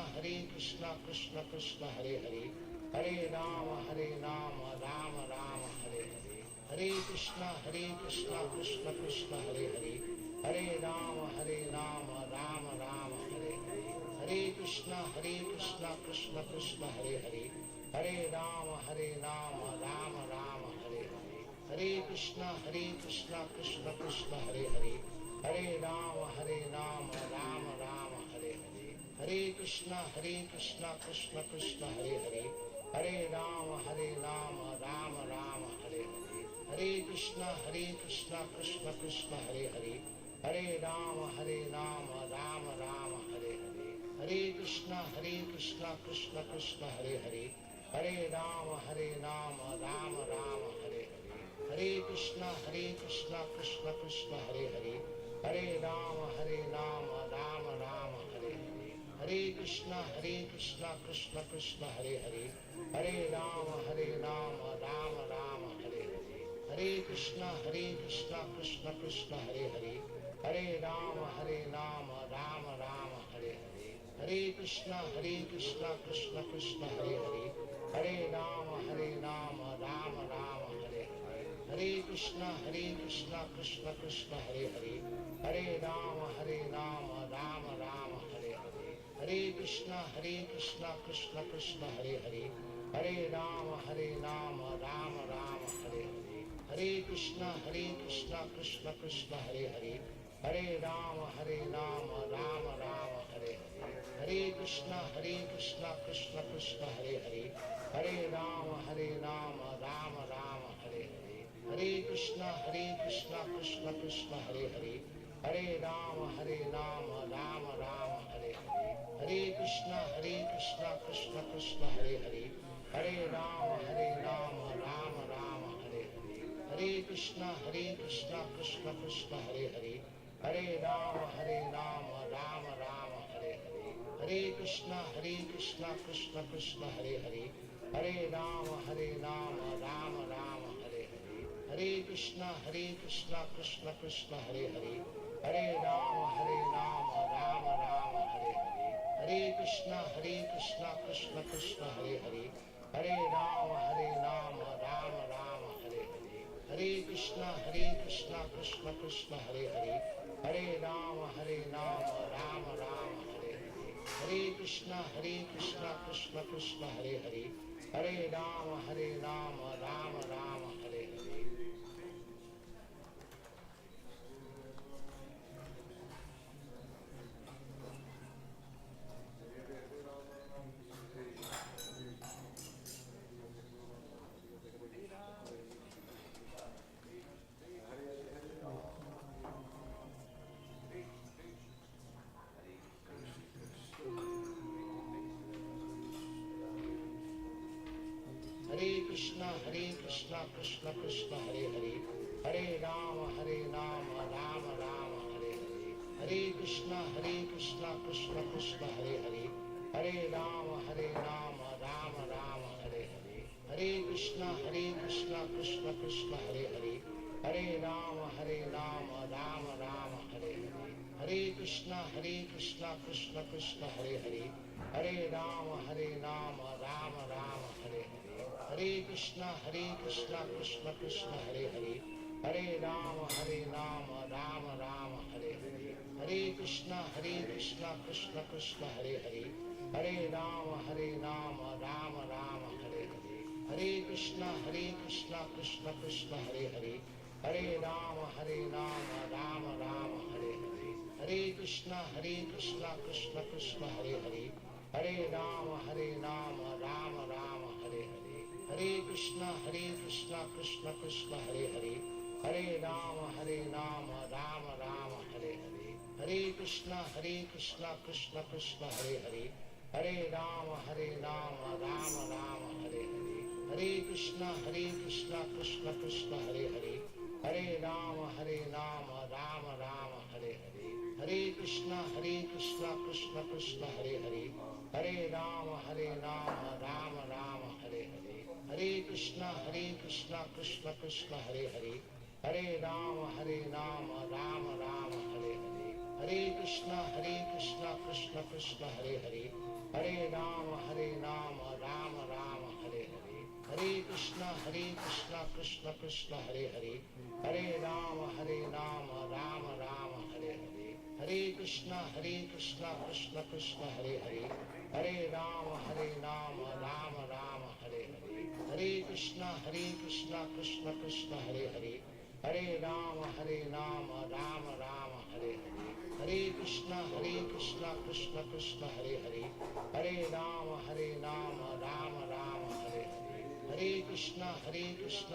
Krishna Krishna, Hare Hare. Hare Rama, Rama Rama, Hare Hare. Hare Krishna, Krishna Krishna, Hare Hare. Hare Rama, Rama Rama, Hare Hare. Hare Krishna, Krishna Krishna, Hare Hare. Hare Rama, Rama Rama, Hare Hare. Hare Krishna, Krishna Krishna, Hare Hare. Hare Rama, Rama Rama, Hare Hare. Hare Krishna, Krishna Krishna, Hare Hare. Hare Rama, Rama Rama, Hare Hare. Hare Krishna, Krishna Krishna, Hare Hare. Hare Rama, Rama Rama, Hare Hare. Hare Krishna, Krishna Krishna, Hare Hare. Hare Rama, Rama Rama, Hare Hare. Hare Krishna, Krishna Krishna, Hare Hare. Hare Rama, Rama Rama, Hare Hare. Hare Krishna, Krishna Krishna, Hare Hare. Hare Rama, Rama Rama, Hare Hare. Hare Krishna, Krishna Krishna, Hare Hare. Hare Rama, Rama Rama, Hare Hare. Hare Krishna, Krishna Krishna, Hare Hare. Hare Rama, Rama Rama, Hare Hare. Hare Krishna, Krishna Krishna, Hare Hare. Hare Rama, Rama Rama, Hare Hare. Hare Krishna, Krishna Krishna, Hare Hare. Hare Rama, Rama Rama, Hare Hare. Hare Krishna, Krishna Krishna, Hare Hare. Hare Rama, Rama Rama, Hare Hare. Hare Krishna, Krishna Krishna, Hare Hare. Hare Rama, Rama Rama, Hare Hare. Hare Krishna, Krishna Krishna, Hare Hare. Hare Rama, Rama Rama, Hare Hare. Hare Krishna, Krishna Krishna, Hare Hare. Hare Rama, Rama Rama, Hare Hare. Hare Krishna, Krishna Krishna, Hare Hare. Hare Rama, Rama Rama, Hare Hare. Hare Krishna, Krishna Krishna, Hare Hare. Hare Rama, Rama Rama, Hare Hare. Hare Krishna, Krishna Krishna, Hare Hare. Hare Rama, Rama Rama, Hare Hare. Hare Krishna, Krishna Krishna, Hare Hare. Hare Rama, Rama Rama, Hare Hare. Hare Krishna, Krishna Krishna, Hare Hare. Hare Rama, Rama Rama, Hare Hare. Hare Krishna, Krishna Krishna, Hare Hare. Hare Rama, Rama Rama, Hare Hare. Krishna, Krishna Krishna, Hare Hare. Hare Rama, Rama Rama, Hare Hare. Hare Krishna, Krishna Krishna, Hare Hare. Hare Rama, Rama Rama, Hare Hare. Hare Krishna, Krishna Krishna, Hare Hare. Hare Rama, Rama Rama, Hare Hare. Hare Krishna, Krishna Krishna, Hare Hare. Hare Rama, Rama Rama, Hare Hare. Hare Krishna, Krishna Krishna, Hare Hare. Hare Rama, Rama Rama, Hare Hare. Hare Krishna, Krishna Krishna, Hare Hare. Hare Rama, Rama Rama, Hare Hare. Hare Krishna, Krishna Krishna, Hare Hare. Hare Rama, Rama Rama, Hare Hare. Hare Krishna, Krishna Krishna, Hare Hare. Hare Rama, Rama Rama, Hare Hare. Hare Krishna, Krishna Krishna, Hare Hare. Hare Rama, Rama Rama, Hare Hare. Hare Krishna, Krishna Krishna, Hare Hare. Hare Rama, Rama Rama, Hare Hare. Hare Krishna, Krishna Krishna, Hare Hare. Hare Rama, Rama Rama, Hare Hare. Hare Krishna, Krishna Krishna, Hare Hare. Hare Rama, Rama Rama, Hare Hare. Hare Krishna, Krishna Krishna, Hare Hare. Hare Rama, Rama Rama, Hare Hare. Hare Krishna, Krishna Krishna, Hare Hare. Hare Rama, Rama Rama, Hare Hare. Hare Krishna, Krishna Krishna, Hare Hare. Hare Rama, Rama Rama, Hare Hare. Hare Krishna, Krishna Krishna, Hare Hare. Hare Rama, Rama Rama, Hare Hare. Hare Krishna, Krishna Krishna, Hare Hare. Hare Rama, Rama Rama, Hare Hare. Hare Krishna, Krishna Krishna, Hare Hare. Hare Rama, Rama Rama, Hare Hare. Hare Krishna,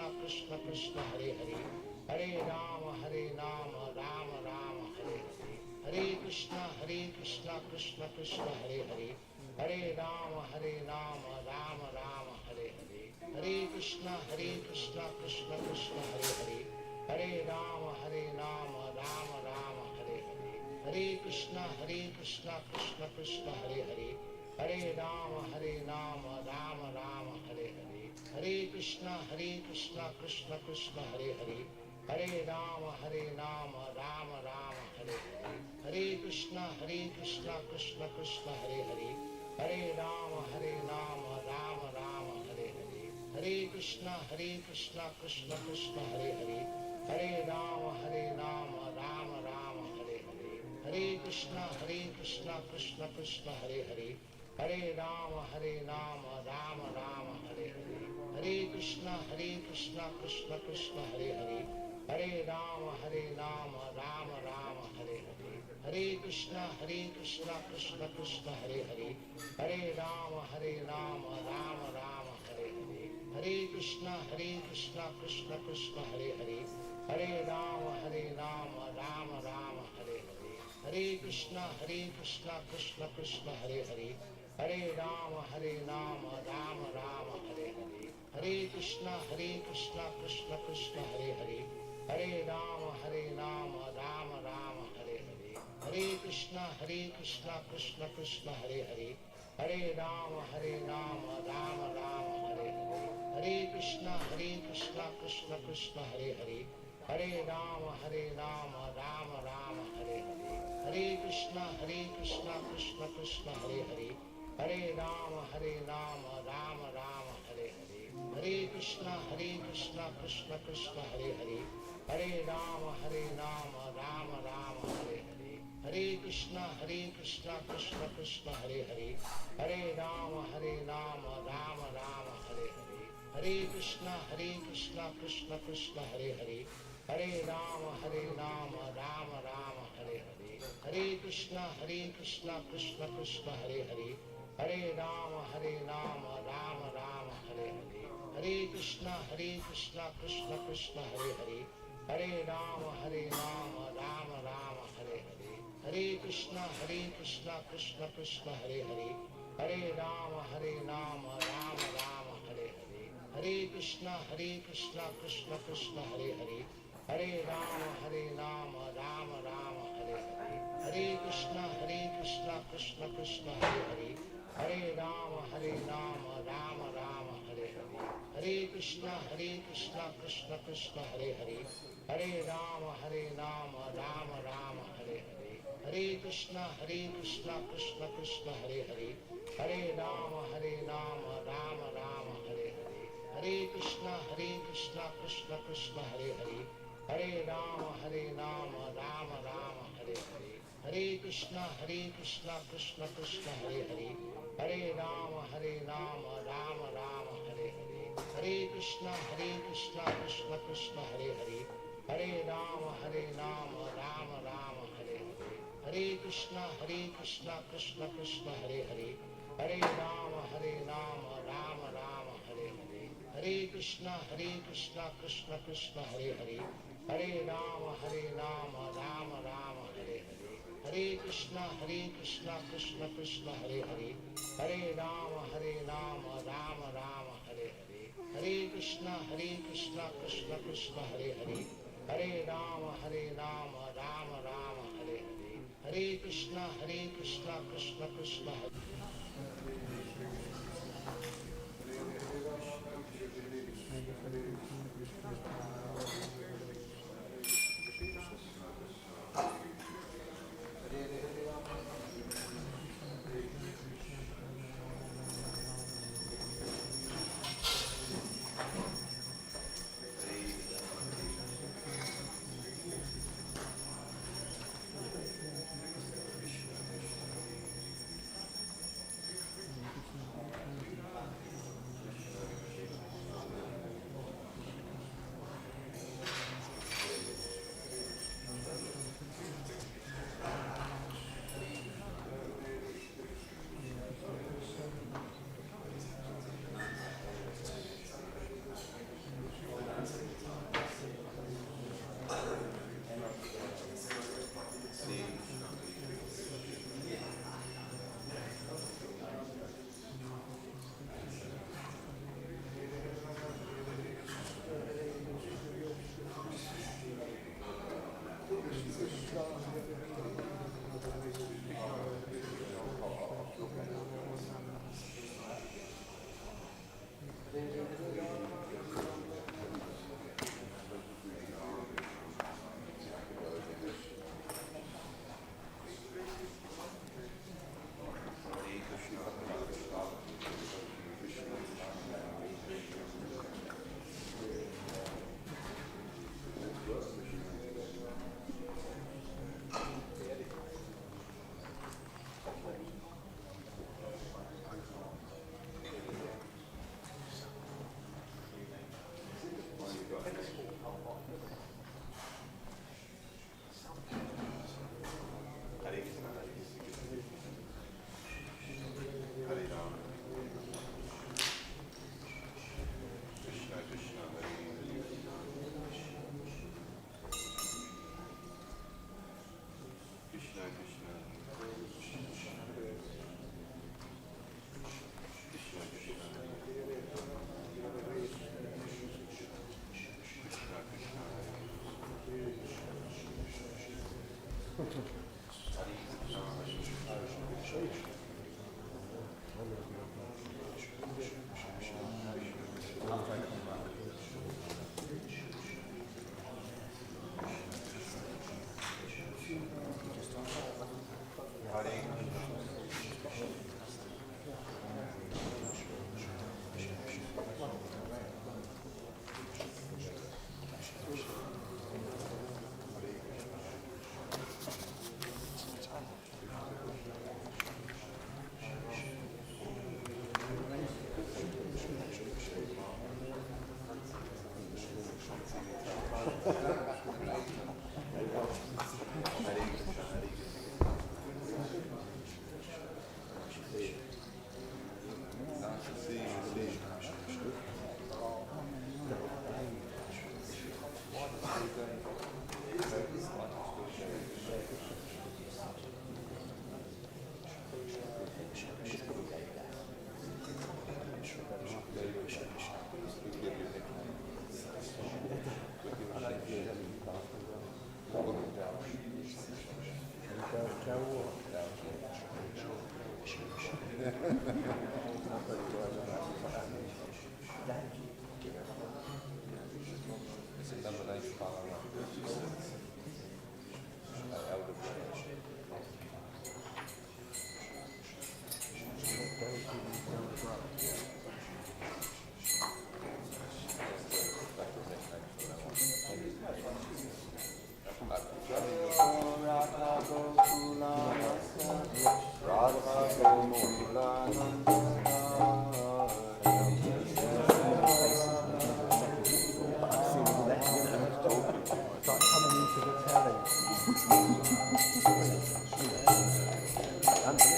Krishna Krishna, Hare Hare. Hare Rama, Rama Rama, Hare Hare. Hare Krishna, Krishna Krishna, Hare Hare. Hare Rama, Rama Rama, Hare Hare. Hare Krishna, Krishna Krishna, Hare Hare. Hare Rama, Rama Rama, Hare Hare. Hare Krishna, Krishna Krishna, Hare Hare. Hare Rama, Rama Rama, Hare Hare. Hare Krishna, Krishna Krishna, Hare Hare. Hare Rama, Rama Rama, Hare Hare. Hare Krishna, Krishna Krishna, Hare Hare. Hare Rama, Rama Rama, Hare Hare. Hare Krishna, Krishna Krishna, Hare Hare. Hare Rama, Rama Rama, Hare Hare. Hare Krishna, Krishna Krishna, Hare Hare. Hare Rama, Rama Rama, Hare Hare. Hare Krishna, Krishna Krishna, Hare Hare. Hare Rama, Rama Rama, Hare Hare. Hare Krishna, Krishna Krishna, Hare Hare. Hare Rama, Rama Rama, Hare Hare. Hare Krishna, Krishna Krishna, Hare Hare. Hare Rama, Rama Rama, Hare Hare. Hare Krishna, Krishna Krishna, Hare Hare. Hare Rama, Rama Rama, Hare Hare. Hare Krishna, Krishna Krishna, Hare Hare. Hare Rama, Rama Rama, Hare Hare. Hare Krishna, Krishna Krishna, Hare Hare. Hare Rama, Rama Rama, Hare Hare. Hare Krishna, Krishna Krishna, Hare Hare. Hare Rama, Rama Rama, Hare Hare. Hare Krishna, Krishna Krishna, Hare Hare. Hare Rama, Rama Rama, Hare Hare. Hare Krishna, Krishna Krishna, Hare Hare. Hare Rama, Rama Rama, Hare Hare. Hare Krishna, Krishna Krishna, Hare Hare. Hare Rama, Rama Rama, Hare Hare. Hare Krishna, Krishna Krishna, Hare Hare. Hare Rama, Rama Rama, Hare Hare. Hare Krishna, Krishna Krishna, Hare Hare. Hare Rama, Rama Rama, Hare Hare. Hare Krishna, Krishna Krishna, Hare Hare. Hare Rama, Rama Rama, Hare Hare. Hare Krishna, Krishna Krishna, Hare Hare. Hare Rama, Rama Rama, Hare Hare. Hare Krishna, Krishna Krishna, Hare Hare. Hare Rama, Rama Rama, Hare Hare. Hare Krishna, Krishna Krishna, Hare Hare. Krishna Krishna Krishna Hare Hare, Hare Rama Rama Rama Hare Hare, Hare Krishna Krishna Krishna Hare Hare, Hare Rama Rama Rama Hare Hare, Hare Krishna Krishna Krishna Hare Hare, Hare Rama Rama Rama Hare Hare, Hare Krishna Krishna Krishna Hare Hare, Hare Rama Rama Rama Hare Hare, Hare Krishna Krishna Krishna Hare Hare, Hare Rama Rama Rama Hare Hare, Hare Krishna Krishna Krishna Hare Hare, Hare Rama Rama Rama Hare Hare, Hare Krishna Krishna Krishna Hare Hare, Hare Rama Rama Rama Hare Hare, Hare Krishna Krishna Krishna Hare Hare, Hare Rama Rama Rama Hare Hare, Hare Krishna Krishna Krishna Hare Hare, Hare Rama Rama Rama Hare Hare, Hare Krishna Krishna Krishna Hare.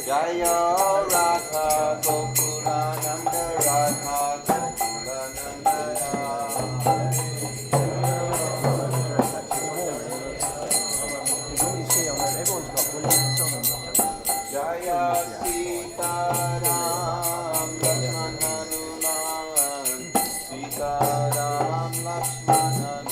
Jaya Radha Gokula Nanda Radha Gokula Nanda Jaya Sita Ram Lakshman Hanuman Sita Ram Lakshman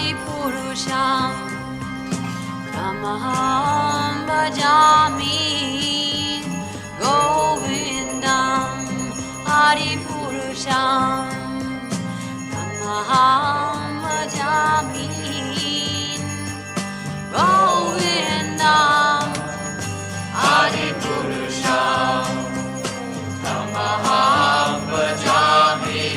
Adipurusham Brahmaham Bhajami Govindam Adipurusham Brahmaham Bhajami Govindam Adipurusham Brahmaham Bhajami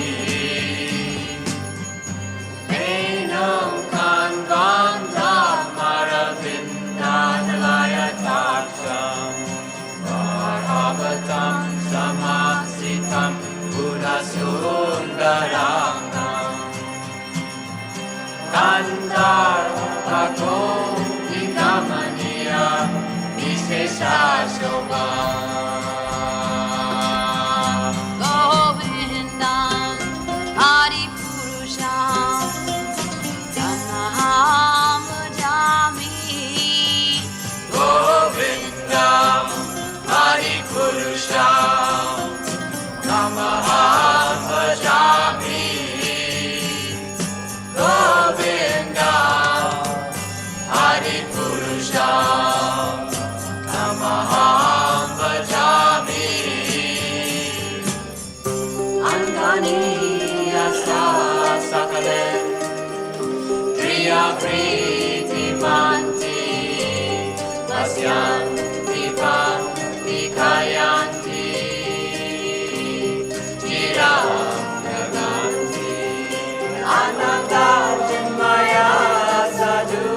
Bhagavatam Samasitam Buddha Sundaranam Gandharvako Nikamaniya Vishesha Shobha Govindam Adipurusham Brahmaham Bhajami Govindam Adipurusham Brahmaham Bhajami Govindam Adipurusham Brahmaham Bhajami Angani Asa Sakale Priya Priti Manti Vasyan Dipan Kayanti Chiragaganti Ananda Maya Sadhu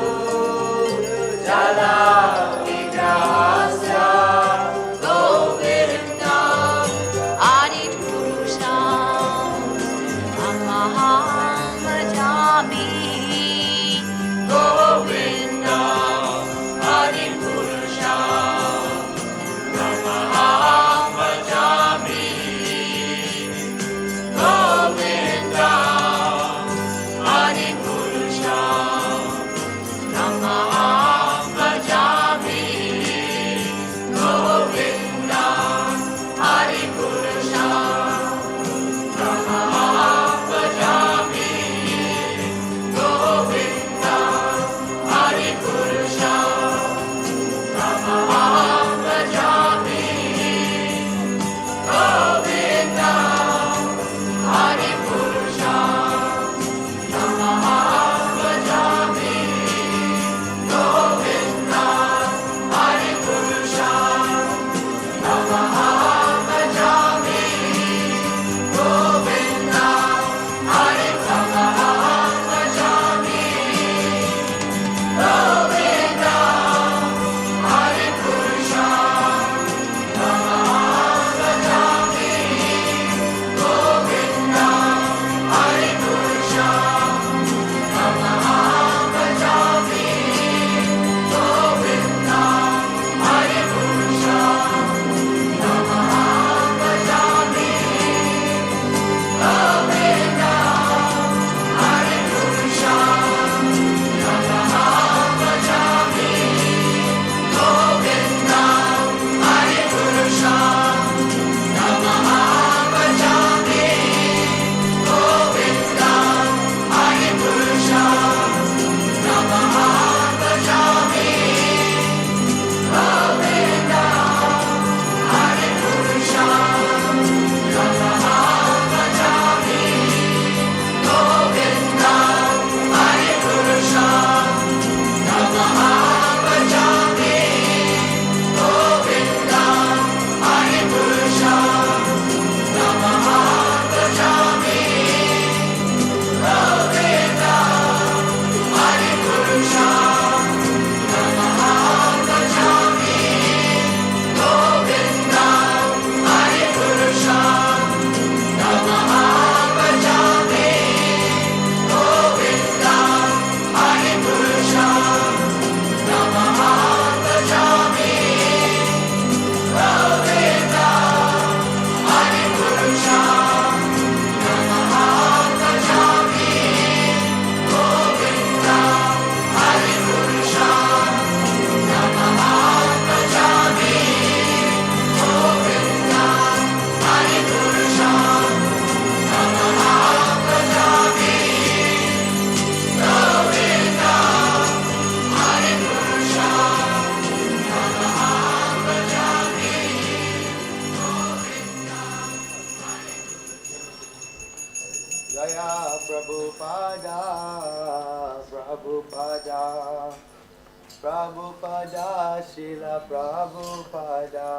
Prabhupada, Srila Prabhupada.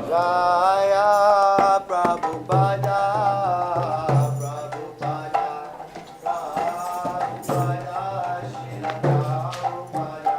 Jaya Prabhupada, Prabhupada, Prabhupada, Srila Prabhupada.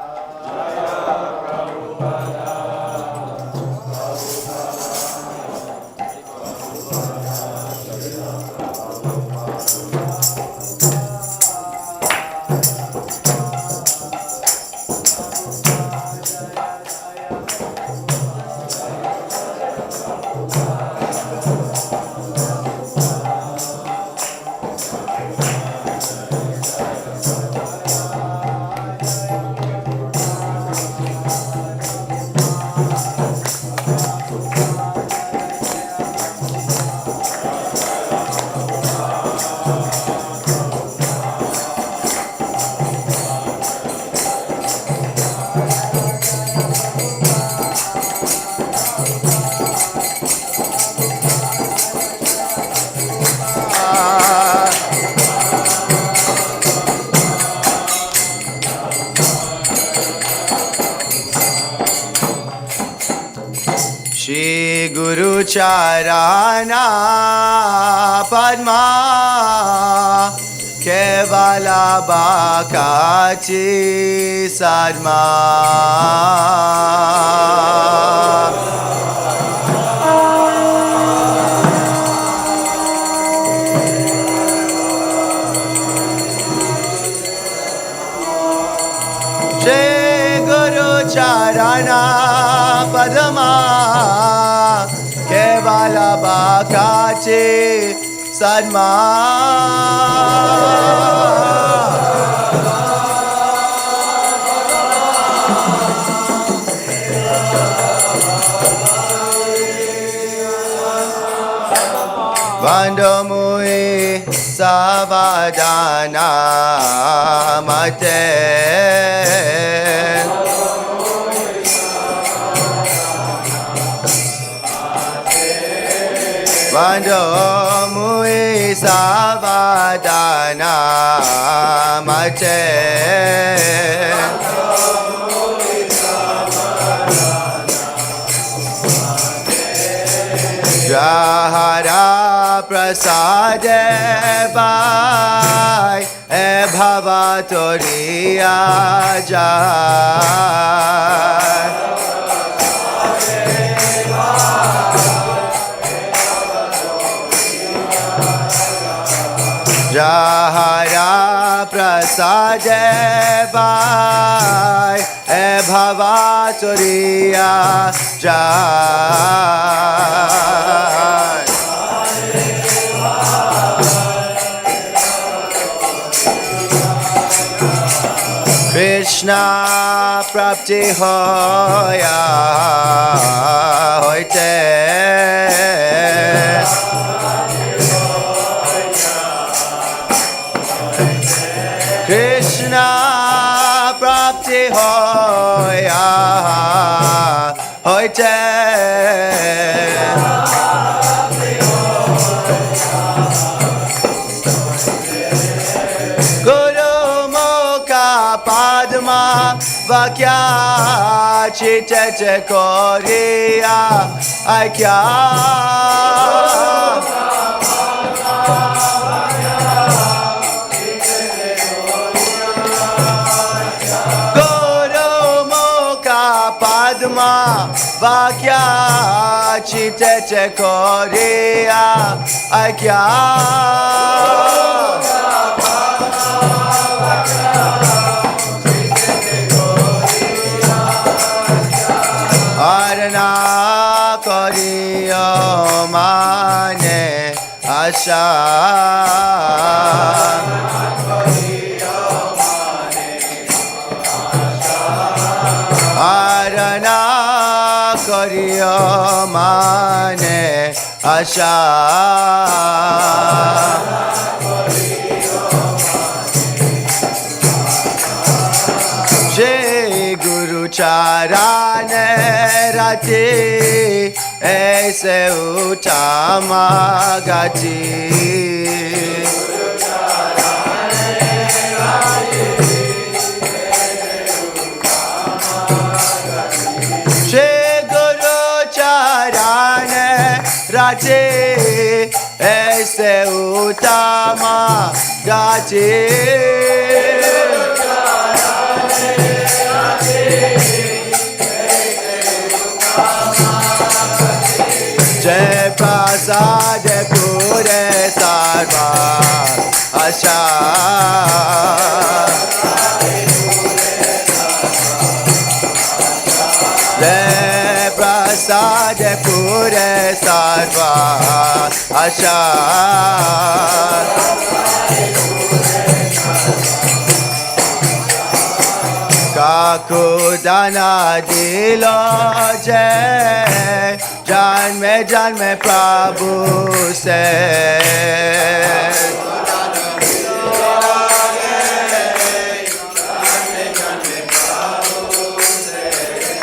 Shri Guru Charana Padma Kevala Bakachi Sadma Charana Padma Kevala Bakachi Sadma Vandamui Savadana Mate Vando mui savadana mate Jahara prasade vai e bhavatoriya jai Jahara prasade vai e bhavaturiya jai Krishna prapti hoya hoite Krishna prapti hoya hoite Guru Mukha Padma Vakya Chitete Koriya Aikya Padma Vakya Chitete Koriya Aikya Arana Koriya Mane Asha Arana Kariya Mane Asha Jai Guru Charane Rati E Ese utama gati. Rati, ese utama gati. Jai prasad pure sarva asha. Jai prasad pure sarva asha. Kaku dana dilo jai, जान में प्रभु से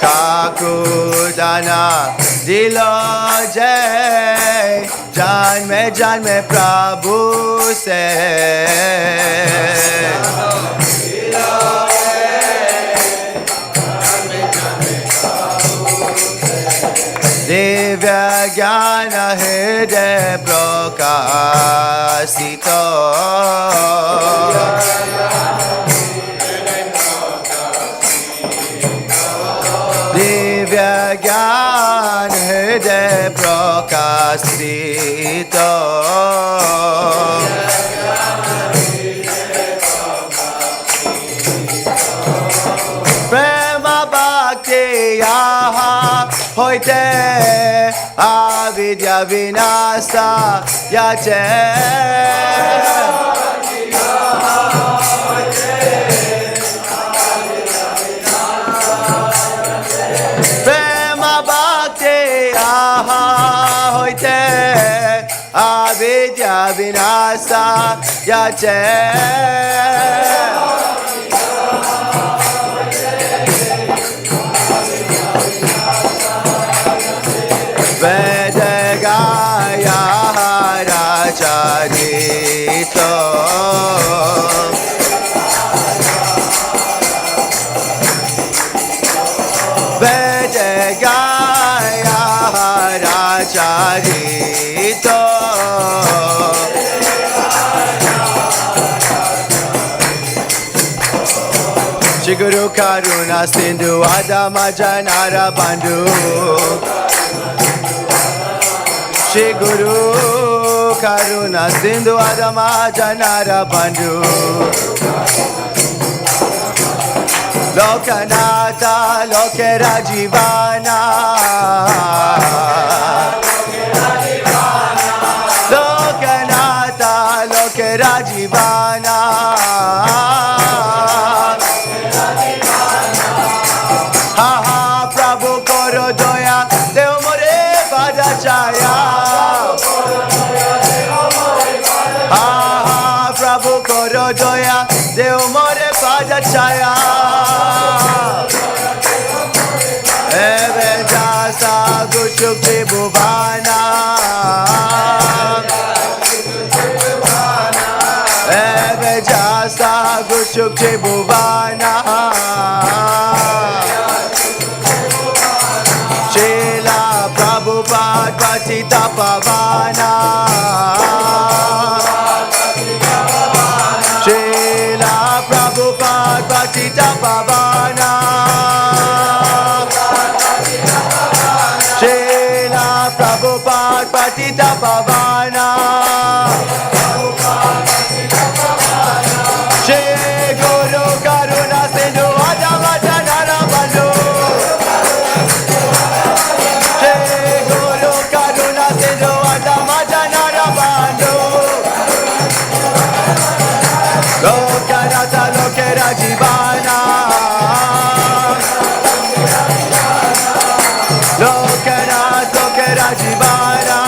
काकू दाना दिलो जय, जान में प्रभु से दिव्य ज्ञान हृदय प्रकाशित दिव्य ज्ञान हृदय प्रकाशित प्रेम भक्ति यहाँ होते avidya vinasa yache prema bhakti aha hoite avidya vinasa yache Vedagaya Racharito Vedagaya Racharito Shri Guru Karuna Sindhu Adama Janara Bandhu Shri Guru Karuna Sindhu Adama Janara Bandhu Lokanata Lokera Jivana Lokanata Lokera Jivana Ha ha Prabhu Koro Doya Deo More Padachaya Prabhu Koro Doya Deo More Padachaya Eve Jasa Gushuk Tribhuvana Eve Jasa Gushuk Tribhuvana Srila Prabhupada Patita Pavana Srila Prabhupada Patita Pavana Srila Prabhupada Patita Pavana Shri Guru Karuna Sindhu Adama Janara Bandhu Shri Guru Karuna Sindhu Adama Janara Bandhu Lokanata Lokera Jivana Lokanata Lokera Jivana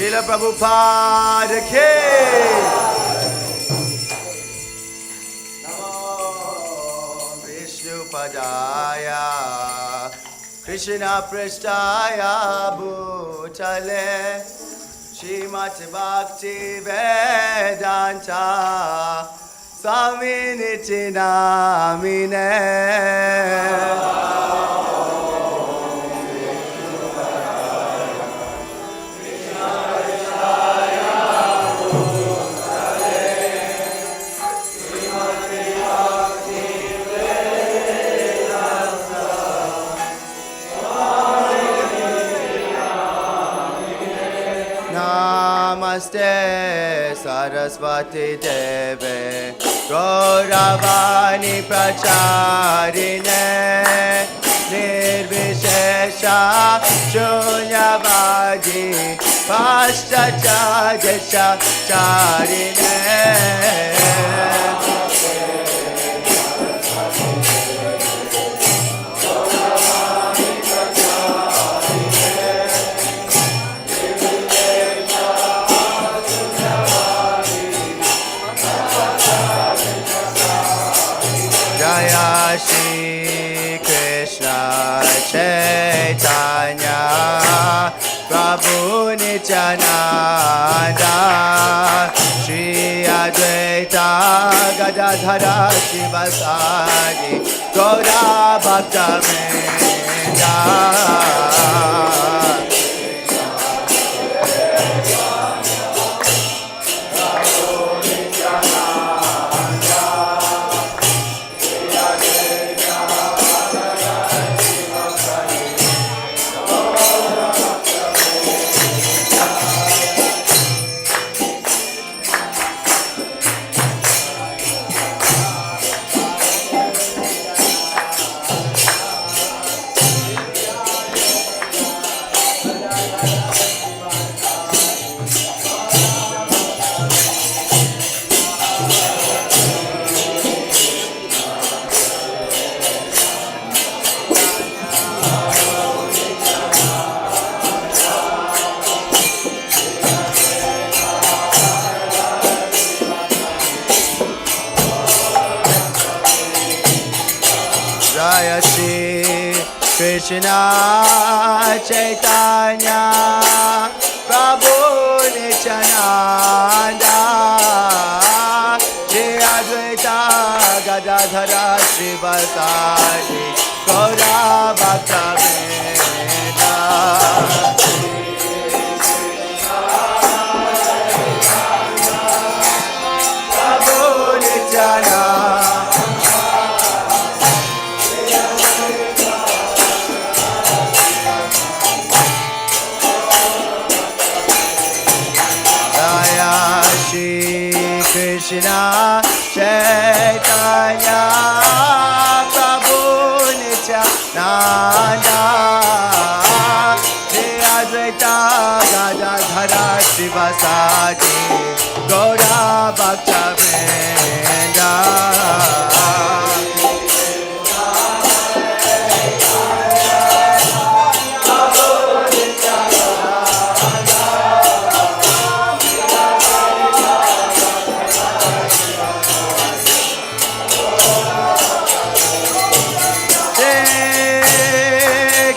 Srila Prabhupada ki. Namo Vishnu Padaya Krishna Prasthaya Bhutale Srimad Bhaktivedanta Swaminiti Namine. Namaste Saraswati Deve Gauravani Pracharine Nirvishesha Shunyavadi Paschachadesha Charine. Jaya Shri Krishna Chaitanya Prabhu Nityananda Shri Advaita Gadadhara Shivasadi Gaura Bhaktivedanta. Jaya Shri Krishna Chaitanya Prabhu Nityananda Shri Advaita Gadadhara Shivasadi Gaura Bhaktivedanta. Prabhu Nityananda Krishna Chaitanya Prabhu Nityananda Shri Advaita Gadadhara Shivasadi Gaura Bhaktivedanta.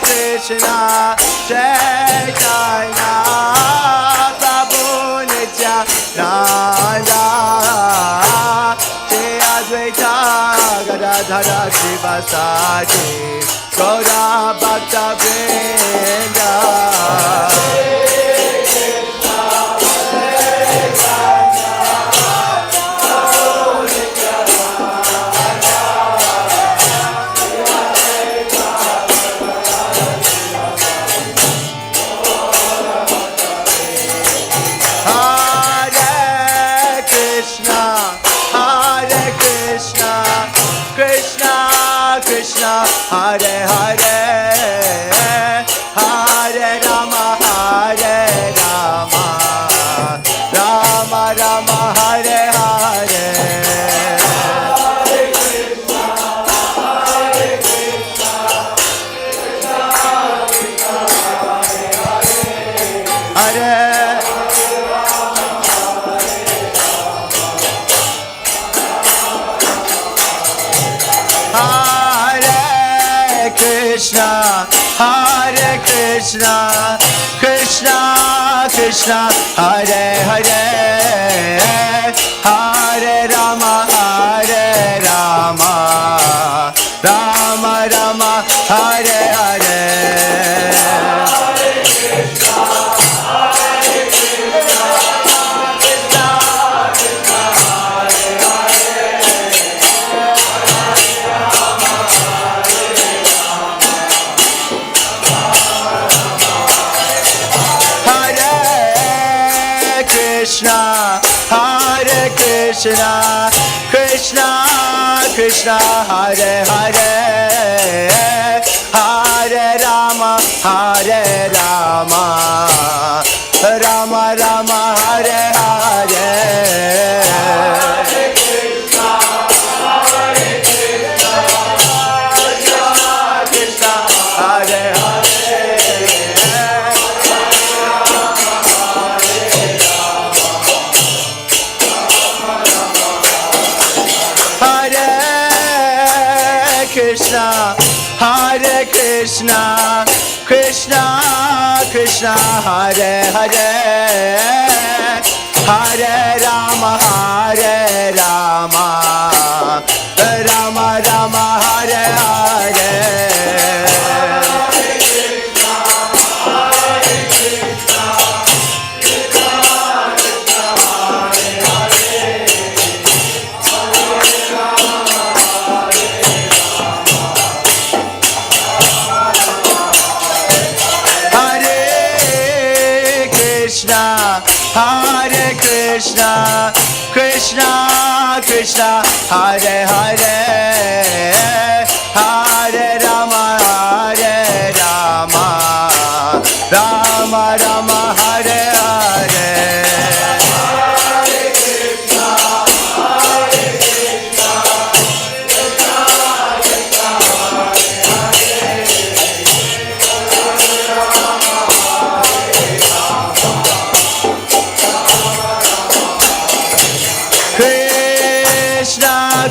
Krishna Chaitanya Prabhu Nityananda Shri Advaita Gadadhara Shivasadi Gaura Bhaktivedanta. Krishna Hare Hare Hare Rama Rama Rama Hare Hare. Hare Krishna, Hare Krishna, Krishna Krishna, Hare Hare, Hare Rama, Hare Rama, Rama Rama, Hare Hare. Krishna, Hare Krishna, Krishna Krishna, Hare Hare, Hare Rama, Hare Rama, Rama Rama, Hare Hare. Krishna, Hare Krishna, Krishna Krishna, Hare Hare, Hare Rama, Hare Rama, Rama Rama, Hare Hare. Hare Krishna, Krishna Krishna, Hare Hare, Hare Rama, Hare Rama, Rama Rama, Hare Hare.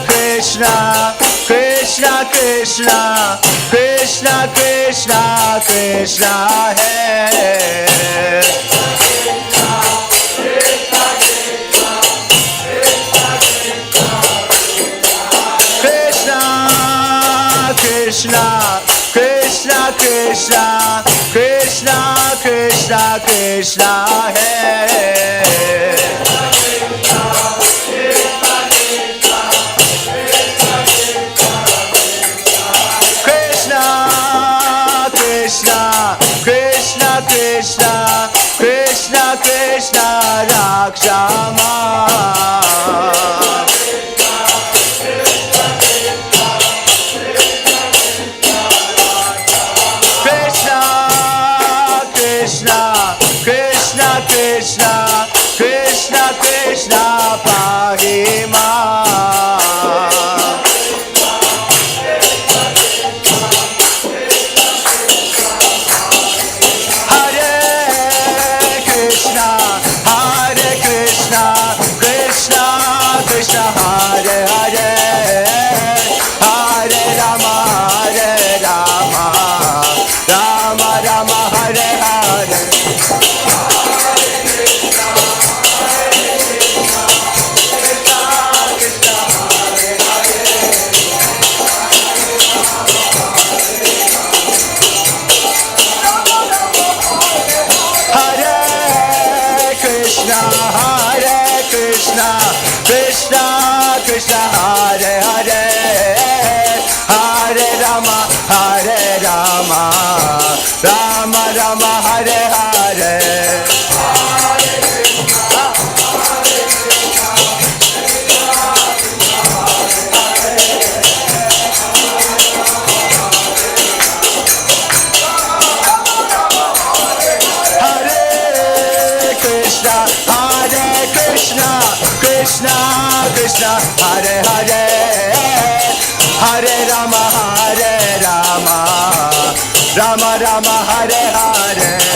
Krishna, Krishna Krishna, Krishna Krishna, Krishna Hai. Krishna, Krishna, Krishna Krishna, Krishna Krishna, Krishna Hai. Krishna, Krishna, Krishna Krishna, Rakshama. Krishna, Krishna, Krishna Krishna, Krishna Krishna, Pahima. Krishna, Hare Hare, Hare Rama, Hare Rama, Rama Rama, Hare Hare. Krishna, Krishna, Hare Hare, Hare Rama, Hare Rama, Rama Rama, Hare Hare. Krishna, Krishna, Hare Hare, Hare Rama, Hare Rama, Rama Rama, Hare Hare.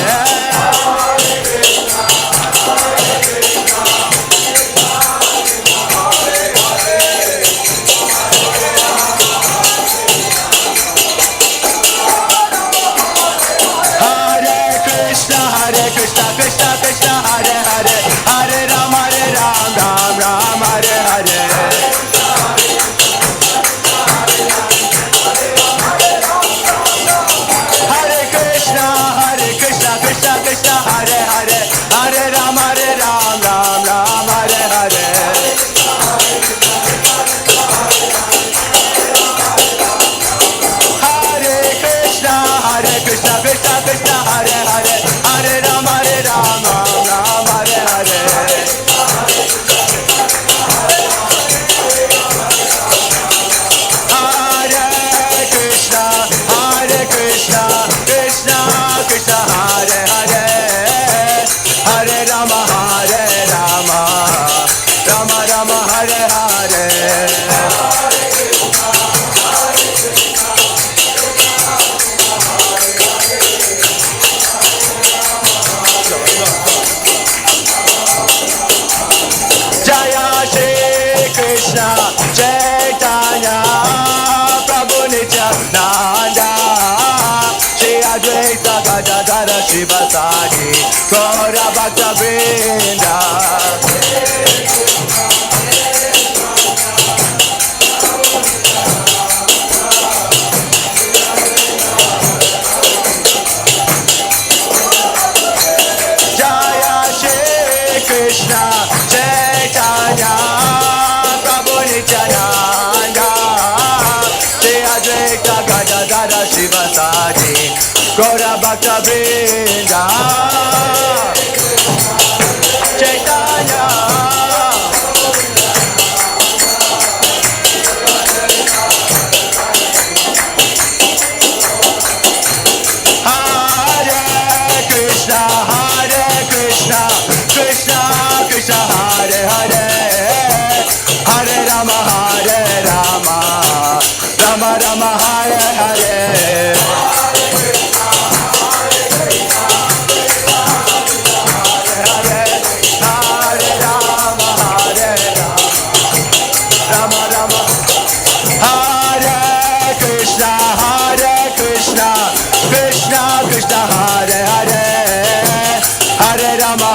Rama Hare Rama, Rama Rama Hare Hare. Jaya Shri Krishna Chaitanya Prabhu Nityananda Shri Advaita Gadadhara Shivasadi Gaura Bhaktivedanta Jaya Shri Krishna Chaitanya Prabhu Nityananda Shri Advaita Gadadhara Shivasadi Gaura Bhaktivedanta Chaitanya Hare Krishna, Krishna Krishna Hare Hare, Hare Rama, Rama Rama Hare Hare. Krishna Krishna Hare Hare, Hare Rama,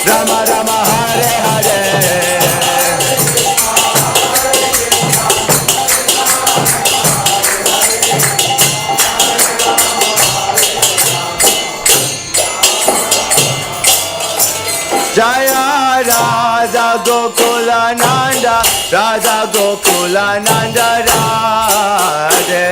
Rama Rama Hare Hare. Jaya Radha Gokulananda, Radha Gokulananda Radhe.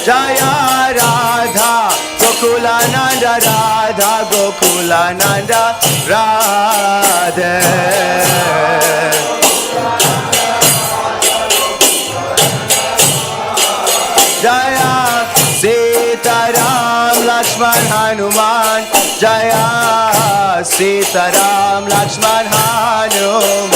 Jaya Radha Gokulananda, Radha Gokulananda Radhe. Jaya Sitaram Lakshman Hanuman, Jaya Sitaram Lakshman Hanuman.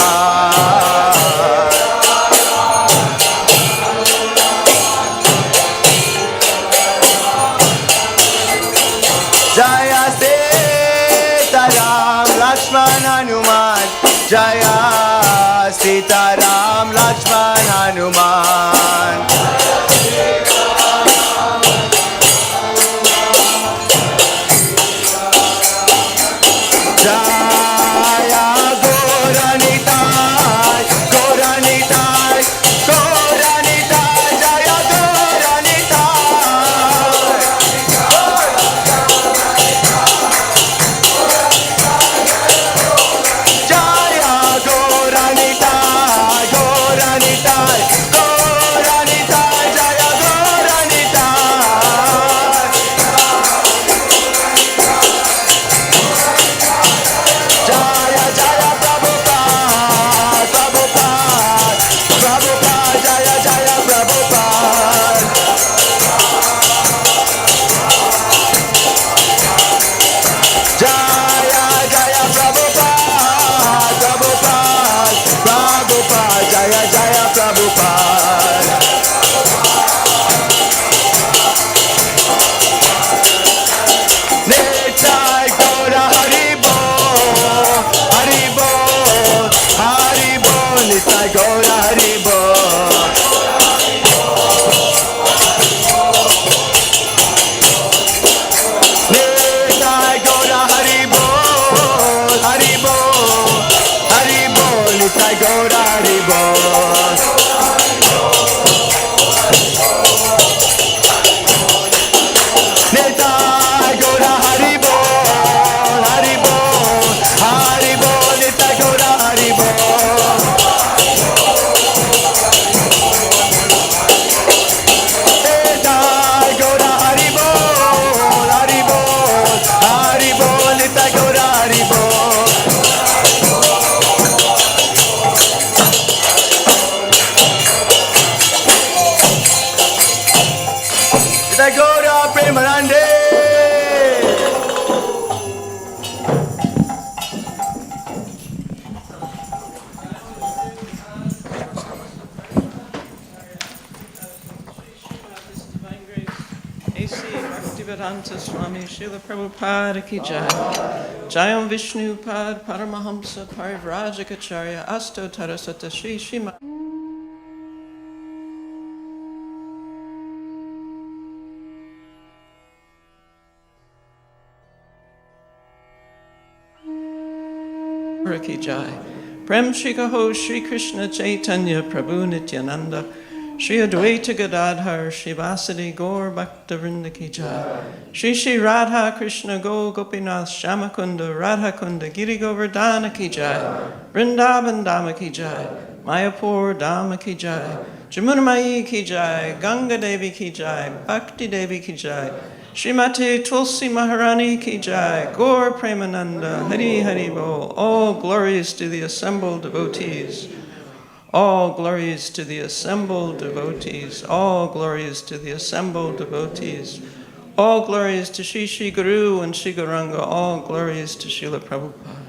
Jaya Sitaram Lakshman Hanuman, Jaya Sitaram Lakshman Hanuman. Jaya Gauranitai, Gauranitai. Jai Gaura Premanande! A.C. Bhaktivedanta Swami Srila Prabhupada Ki Jai. Jayam Vishnu Pad Paramahamsa Parivrajacharya Asto Tarasata Shri Srimad. Ki Jai. Prem Shri Kaho Shri Krishna Chaitanya Prabhu Nityananda Shri Advaita Gadadhar Shri Vasadi Gaur Bhaktivinoda Ki Jai. Shri Shri Radha Krishna Go Gopinath Shamakunda Radha Kunda Giri Govardhana Ki Jai. Vrindavan Dhamma Ki Jai. Mayapur Dhamma Ki Jai. Jamuna Mai Ki Jai. Ganga Devi Ki Jai. Bhakti Devi Ki Jai. Srimati Tulsi Maharani Ki Jai, Gaur Premananda, Hari Hari Bol. All glories to the assembled devotees. All glories to the assembled devotees. All glories to the assembled devotees. All glories to Shri Shri Guru and Shri Gauranga. All glories to Srila Prabhupada.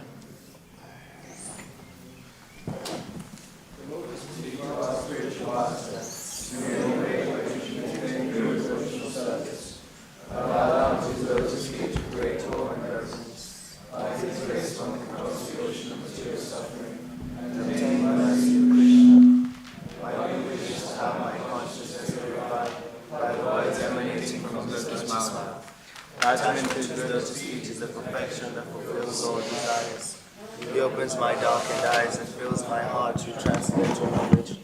He opens my darkened eyes and fills my heart through transcendental knowledge.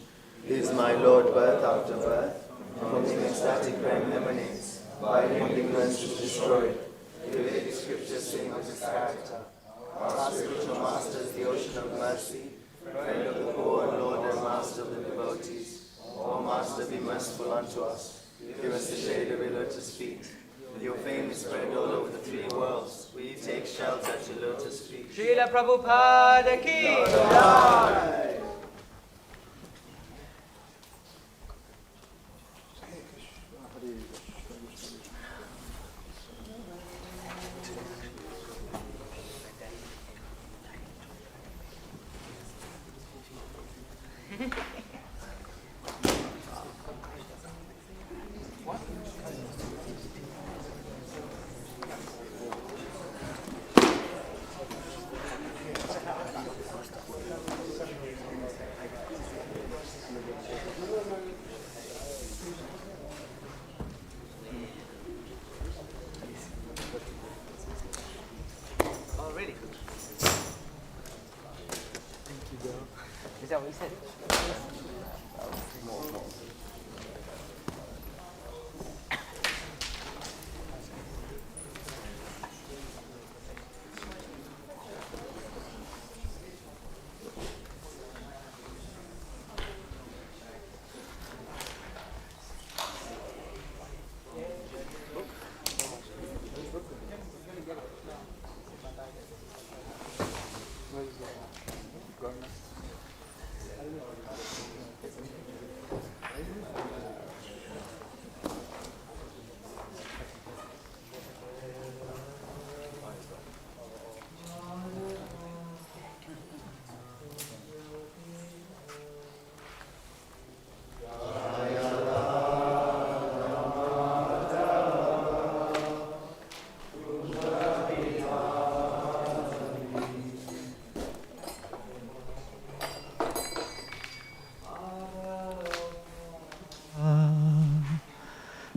He is my Lord, birth after birth, from whom ecstatic prem emanates, by whom ignorance is destroyed. The Vedic scriptures sing of his character. Our spiritual master is the ocean of mercy, friend of the poor and Lord and master of the devotees. O Master, be merciful unto us. Give us the shade of your lotus feet. Your fame is spread all over the three worlds. We take shelter at your lotus feet. Srila Prabhupada Ki Jai. Is that what you said?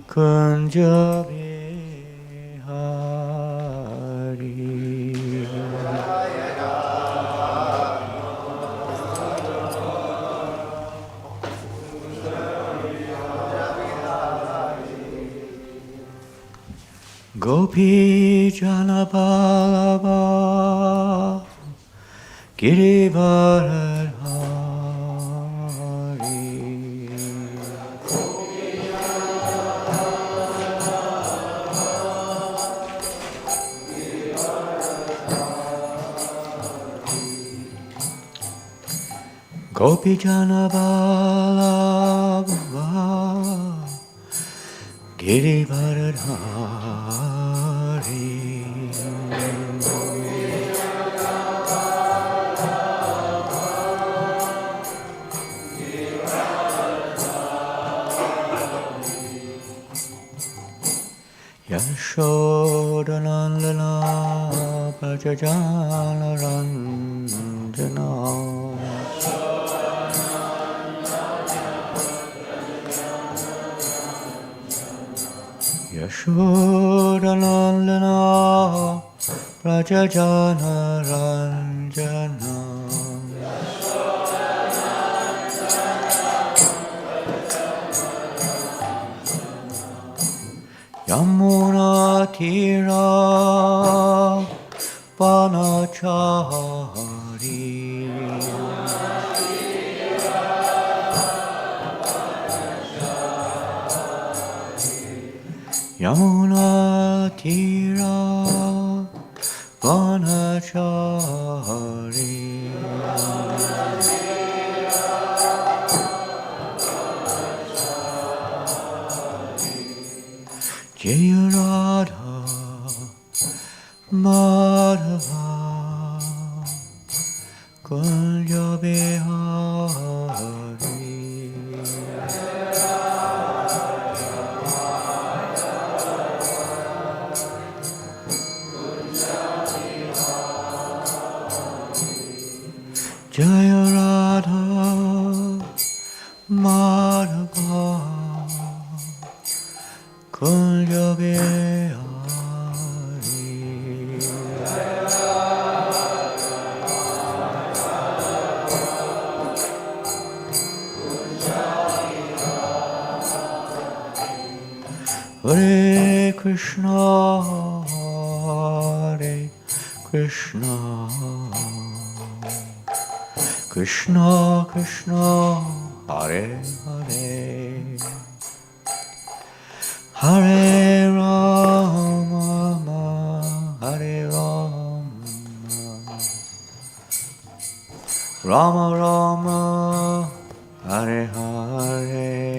Kunja Bihari Gopi Janapalava Girivara Gopi Janapalava Girivaradhari Yashodanandana Prajajana Ranjana Yashodanandana Prajajana Ranjana Yamuna Tira Vanachari Yamuna Tira Vanachari Jaya Radha Madhava Kunja Bihari Jaya Radha Madhava Kunja Bihari Hare Krishna Hare Krishna Krishna Krishna Hare Hare Hare Rama Hare Rama Rama Rama Hare Hare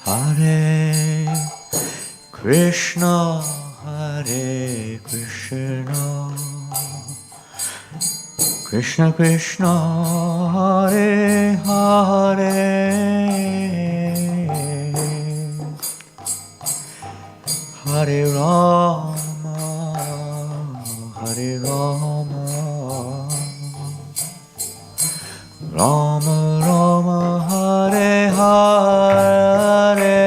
Hare Krishna Hare Krishna Krishna Krishna Hare Hare Hare Rama Hare Rama Rama Rama Hare Hare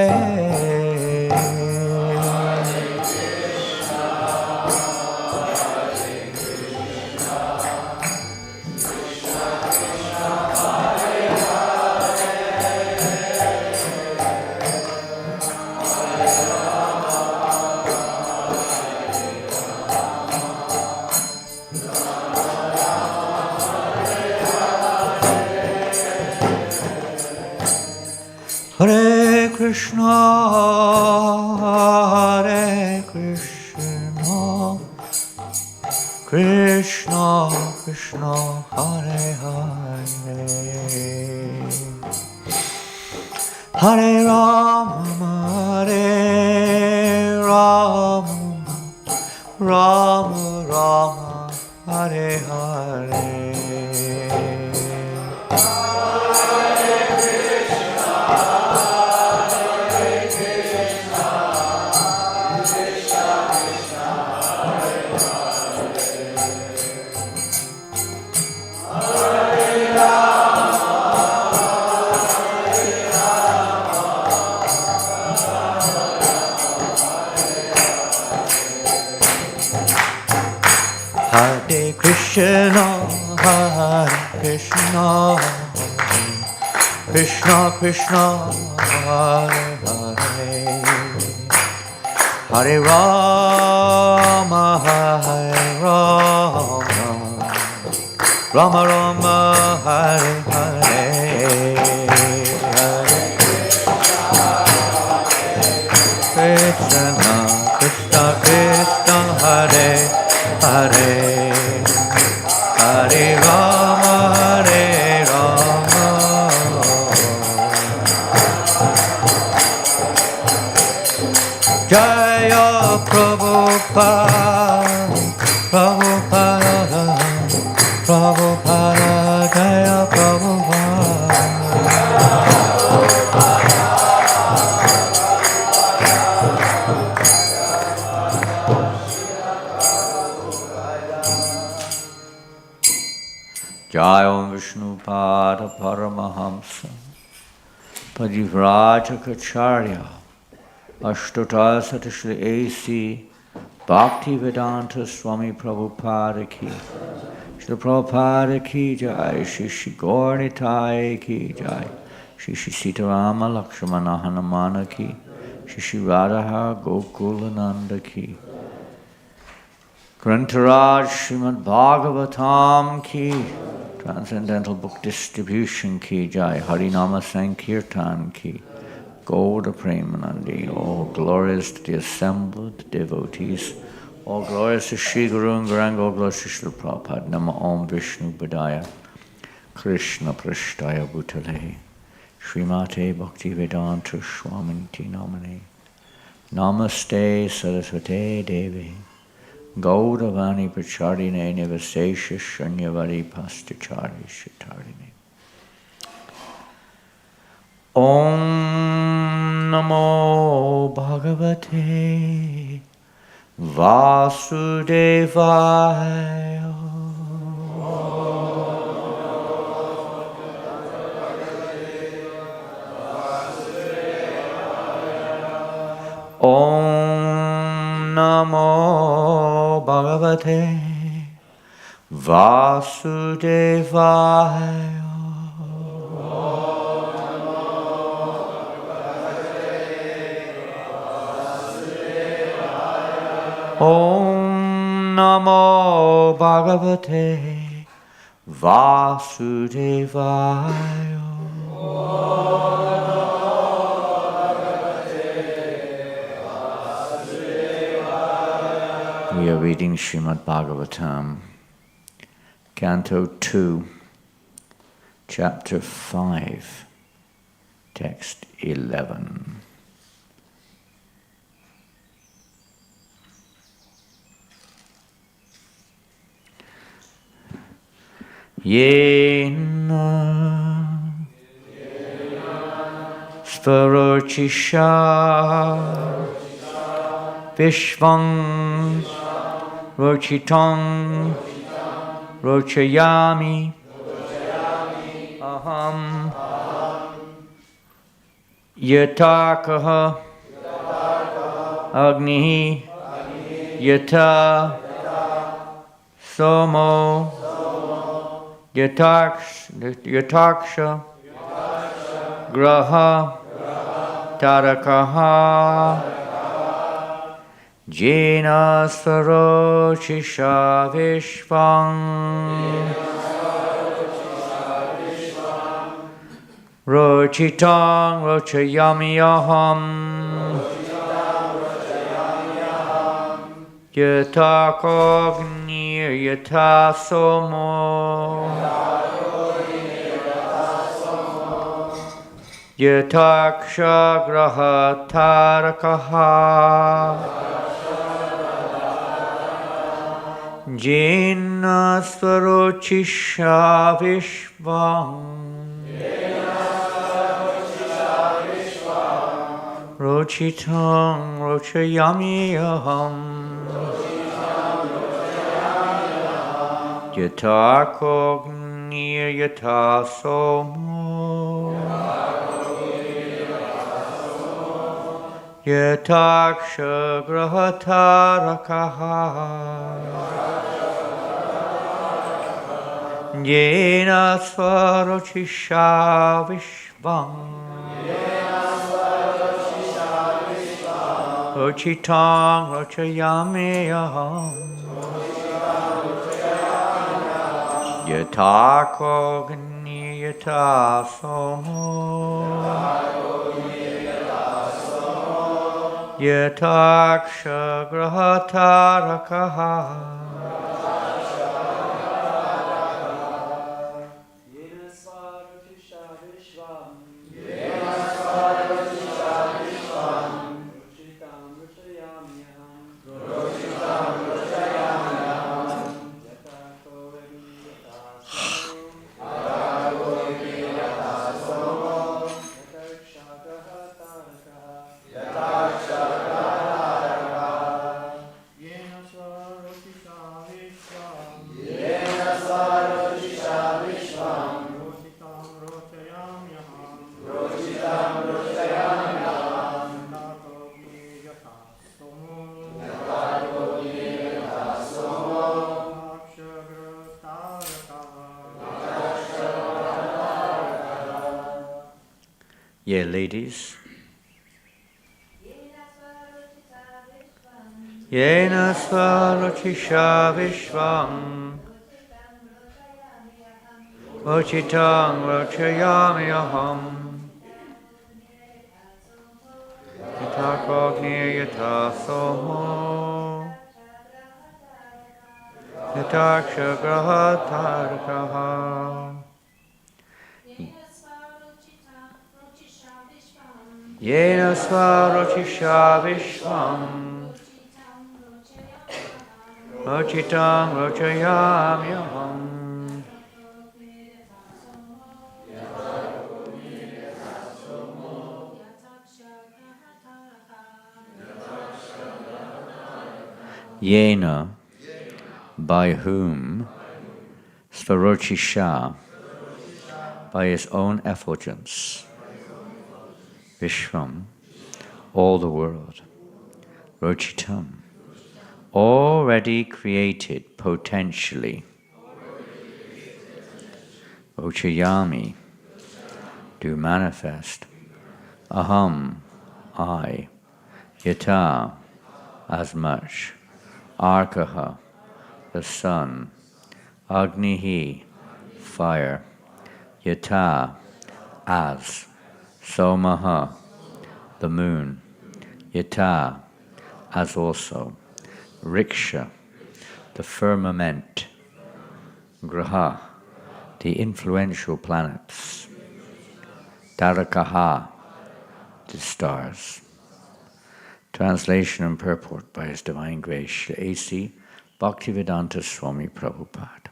Hare Krishna, Hare Krishna, Krishna Krishna, Hare Hare, Hare Rama, Hare Rama, Rama Rama, Hare Hare. Hare Krishna, Hare Krishna, Krishna Krishna, Hare Hare, Hare Rama, Hare Rama, Rama Rama, Hare Hare, Hare Krishna, Krishna Krishna, Hare Hare, Hare Rama, Hare Rama. Jaya Prabhupada, Prabhupada, Prabhupada, Jaya Prabhupada. Jaya Vishnupada Paramahamsa, Parivrajacharya, Ashtota Satashri A.C. Bhaktivedanta Swami Prabhupada ki, Shri Prabhupada ki jai, Shri Gaurnitai ki jai, Shri Sitarama Lakshmana Hanumana ki, Shri Radha Gokulananda ki, Grantaraj Srimad-Bhagavatam ki, Transcendental Book Distribution ki jai, Harinama Sankirtan ki, Gauda Premanandi, all glories to the assembled devotees, all glories to Sri Guru and Garanga, all glories to Srila Prabhupada, Nama Om Vishnu Padaya, Krishna Prashtaya Bhutale, Srimate Bhaktivedanta Swaminti Namane, Namaste Saraswate Devi, Gaudavani Pracharine Nivasesha Shanyavari Pastachari Shatarine. Om Namo Bhagavate Vasudevaya. Om Namo Bhagavate Vasudevaya. Om Namo Bhagavate Vasudevaya. We are reading Srimad-Bhagavatam, Canto 2, Chapter 5, Text 11. Yena Svarochisha Vishvang Rochitang Rochayami Aham Yatakaha Agni Yata Somo Yataksha Graha Tarakaha Jena Sarochisha Vishvang Rochitang Rochayami Aham Yatakogni Yatasomo Yataksha Graha Tarakaha Jena Svarochisha Vishvang Rochitang Rochayami Aham Yatakogni Yatasomo Yataksha Grahatarakaha Jena Svarochisha Vishvang Rochitang rochayami aham. Yatako gni yatasomo. Yataksha grahatarakaha. Yeah, ladies. Yena svarochisha vishvam. Rochitang rochayami aham. Yatakogni yatasomo. Yataksha grahatarakaha. Yena svarochisha vishvam. Rochitang rochayami aham. Yena, by whom, Svarochisha, by his own effulgence, Vishvam, all the world, Rochitam, already created potentially, Rochayami, do manifest, Aham, I, Yata, as much, Arkaha, the sun, Agnihi, fire, Yata, as, Somaha, the moon, Yata, as also, Riksha, the firmament, Graha, the influential planets, Tarakaha, the stars. Translation and purport by His Divine Grace, Srila A.C. Bhaktivedanta Swami Prabhupada.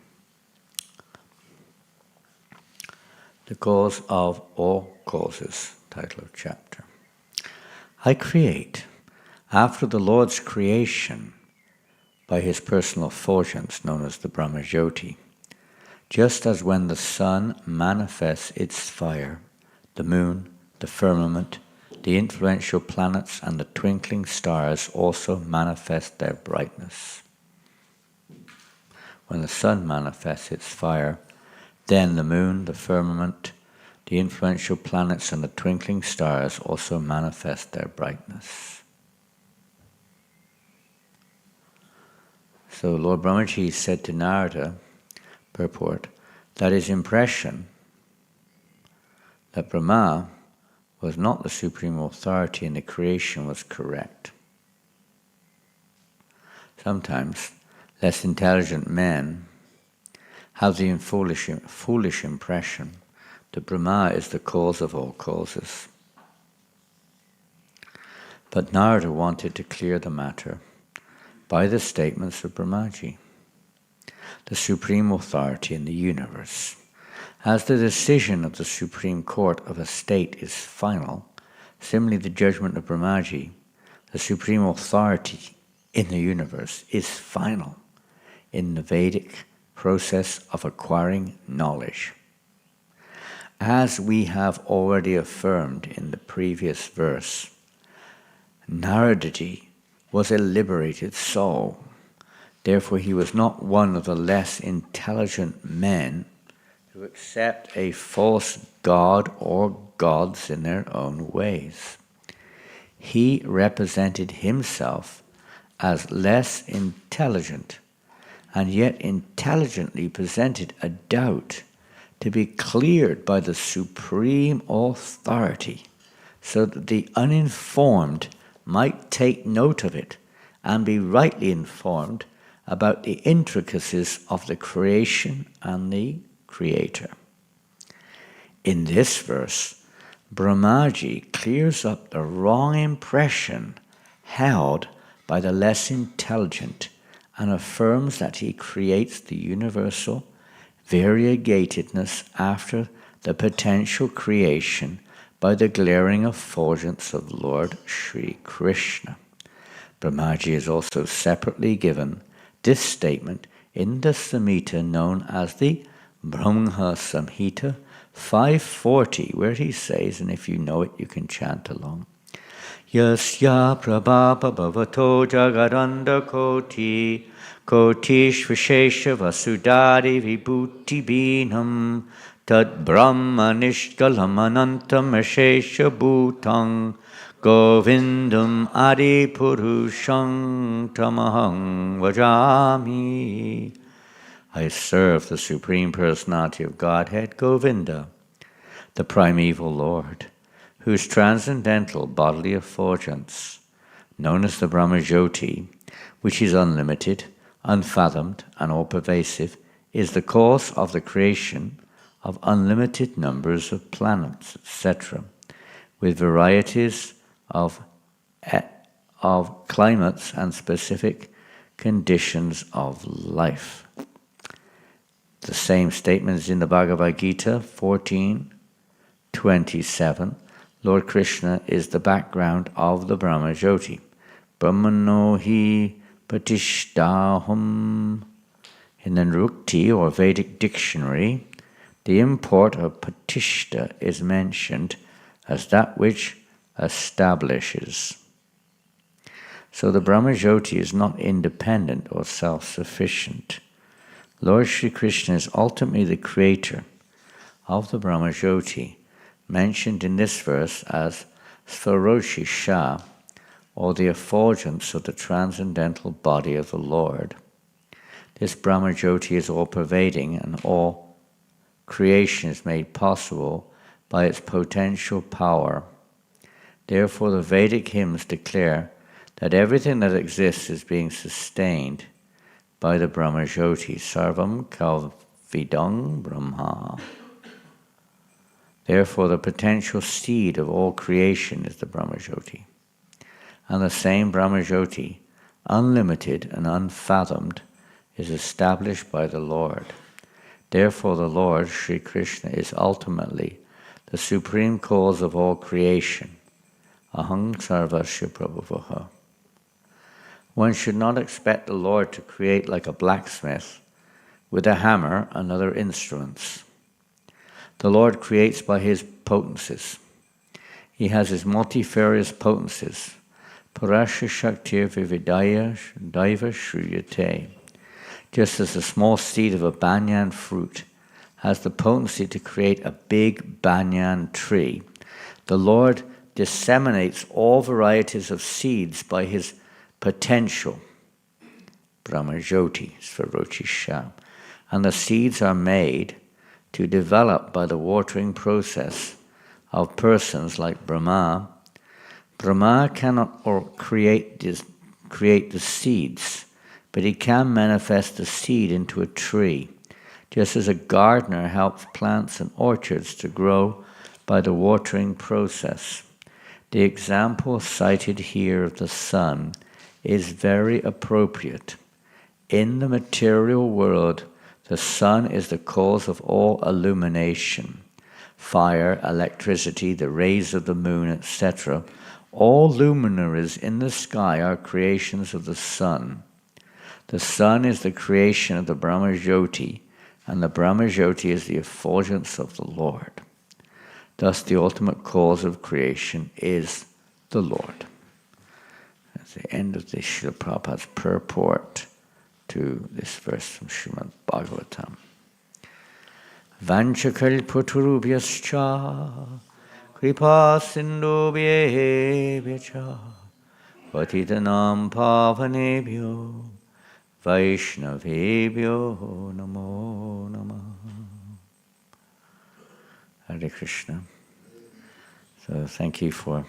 The cause of all causes, title of chapter. I create, after the Lord's creation, by his personal effulgence known as the Brahmajyoti, just as when the sun manifests its fire, the moon, the firmament, the influential planets and the twinkling stars also manifest their brightness. When the sun manifests its fire, then the moon, the firmament, the influential planets and the twinkling stars also manifest their brightness. So Lord Brahmaji said to Narada, purport, that his impression that Brahma was not the supreme authority in the creation was correct. Sometimes less intelligent men have the foolish impression that Brahma is the cause of all causes. But Narada wanted to clear the matter by the statements of Brahmaji, the supreme authority in the universe. As the decision of the Supreme Court of a state is final, similarly the judgment of Brahmaji, the supreme authority in the universe, is final in the Vedic process of acquiring knowledge. As we have already affirmed in the previous verse, Naradaji was a liberated soul. Therefore he was not one of the less intelligent men who accept a false god or gods in their own ways. he represented himself as less intelligent, and yet intelligently presented a doubt to be cleared by the supreme authority, so that the uninformed might take note of it and be rightly informed about the intricacies of the creation and the Creator. In this verse, Brahmaji clears up the wrong impression held by the less intelligent and affirms that he creates the universal variegatedness after the potential creation by the glaring effulgence of Lord Sri Krishna. Brahmaji is also separately given this statement in the Samhita known as the Brahma Samhita 540, where he says, and if you know it, you can chant along, Yasya prabhapa bhavato jagaranda koti kotish vishesha vasudari vibhuti binam tad brahma nishkalam anantam ashesha bhutang govindam adi purushang tamahang vajami. I serve the Supreme Personality of Godhead, Govinda, the primeval Lord, whose transcendental bodily effulgence, known as the Brahma-Jyoti, which is unlimited, unfathomed, and all-pervasive, is the cause of the creation of unlimited numbers of planets, etc., with varieties of climates and specific conditions of life. The same statement is in the Bhagavad Gita 14:27. Lord Krishna is the background of the Brahma-Jyoti. Brahmano hi patishtaham. In the Nrukti or Vedic dictionary, the import of patishta is mentioned as that which establishes. So the Brahma-Jyoti is not independent or self-sufficient. Lord Sri Krishna is ultimately the creator of the Brahma-Jyoti, mentioned in this verse as Svaroshisha, or the effulgence of the transcendental body of the Lord. This Brahma-Jyoti is all-pervading, and all creation is made possible by its potential power. Therefore, the Vedic hymns declare that everything that exists is being sustained by the Brahma-Jyoti, Sarvam Kalvidang Brahma. Therefore, the potential seed of all creation is the Brahma-Jyoti. And the same Brahma-Jyoti, unlimited and unfathomed, is established by the Lord. Therefore, the Lord, Sri Krishna, is ultimately the supreme cause of all creation. Aham sarvasya prabhuvaha. One should not expect the Lord to create like a blacksmith with a hammer and other instruments. The Lord creates by his potencies. He has his multifarious potencies. Parasya Shaktir Vividaya Daiva Shriyate. Just as the small seed of a banyan fruit has the potency to create a big banyan tree, the Lord disseminates all varieties of seeds by his potential, Brahma-Jyoti, Svaroshisha, and the seeds are made to develop by the watering process of persons like Brahma. Brahma cannot create the seeds, but he can manifest the seed into a tree, just as a gardener helps plants and orchards to grow by the watering process. The example cited here of the sun is very appropriate. In the material world, the sun is the cause of all illumination. Fire, electricity, the rays of the moon, etc. All luminaries in the sky are creations of the sun. The sun is the creation of the Brahma-Jyoti, and the Brahma-Jyoti is the effulgence of the Lord. Thus, the ultimate cause of creation is the Lord. That's the end of the Srila Prabhupada's purport to this verse from Srimad-Bhagavatam. Vanchakalpaturubhyascha Kripa sindhubhye patitanam pavanebhyo Vaishnavebhyo namo namah. Hare Krishna. So thank you for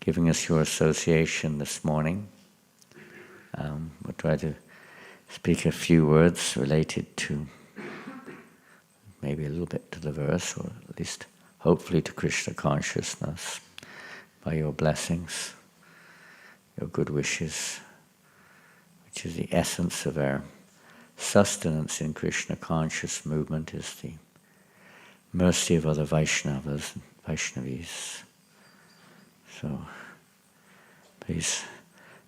giving us your association this morning. We'll try to speak a few words related to maybe a little bit to the verse, or at least hopefully to Krishna consciousness by your blessings, your good wishes, which is the essence of our sustenance in Krishna conscious movement, is the mercy of other Vaishnavas and Vaishnavis. So please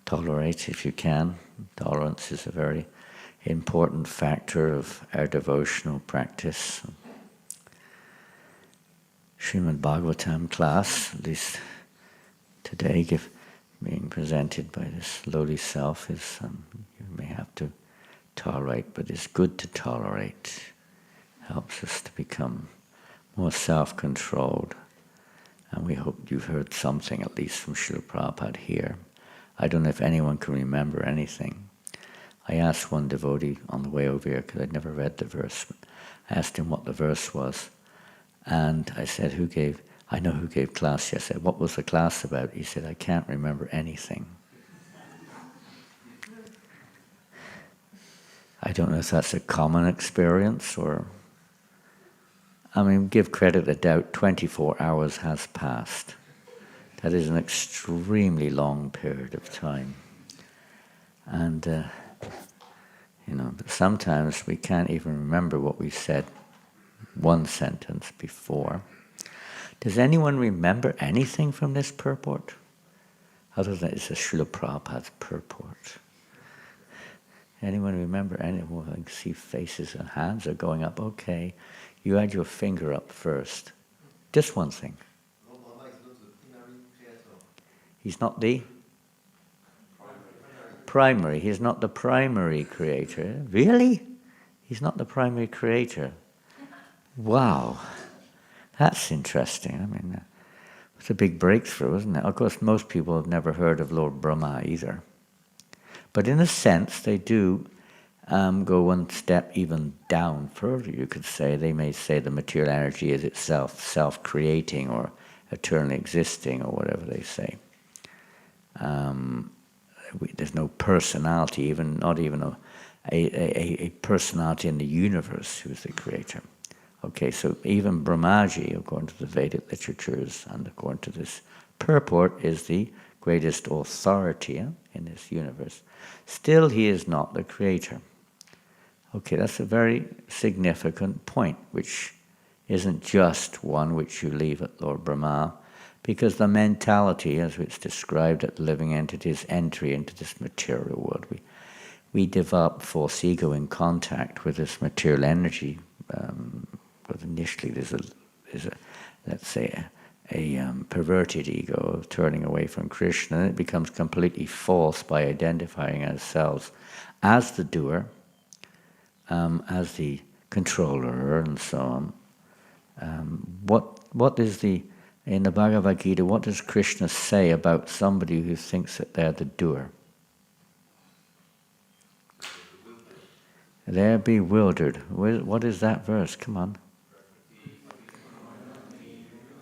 tolerate if you can. Tolerance is a very important factor of our devotional practice. Srimad-Bhagavatam class, at least today, being presented by this lowly self, is you may have to tolerate, but it's good to tolerate. Helps us to become more self-controlled. And we hope you've heard something, at least from Srila Prabhupada here. I don't know if anyone can remember anything. I asked one devotee on the way over here, because I'd never read the verse, but I asked him what the verse was. And I said, I know who gave class yesterday. I said, what was the class about? He said, I can't remember anything. I don't know if that's a common experience or... I mean, give credit to doubt, 24 hours has passed. That is an extremely long period of time. And, but sometimes we can't even remember what we said one sentence before. Does anyone remember anything from this purport? Other than it's a Srila Prabhupada's purport. Anyone remember anyone? I can see faces and hands are going up. Okay, you had your finger up first. Just one thing. He's not the primary. He's not the primary creator. Really? He's not the primary creator. Wow. That's interesting. I mean, it's a big breakthrough, isn't it? Of course, most people have never heard of Lord Brahma either. But in a sense, they do go one step even down further, you could say. They may say the material energy is itself self-creating or eternally existing or whatever they say. There's no personality, not even a personality in the universe who's the creator. Okay, so even Brahmaji, according to the Vedic literatures and according to this purport, is the greatest authority in this universe. Still, he is not the creator. Okay, that's a very significant point, which isn't just one which you leave at Lord Brahma, because the mentality, as it's described at living entities' entry into this material world, we develop false ego in contact with this material energy. But initially, there's a let's say a perverted ego of turning away from Krishna, and it becomes completely false by identifying ourselves as the doer, as the controller, and so on. What is in the Bhagavad Gita, what does Krishna say about somebody who thinks that they're the doer? They're bewildered. What is that verse? Come on.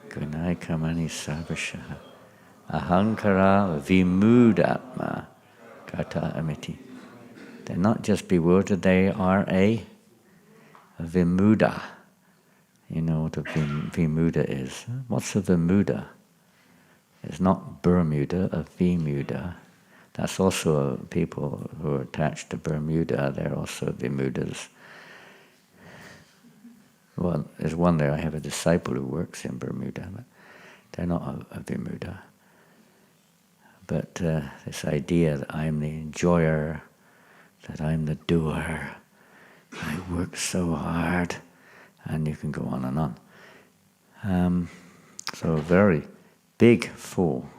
Gunai kamani sarvasha ahankara vimudatma kata amiti. They're not just bewildered, they are a vimuda. You know what a vimuda is. What's a vimuda? It's not Bermuda, a vimuda. That's also people who are attached to Bermuda, they're also vimudas. Well, there's one there, I have a disciple who works in Bermuda, but they're not a vimuda. But this idea that I'm the enjoyer, that I'm the doer, I work so hard, and you can go on and on. So a very big fool,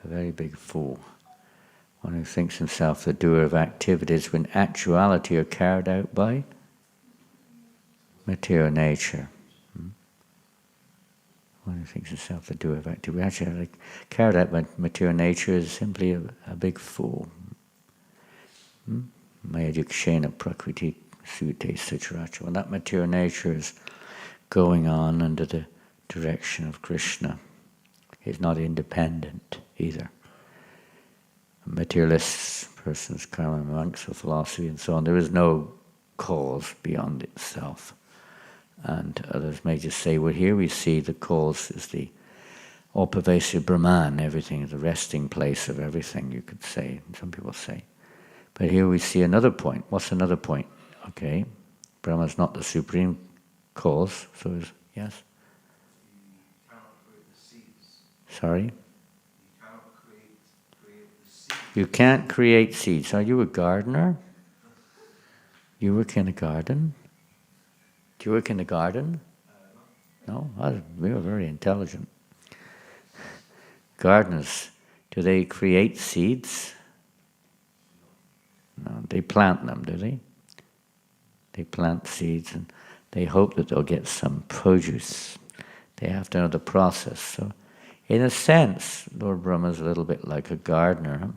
a very big fool. One who thinks himself the doer of activities when actuality are carried out by material nature. One who thinks himself the doer of activity. We actually like, carried out by material nature is simply a big fool. Maya Dikshena Prakriti Sute Sucharacha. When that material nature is going on under the direction of Krishna, he's not independent either. Materialists, persons, karma, monks of philosophy and so on, there is no cause beyond itself. And others may just say, well, here we see the cause is the all-pervasive Brahman, everything is the resting place of everything, you could say, some people say. But here we see another point. What's another point? Okay, Brahma is not the supreme cause, so is, yes? You cannot create the seeds. Sorry? You cannot create the seeds. You can't create seeds. Are you a gardener? You work in a garden? Do you work in the garden? No? We are very intelligent. Gardeners, do they create seeds? No, they plant them, do they? They plant seeds and they hope that they'll get some produce. They have to know the process. So, in a sense, Lord Brahma is a little bit like a gardener.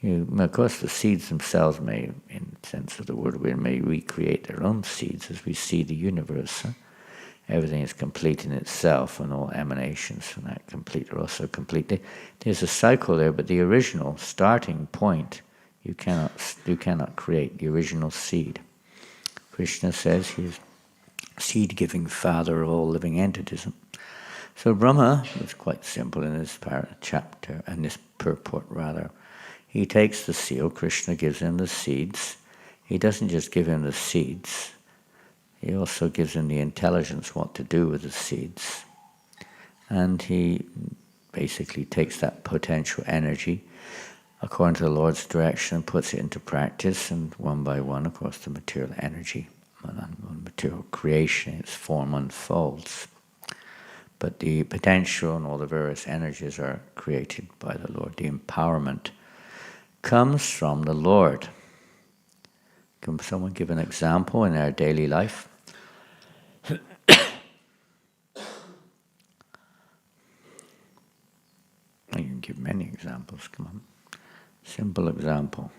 Of course, the seeds themselves may, in the sense of the word, may recreate their own seeds as we see the universe. Everything is complete in itself, and all emanations from that complete are also complete. There's a cycle there, but the original starting point, you cannot create the original seed. Krishna says he is seed-giving father of all living entities. So Brahma was quite simple in this chapter, and this purport rather. He takes the seal, Krishna gives him the seeds. He doesn't just give him the seeds, he also gives him the intelligence what to do with the seeds. And he basically takes that potential energy according to the Lord's direction and puts it into practice, and one by one, of course, the material energy, material creation, its form unfolds. But the potential and all the various energies are created by the Lord. The empowerment comes from the Lord. Can someone give an example in our daily life? You can give many examples, come on. Simple example.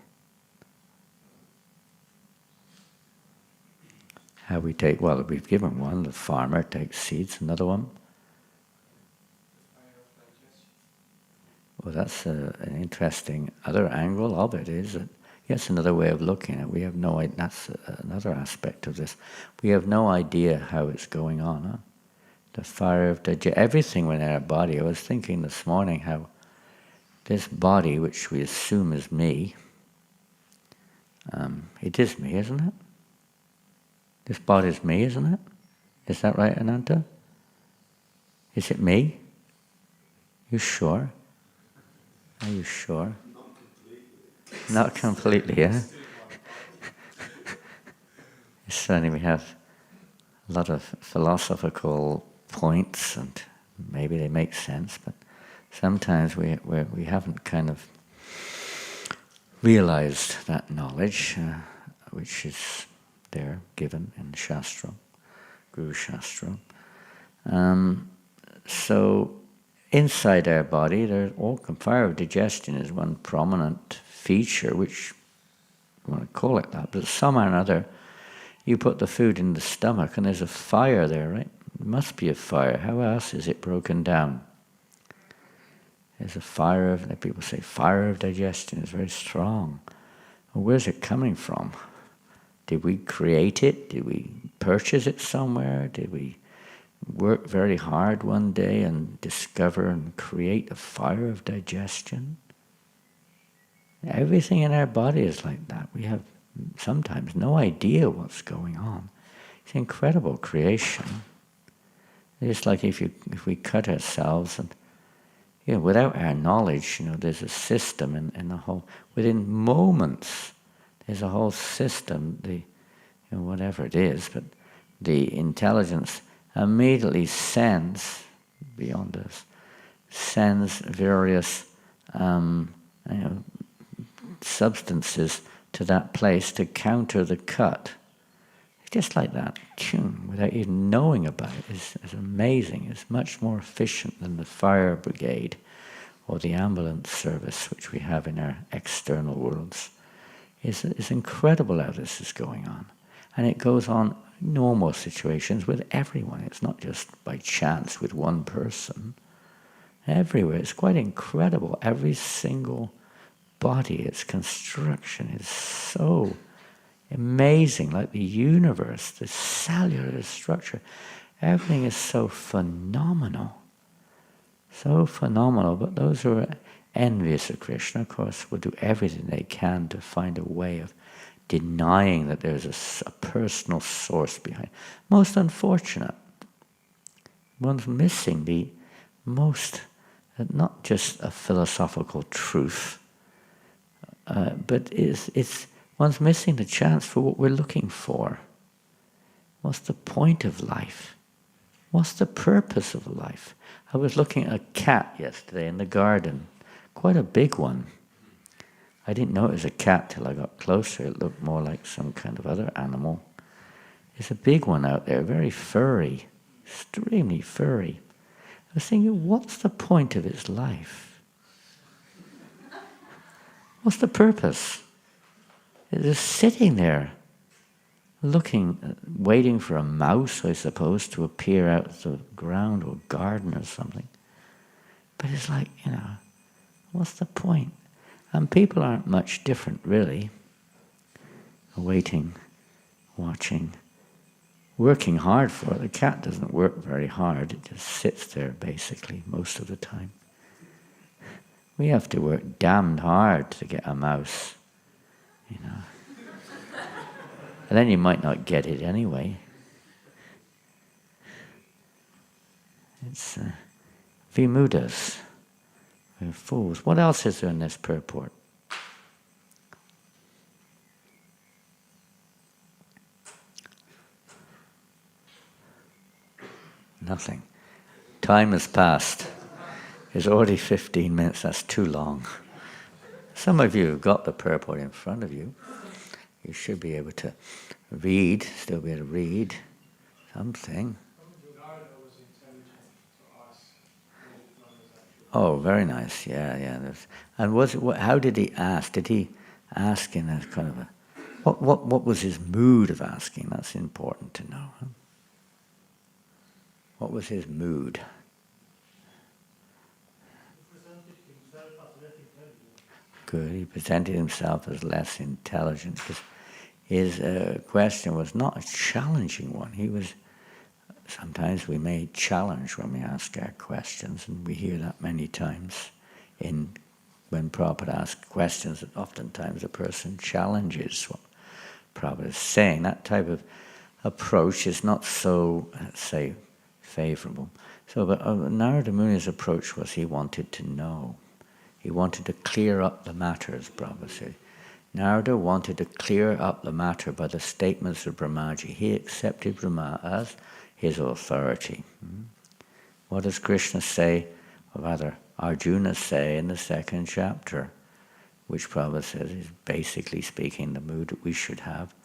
How we take, well, we've given one, the farmer takes seeds, another one. Well, that's an interesting other angle of it is that, yes, another way of looking at it. We have no idea, that's another aspect of this. We have no idea how it's going on. Huh? The fire of everything within our body. I was thinking this morning how this body, which we assume is me, it is me, isn't it? This body is me, isn't it? Is that right, Ananta? Is it me? You sure? Are you sure? Not completely, yeah? Certainly we have a lot of philosophical points and maybe they make sense, but sometimes we haven't kind of realized that knowledge, which is there, given in Shastra, Guru Shastra. So inside our body, there's all fire of digestion is one prominent feature, which you want to call it that, but somehow or another, you put the food in the stomach and there's a fire there, right? There must be a fire. How else is it broken down? There's a fire of, people say, fire of digestion is very strong. Well, where's it coming from? Did we create it? Did we purchase it somewhere? Did we work very hard one day and discover and create a fire of digestion? Everything in our body is like that. We have sometimes no idea what's going on. It's incredible creation. It's like if we cut ourselves and without our knowledge, there's a system in the whole. Within moments, there's a whole system. Whatever it is, but the intelligence immediately sends beyond us, sends various substances to that place to counter the cut, just like that, without even knowing about it, is amazing. It's much more efficient than the fire brigade or the ambulance service which we have in our external worlds. It's incredible how this is going on. And it goes on in normal situations with everyone. It's not just by chance with one person. Everywhere. It's quite incredible. Every single body, its construction is so amazing, like the universe, the cellular structure. Everything is so phenomenal. So phenomenal. But those who are envious of Krishna, of course, will do everything they can to find a way of denying that there's a personal source behind. Most unfortunate. One's missing the most, not just a philosophical truth, but it's one's missing the chance for what we're looking for. What's the point of life? What's the purpose of life? I was looking at a cat yesterday in the garden, quite a big one. I didn't know it was a cat till I got closer. It looked more like some kind of other animal. There's a big one out there, very furry, extremely furry. I was thinking, what's the point of its life? What's the purpose? It's just sitting there, looking, waiting for a mouse, I suppose, to appear out of the ground or garden or something. But it's like, what's the point? And people aren't much different, really. Waiting, watching, working hard for it. The cat doesn't work very hard. It just sits there, basically, most of the time. We have to work damned hard to get a mouse, And then you might not get it anyway. It's vimudas. We're fools. What else is there in this purport? Nothing. Time has passed. It's already 15 minutes. That's too long. Some of you have got the purport in front of you. You should be able to read, still be able to read something. Oh, very nice. Yeah. And how did he ask? Did he ask in a kind of a... What was his mood of asking? That's important to know. Huh? What was his mood? Good. He presented himself as less intelligent. His question was not a challenging one. Sometimes we may challenge when we ask our questions, and we hear that many times. When Prabhupada asks questions, that oftentimes a person challenges what Prabhupada is saying. That type of approach is not so, let's say, favorable. But Narada Muni's approach was he wanted to know. He wanted to clear up the matter, as Prabhupada said. Narada wanted to clear up the matter by the statements of Brahmaji. He accepted Brahma as his authority. What does Krishna say, or rather Arjuna say in the second chapter, which Prabhupada says is basically speaking the mood that we should have.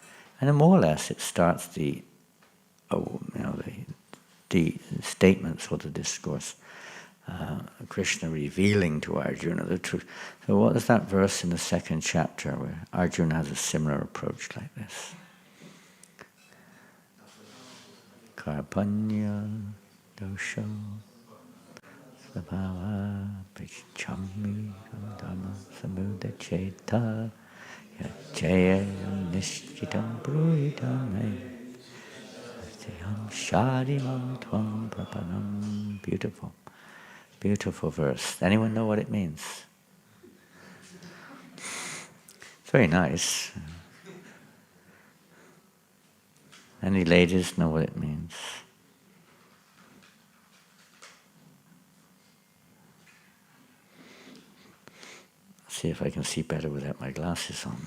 And then more or less it starts the statements or the discourse. Krishna revealing to Arjuna the truth. So what is that verse in the second chapter where Arjuna has a similar approach like this? Karpanya dosha sabhava pichami dhamma samudacheta yachaya nishchitam pruitame satyam shadimam tvam prapanam. Beautiful. Beautiful verse. Anyone know what it means? It's very nice. Any ladies know what it means? Let's see if I can see better without my glasses on.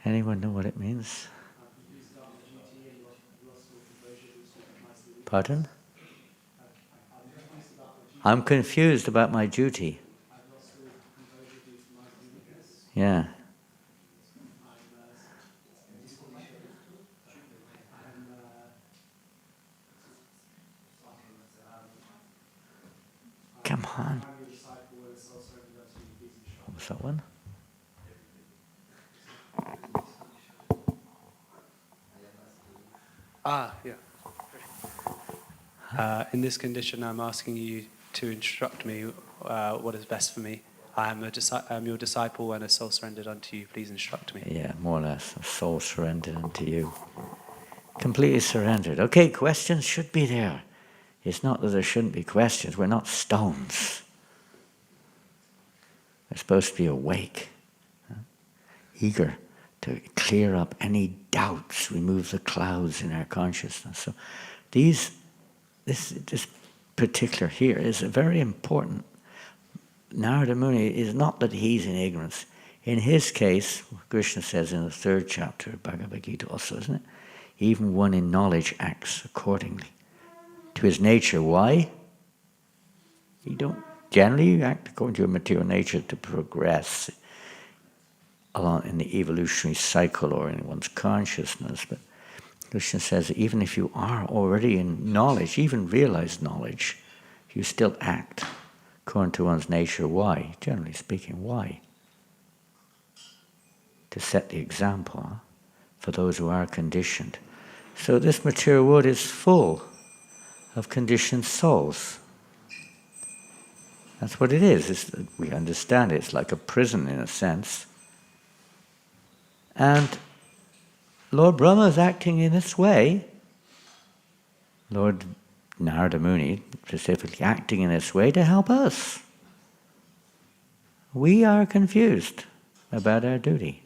Anyone know what it means? Pardon? I'm confused about my duty. on. What was that one? Yeah. In this condition, I'm asking you to instruct me what is best for me. I am your disciple and a soul surrendered unto you. Please instruct me. Yeah, more or less. A soul surrendered unto you. Completely surrendered. Okay, questions should be there. It's not that there shouldn't be questions. We're not stones. We're supposed to be awake, eager to clear up any doubts, remove the clouds in our consciousness. So this particular here is a very important. Narada Muni is not that he's in ignorance. In his case, Krishna says in the 3rd chapter of Bhagavad Gita also, isn't it? Even one in knowledge acts accordingly to his nature. Why? You don't generally act according to your material nature to progress along in the evolutionary cycle or in one's consciousness. But Krishna says that even if you are already in knowledge, even realized knowledge, you still act according to one's nature. Why? Generally speaking, why? To set the example for those who are conditioned. So this material world is full of conditioned souls. That's what it is. We understand it. It's like a prison in a sense. And Lord Brahma is acting in this way. Lord Narada Muni specifically acting in this way to help us. We are confused about our duty.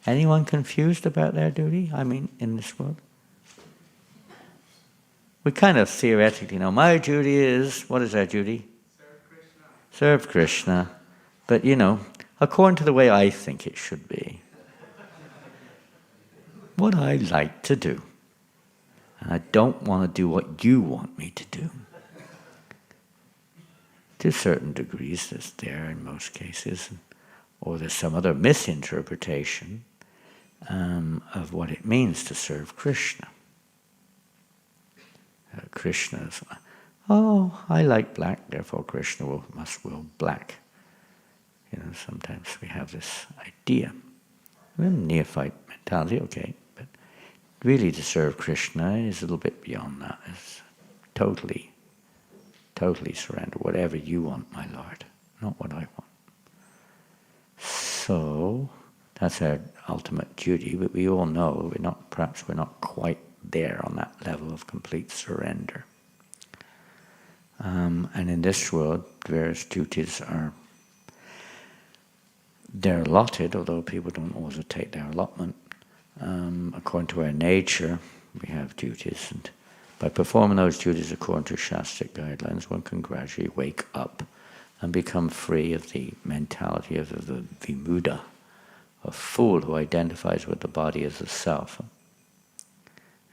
Anyone confused about their duty? I mean, in this world? We kind of theoretically know, my duty is, what is our duty? Serve Krishna. But, according to the way I think it should be, what I like to do, and I don't want to do what you want me to do. To certain degrees, that's there in most cases, or there's some other misinterpretation of what it means to serve Krishna. Krishna is, I like black, therefore Krishna must will black. Sometimes we have this idea. Neophyte mentality, okay, but really to serve Krishna is a little bit beyond that. It's totally surrender. Whatever you want, my Lord, not what I want. So that's our ultimate duty, but we all know perhaps we're not quite there on that level of complete surrender. And in this world, various duties they're allotted, although people don't always take their allotment. According to our nature, we have duties, and by performing those duties according to Shastric guidelines, one can gradually wake up and become free of the mentality of the vimuda, a fool who identifies with the body as a self,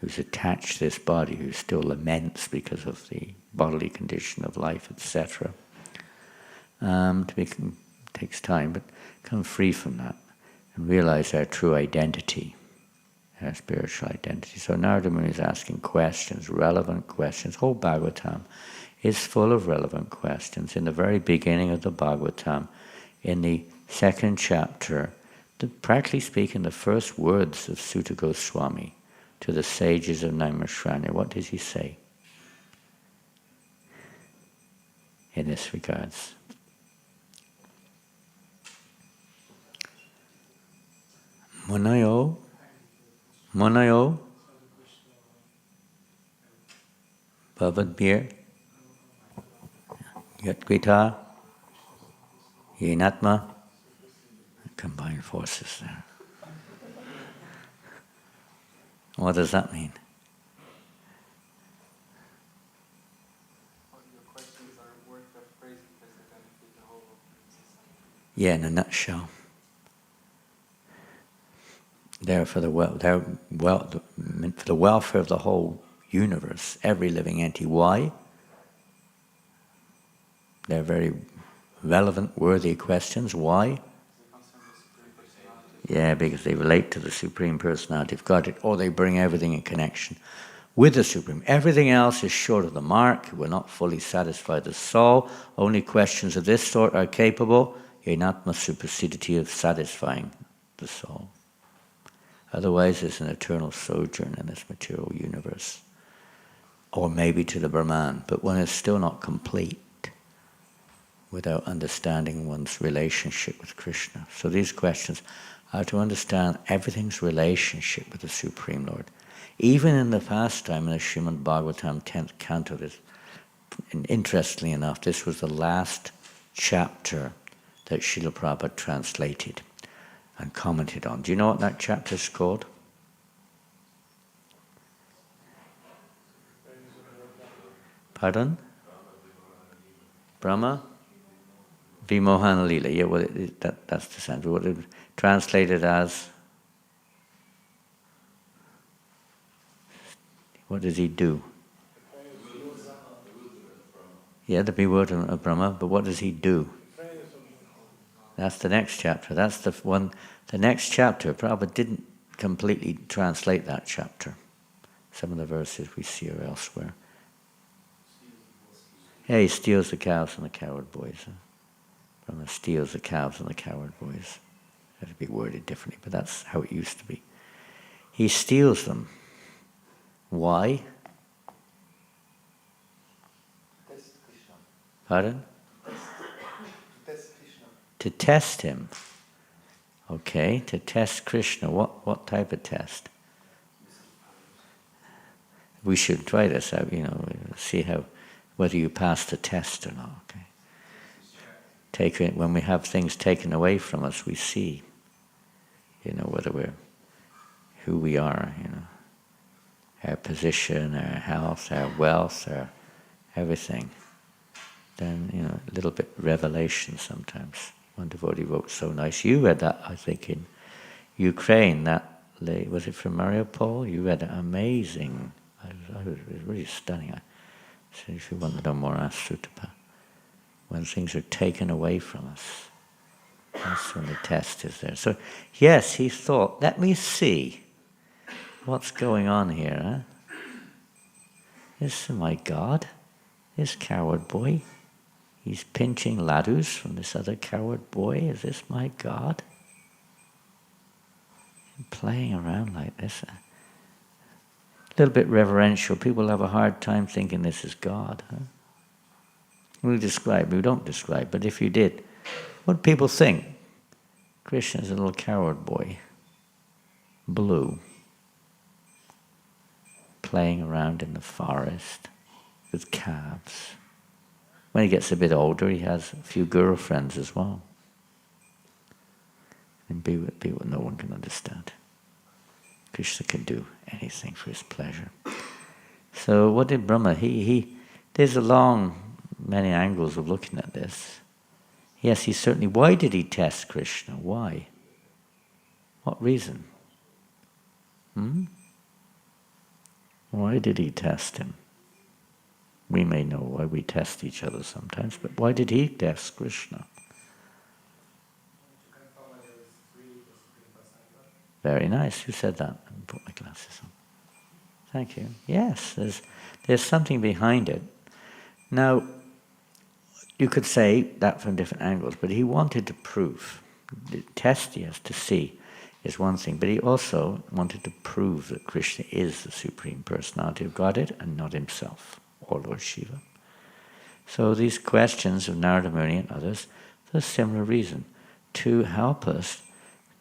who's attached to this body, who still laments because of the bodily condition of life, etc. Takes time, but come free from that and realize our true identity, our spiritual identity. So Narada Muni is asking questions, relevant questions. Whole Bhagavatam is full of relevant questions. In the very beginning of the Bhagavatam, in the 2nd chapter, practically speaking, the first words of Sutta Goswami to the sages of Naimishranya, what does he say in this regards? Munayo, Bhavadbir, Yatkrita, Yenatma, combined forces there. What does that mean? Your questions are worth of praise because they benefit the whole of society. Yeah, in a nutshell. They're for the welfare of the whole universe, every living entity. Why? They're very relevant, worthy questions. Why? Yeah, because they relate to the Supreme Personality of God, or they bring everything in connection with the Supreme. Everything else is short of the mark. We're not fully satisfied as soul. Only questions of this sort are capable, enatma supersedity, of satisfying the soul. Otherwise, it's an eternal sojourn in this material universe. Or maybe to the Brahman, but one is still not complete without understanding one's relationship with Krishna. So these questions are to understand everything's relationship with the Supreme Lord. Even in the pastime in the Srimad-Bhagavatam 10th canto, interestingly enough, this was the last chapter that Srila Prabhupada translated and commented on. Do you know what that chapter is called? Pardon? Brahma? Vimohana Lila. Yeah, well, that's the sense. What it translated as? What does he do? Yeah, the bewilderment of Brahma, but what does he do? That's the next chapter. That's the one. The next chapter, Prabhupada didn't completely translate that chapter. Some of the verses we see are elsewhere. Yeah, he steals the cows and the coward boys. Brahma steals the cows and the coward boys. It would be worded differently, but that's how it used to be. He steals them. Why? Pardon? To test him. Okay, to test Krishna. What type of test? We should try this out, see whether you pass the test or not. Okay. When we have things taken away from us, we see, whether who we are, our position, our health, our wealth, our everything. Then, a little bit revelation sometimes. One devotee wrote so nice. You read that, I think, in Ukraine. That was it from Mariupol? You read it. Amazing. It was really stunning. So if you want to know more, ask Sutapa. When things are taken away from us, that's when the test is there. So, yes, he thought, let me see what's going on here. Huh? This is my God, this coward boy. He's pinching ladus from this other coward boy. Is this my God? And playing around like this. A little bit reverential. People have a hard time thinking this is God. Huh? We don't describe, but if you did, what do people think? Krishna's a little coward boy. Blue. Playing around in the forest with calves. When he gets a bit older, he has a few girlfriends as well. And be with people no one can understand. Krishna can do anything for his pleasure. So what did Brahma? There's many angles of looking at this. Yes, he certainly. Why did he test Krishna? Why? What reason? Why did he test him? We may know why we test each other sometimes, but why did he test Krishna? Very nice. Who said that? Let me put my glasses on. Thank you. Yes, there's something behind it. Now, you could say that from different angles, but he wanted to prove. The test he has to see is one thing, but he also wanted to prove that Krishna is the Supreme Personality of Godhead and not himself, or Lord Shiva. So these questions of Narada Muni and others, for a similar reason, to help us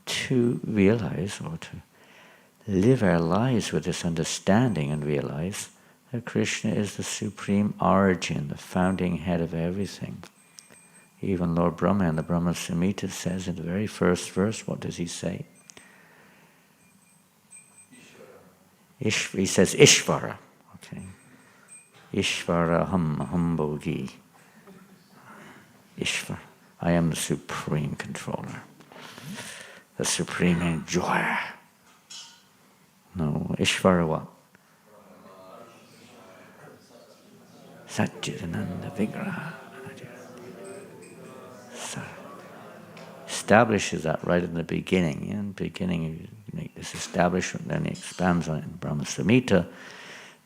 to realize or to live our lives with this understanding and realize that Krishna is the supreme origin, the founding head of everything. Even Lord Brahma in the Brahma Samhita says in the very first verse, what does he say? He says Ishvara. Okay. Ishvara ham bhogi. Ishvara. I am the supreme controller. The supreme enjoyer. No, Ishvara what? Satchidananda Vigraha. Establishes that right in the beginning. In the beginning, you make this establishment, then he expands on it in Brahma Samhita.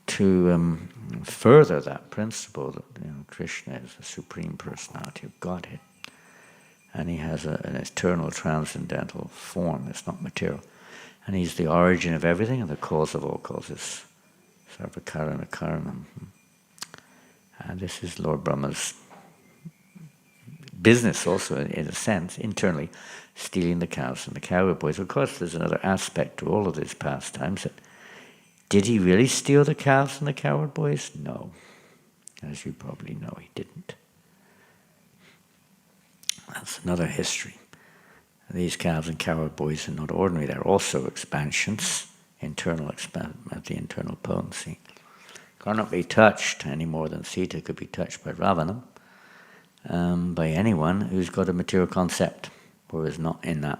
further that principle that Krishna is the Supreme Personality of Godhead, and he has an eternal transcendental form. It's not material, and he's the origin of everything and the cause of all causes. Sarvakarana Karanam. And this is Lord Brahma's business also, in a sense, internally, stealing the cows and the cowherd boys. Of course, there's another aspect to all of these pastimes. That did he really steal the cows and the cowherd boys? No. As you probably know, he didn't. That's another history. These cows and cowherd boys are not ordinary. They're also expansions, internal of the internal potency. Cannot be touched any more than Sita could be touched by Ravana, by anyone who's got a material concept or is not in that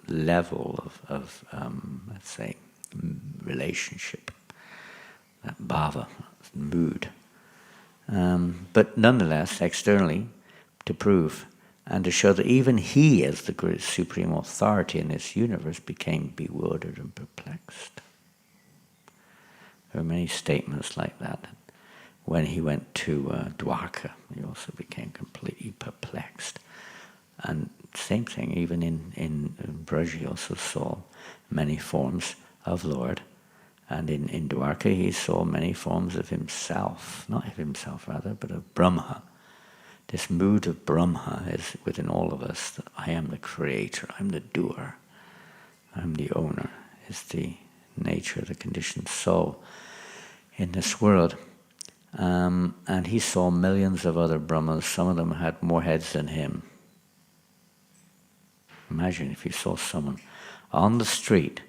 level of let's say, relationship, that bhava, mood. But nonetheless, externally, to prove and to show that even he, as the great supreme authority in this universe, became bewildered and perplexed. There are many statements like that. When he went to Dwarka, he also became completely perplexed. And same thing, even in Braj, he also saw many forms of Lord. And in Dwarka, he saw many forms of himself, not of himself rather, but of Brahma. This mood of Brahma is within all of us, that I am the creator, I'm the doer, I'm the owner, is the nature of the conditioned soul in this world. And he saw millions of other Brahmas. Some of them had more heads than him. Imagine if you saw someone on the street.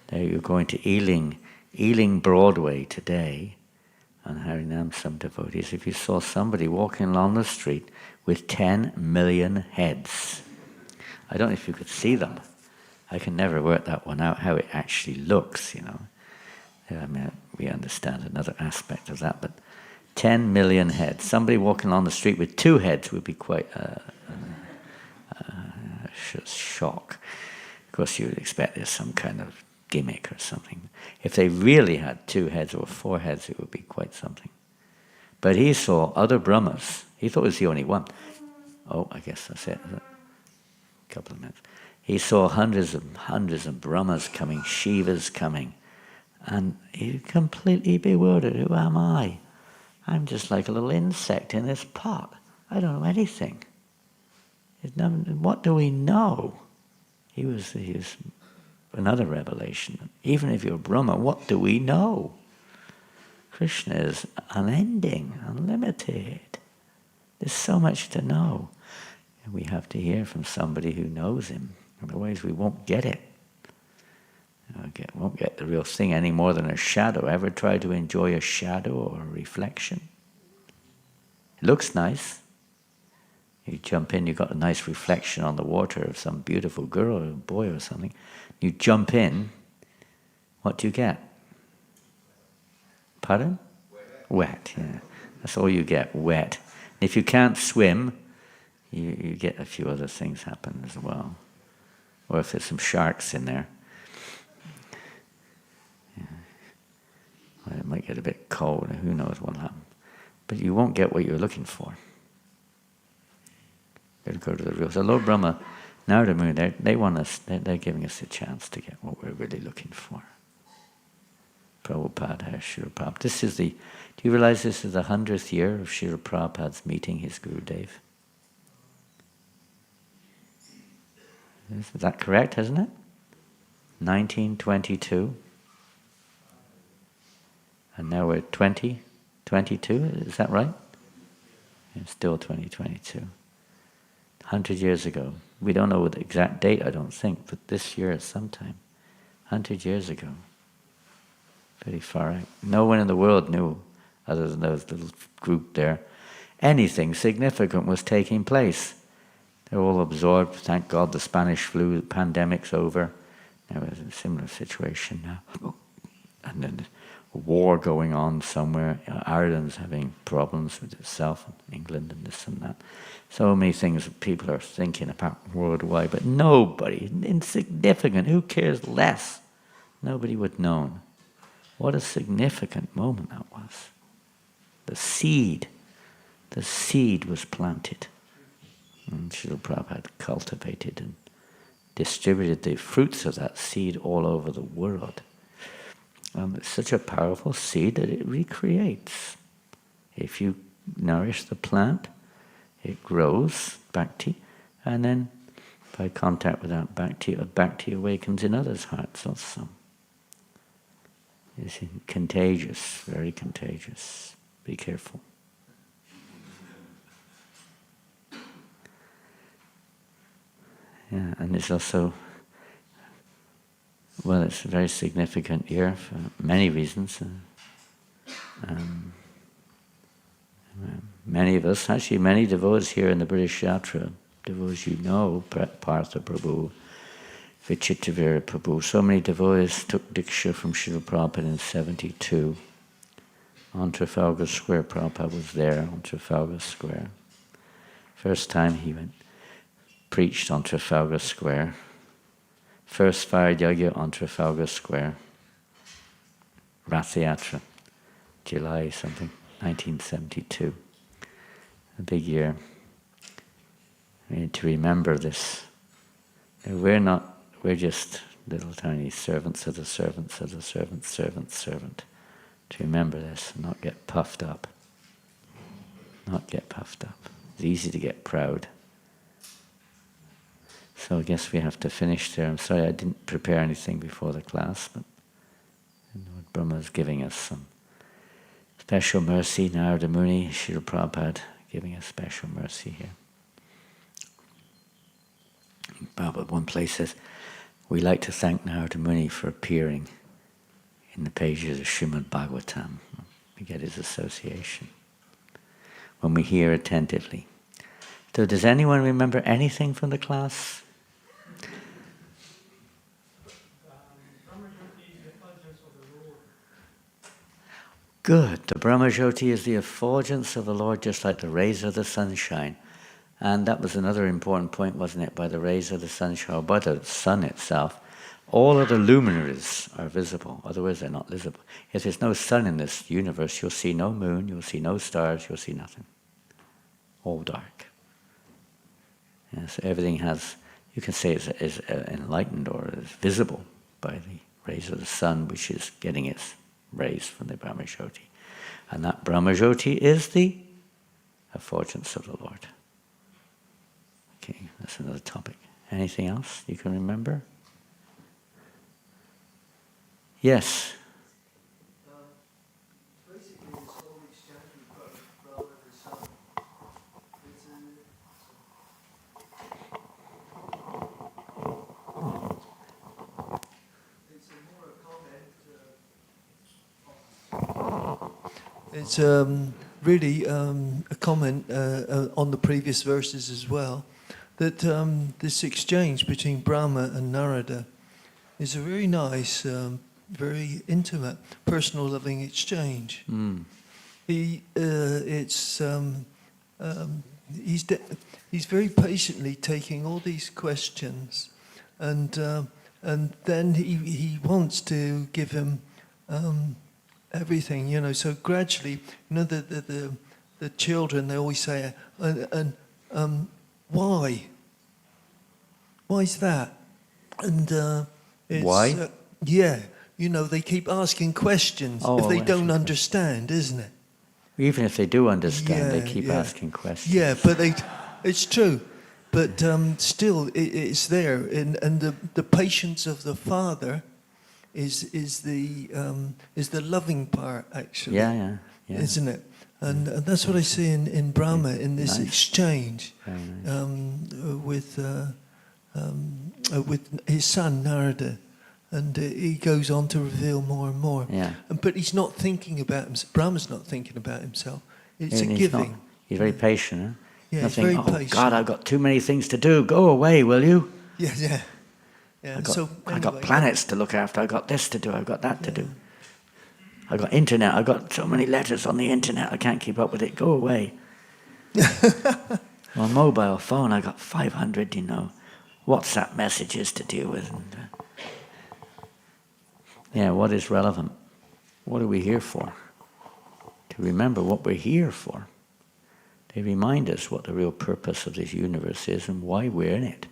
There you're going to Ealing Broadway today, and Harinam, some devotees. If you saw somebody walking along the street with 10 million heads, I don't know if you could see them. I can never work that one out, how it actually looks, I mean, we understand another aspect of that, but 10 million heads. Somebody walking on the street with 2 heads would be quite a shock. Of course, you would expect there's some kind of gimmick or something. If they really had 2 heads or 4 heads, it would be quite something. But he saw other Brahmas. He thought it was the only one. Oh, I guess that's it. A couple of minutes. He saw hundreds of Brahmas coming, Shivas coming, and he completely bewildered. Who am I? I'm just like a little insect in this pot. I don't know anything. What do we know? He was another revelation. Even if you're Brahma, what do we know? Krishna is unending, unlimited. There's so much to know. And we have to hear from somebody who knows him. Otherwise we won't get it. Won't get the real thing any more than a shadow. Ever try to enjoy a shadow or a reflection? It looks nice. You jump in, you've got a nice reflection on the water of some beautiful girl or boy or something. You jump in, what do you get? Pardon? Wet, yeah. That's all you get, wet. And if you can't swim, you get a few other things happen as well. Or if there's some sharks in there, well, it might get a bit cold, who knows what'll happen. But you won't get what you're looking for. You've got to go to the real. So Lord Brahma, Narada and Brahma, they want us, they're giving us a chance to get what we're really looking for. Prabhupada, Srila Prabhupada. This is do you realize this is the 100th year of Srila Prabhupada's meeting his Gurudev? Is that correct, isn't it? 1922. And now we're 2022, is that right? It's still 2022. 100 years ago. We don't know the exact date, I don't think, but this year is sometime. 100 years ago. Very far out. No one in the world knew, other than those little group there, anything significant was taking place. They're all absorbed. Thank God the Spanish flu pandemic's over. There was a similar situation now. And then a war going on somewhere. Ireland's having problems with itself, England and this and that. So many things that people are thinking about worldwide, but nobody, insignificant, who cares less? Nobody would know. What a significant moment that was. The seed was planted. And Srila Prabhupada cultivated and distributed the fruits of that seed all over the world. It's such a powerful seed that it recreates. If you nourish the plant, it grows, bhakti, and then by contact with that bhakti awakens in others' hearts also. It's contagious, very contagious. Be careful. Yeah, and it's also, well, it's a very significant year for many reasons. Many of us, actually many devotees here in the British Yatra, devotees you know, Partha Prabhu, Vichittavira Prabhu, so many devotees took Diksha from Srila Prabhupada in 1972. On Trafalgar Square, Prabhupada was there on Trafalgar Square. First time he preached on Trafalgar Square. First fire yagya on Trafalgar Square. Rath Yatra, July something, 1972. A big year. We need to remember this. We're just little tiny servants of the servants of the servant's servant's servant. To remember this and not get puffed up. Not get puffed up. It's easy to get proud. So I guess we have to finish there. I'm sorry I didn't prepare anything before the class, but Lord Brahma is giving us some special mercy. Narada Muni, Srila Prabhupada giving us special mercy here. Prabhupada one place says, we like to thank Narada Muni for appearing in the pages of Srimad-Bhagavatam. We get his association when we hear attentively. So does anyone remember anything from the class? Good. The Brahmajyoti is the effulgence of the Lord, just like the rays of the sunshine. And that was another important point, wasn't it? By the rays of the sunshine, or by the sun itself, all of the luminaries are visible. Otherwise, they're not visible. If there's no sun in this universe, you'll see no moon, you'll see no stars, you'll see nothing. All dark. Yeah, so everything has, you can say is enlightened or is visible by the rays of the sun, which is getting its rays from the Brahmajyoti. And that Brahmajyoti is the effulgence of the Lord. Okay, that's another topic. Anything else you can remember? Yes? Basically, this whole exchange we've got with brother and son, it's more a comment. It's really a comment on the previous verses as well, that this exchange between Brahma and Narada is a very nice, very intimate, personal, loving exchange. He's very patiently taking all these questions, and then he wants to give him everything, you know. So gradually, you know, the children, they always say, why? Why is that? And it's, why? Yeah, you know, they keep asking questions if they don't understand, isn't it? Even if they do understand, they keep asking questions. Yeah, but it's true. But still, it's there. And the patience of the father is the loving part, actually. Yeah. Isn't it? And that's what I see in Brahma, in this exchange with his son Narada, and he goes on to reveal more and more. Yeah. But he's not thinking about himself. Brahma's not thinking about himself. It's a giving. He's very patient. Huh? Yeah, Nothing, he's very patient. God, I've got too many things to do. Go away, will you? Yeah. I got planets to look after. I got this to do. I've got that to do. I got internet. I got so many letters on the internet. I can't keep up with it. Go away. On mobile phone, I got 500. WhatsApp messages to deal with. And, what is relevant? what are we here for? To remember what we're here for. They remind us what the real purpose of this universe is and why we're in it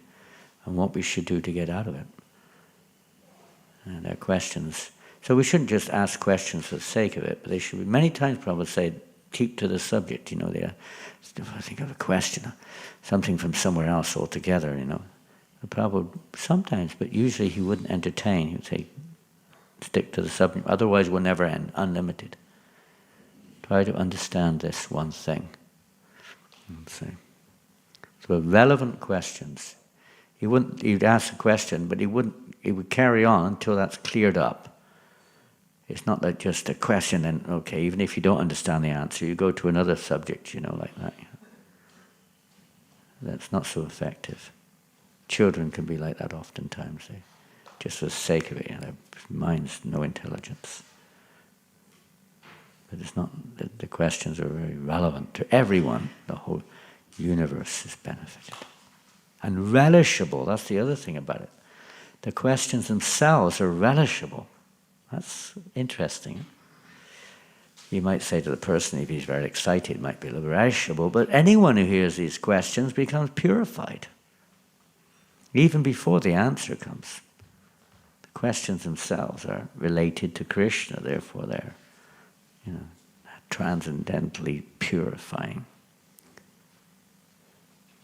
and what we should do to get out of it. And they're questions. So we shouldn't just ask questions for the sake of it, but they should be, many times Prabhupada say, keep to the subject, I think of a question, something from somewhere else altogether, Prabhupada sometimes, but usually he wouldn't entertain. He would say, stick to the subject, otherwise we'll never end, unlimited. Try to understand this one thing. So relevant questions. He'd ask a question, but he would carry on until that's cleared up. It's not like just a question and, okay, even if you don't understand the answer, you go to another subject, like that. That's not so effective. Children can be like that oftentimes. Just for the sake of it, their minds, no intelligence. But it's not, the questions are very relevant to everyone. The whole universe is benefited. And relishable, that's the other thing about it. The questions themselves are relishable. That's interesting. You might say to the person, if he's very excited, it might be a little relishable, but anyone who hears these questions becomes purified. Even before the answer comes. The questions themselves are related to Krishna, therefore they're, transcendently purifying.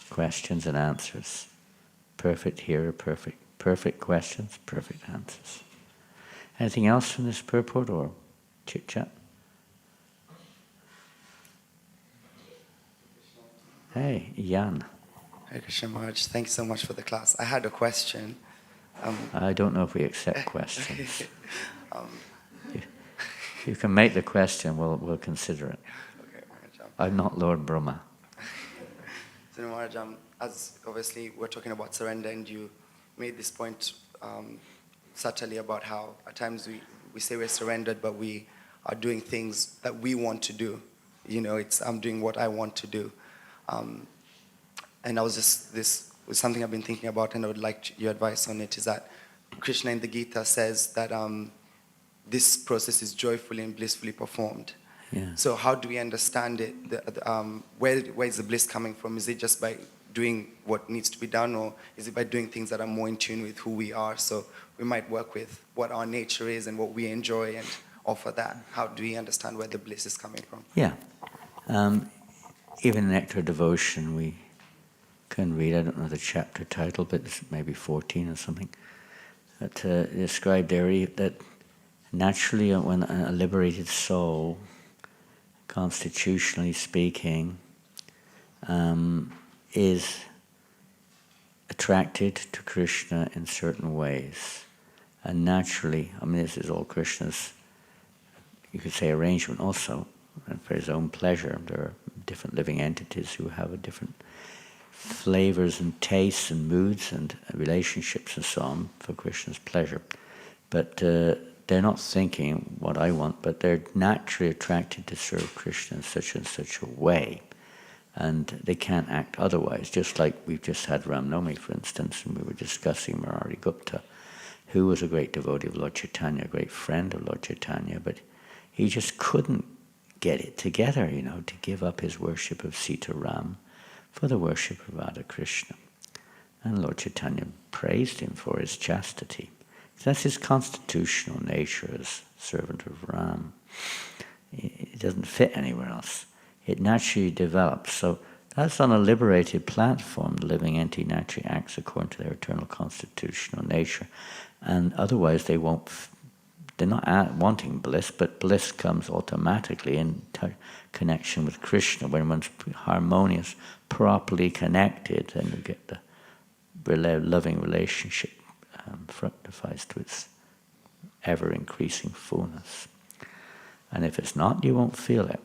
Questions and answers. Perfect hearer, perfect questions, perfect answers. Anything else from this purport or chit-chat? Hey, Jan. Hare Krishna Maharaj, thank you so much for the class. I had a question. I don't know if we accept questions. You can make the question, we'll consider it. Okay, Maharaj. I'm not Lord Brahma. So Maharaj, as obviously we're talking about surrender, and you made this point subtly about how at times we say we're surrendered, but we are doing things that we want to do. I'm doing what I want to do. And this was something I've been thinking about, and I would like your advice on it, is that Krishna in the Gita says that this process is joyfully and blissfully performed. Yeah. So how do we understand it? Where is the bliss coming from? Is it just by doing what needs to be done, or is it by doing things that are more in tune with who we are? So we might work with what our nature is and what we enjoy and offer that. How do we understand where the bliss is coming from? Yeah. Even in Nectar Devotion, we can read, I don't know the chapter title, but it's maybe 14 or something, that described there that naturally when a liberated soul, constitutionally speaking, is attracted to Krishna in certain ways. And naturally, this is all Krishna's, you could say, arrangement also, and for his own pleasure. There are different living entities who have different flavors and tastes and moods and relationships and so on for Krishna's pleasure. But they're not thinking what I want, but they're naturally attracted to serve Krishna in such and such a way. And they can't act otherwise. Just like we've just had Ram Navami, for instance, and we were discussing Murari Gupta, who was a great devotee of Lord Chaitanya, a great friend of Lord Chaitanya, but he just couldn't get it together, to give up his worship of Sita Ram for the worship of Radha Krishna. And Lord Chaitanya praised him for his chastity. That's his constitutional nature as servant of Ram. It doesn't fit anywhere else. It naturally develops. So that's on a liberated platform. The living entity naturally acts according to their eternal constitutional nature. And otherwise they're not wanting bliss, but bliss comes automatically in connection with Krishna. When one's harmonious, properly connected, then you get the loving relationship fructifies to its ever-increasing fullness. And if it's not, you won't feel it.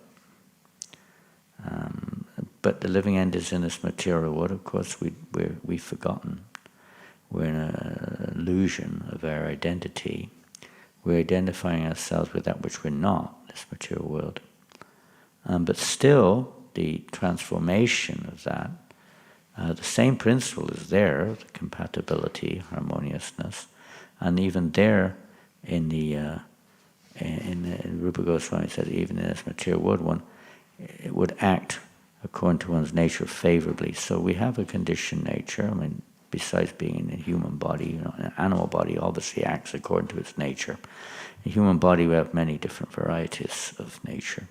But the living end is in this material world. Of course, we've forgotten. We're in an illusion of our identity. We're identifying ourselves with that which we're not, this material world. But still, the transformation of that, the same principle is there, the compatibility, harmoniousness, and even there in the in Rupa Goswami said, even in this material world, it would act according to one's nature favorably. So we have a conditioned nature. I mean, besides being in a human body, an animal body obviously acts according to its nature. In the human body, we have many different varieties of nature.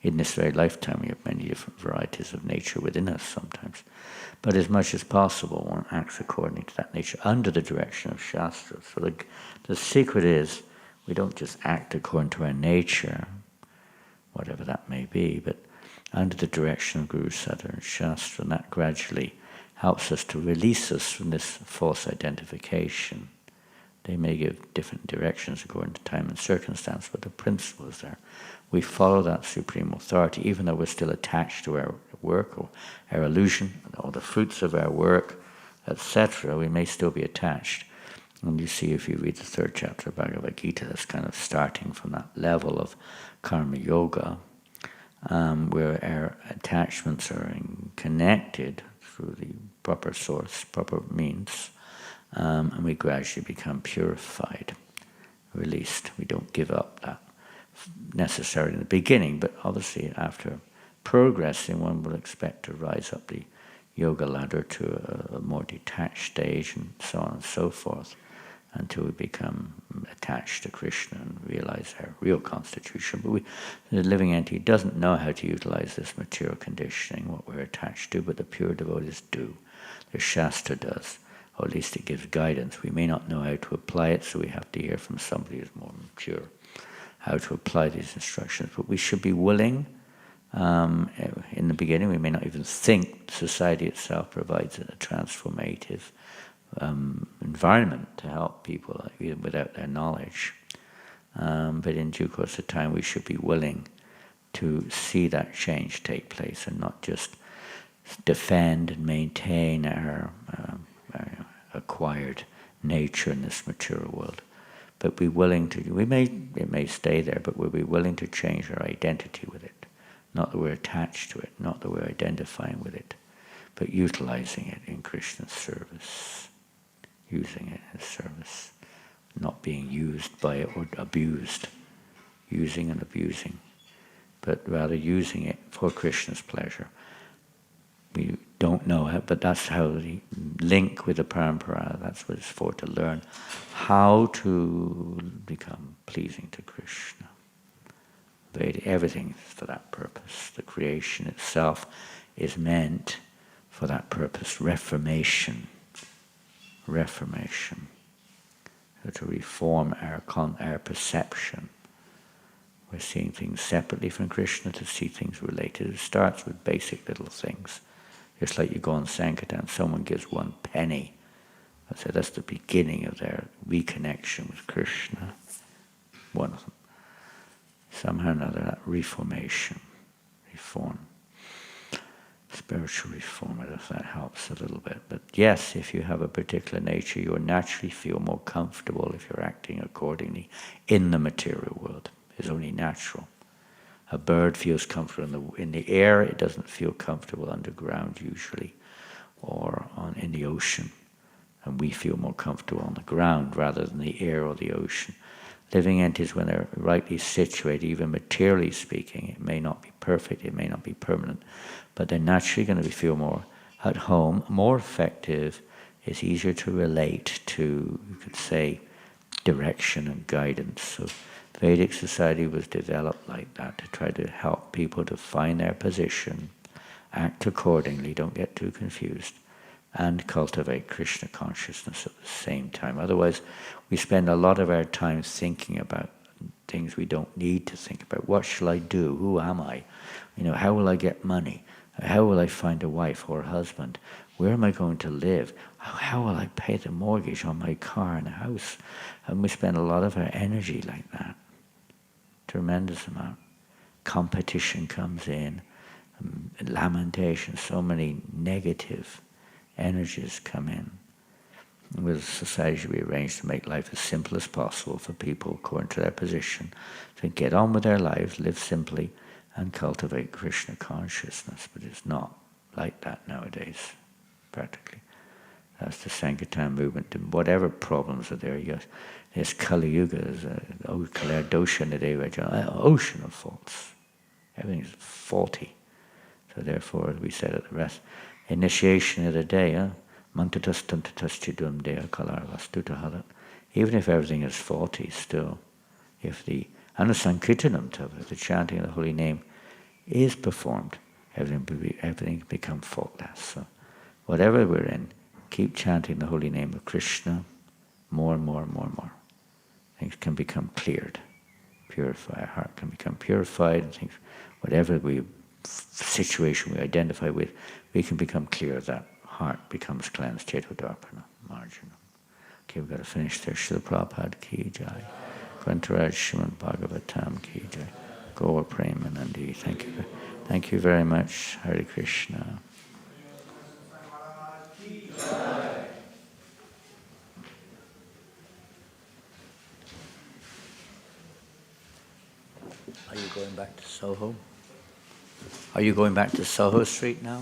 In this very lifetime, we have many different varieties of nature within us sometimes. But as much as possible, one acts according to that nature under the direction of Shastra. So the secret is, we don't just act according to our nature, whatever that may be, but under the direction of Guru, Sadhguru, and Shastra, and that gradually helps us to release us from this false identification. They may give different directions according to time and circumstance, but the principle is there. We follow that supreme authority, even though we're still attached to our work or our illusion, or the fruits of our work, etc., we may still be attached. And you see, if you read the 3rd chapter of Bhagavad Gita, that's kind of starting from that level of karma yoga, where our attachments are connected through the proper source, proper means, and we gradually become purified, released. We don't give up that necessarily in the beginning, but obviously after progressing, one will expect to rise up the yoga ladder to a more detached stage, and so on and so forth, until we become attached to Krishna and realize our real constitution. But the living entity doesn't know how to utilize this material conditioning, what we're attached to, but the pure devotees do. The Shastra does, or at least it gives guidance. We may not know how to apply it, so we have to hear from somebody who's more mature how to apply these instructions. But we should be willing. In the beginning, we may not even think society itself provides a transformative environment to help people even without their knowledge. But in due course of time, we should be willing to see that change take place and not just defend and maintain our acquired nature in this material world. But be willing to, it may stay there, but we'll be willing to change our identity with it. Not that we're attached to it, not that we're identifying with it, but utilizing it in Krishna's service. Using it in service. Not being used by it or abused. Using and abusing. But rather using it for Krishna's pleasure. We don't know how, but that's how the link with the parampara, that's what it's for, to learn how to become pleasing to Krishna. Everything is for that purpose. The creation itself is meant for that purpose. Reformation. So to reform our perception. We're seeing things separately from Krishna, to see things related. It starts with basic little things. Just like you go on Sankirtan, someone gives 1 penny. I say that's the beginning of their reconnection with Krishna. One of them. Somehow or another, that reform, spiritual reform, if that helps a little bit. But yes, if you have a particular nature, you'll naturally feel more comfortable if you're acting accordingly in the material world. It's only natural. A bird feels comfortable in the air, it doesn't feel comfortable underground usually, or in the ocean. And we feel more comfortable on the ground rather than the air or the ocean. Living entities, when they're rightly situated, even materially speaking, it may not be perfect, it may not be permanent, but they're naturally going to feel more at home, more effective. It's easier to relate to, you could say, direction and guidance. So Vedic society was developed like that, to try to help people to find their position, act accordingly, don't get too confused, and cultivate Krishna consciousness at the same time. Otherwise, we spend a lot of our time thinking about things we don't need to think about. What shall I do? Who am I? How will I get money? How will I find a wife or a husband? Where am I going to live? How will I pay the mortgage on my car and house? And we spend a lot of our energy like that. Tremendous amount. Competition comes in, lamentation, so many negative energies come in. With society should be arranged to make life as simple as possible for people according to their position, to get on with their lives, live simply, and cultivate Krishna consciousness. But it's not like that nowadays, practically. That's the Sankirtan movement. Whatever problems are there, This Kali Yuga is an ocean of faults. Everything's faulty. So therefore, we said at the rest, initiation of the day, mantatas tantatas chidum dea kalarvastutaharat. Even if everything is faulty, still, if the anusankirtanam tava, the chanting of the holy name, is performed, everything becomes faultless. So whatever we're in, keep chanting the holy name of Krishna, more and more and more and more. Things can become cleared, purified. Our heart can become purified, and things, whatever situation we identify with, we can become clear. That heart becomes cleansed. Chetodarpana, margina. Okay, we've got to finish there. Srila Prabhupada ki jai. Grantaraj Srimad-Bhagavatam ki jai. Gaur Premanandi. Thank you very much. Hare Krishna. Are you going back to Soho? Are you going back to Soho Street now?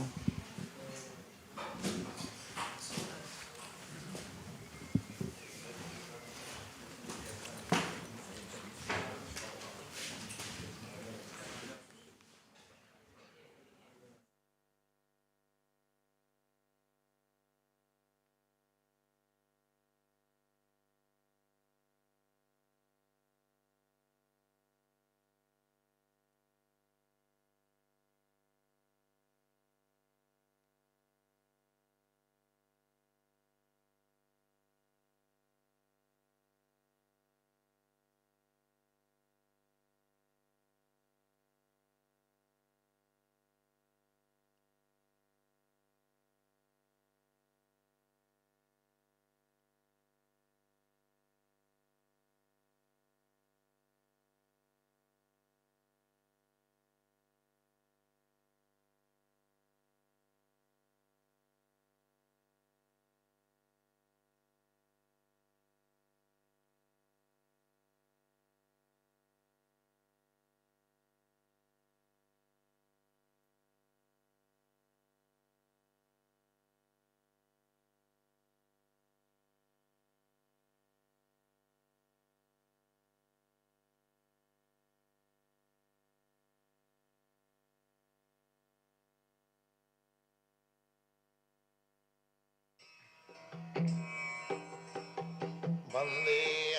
Vande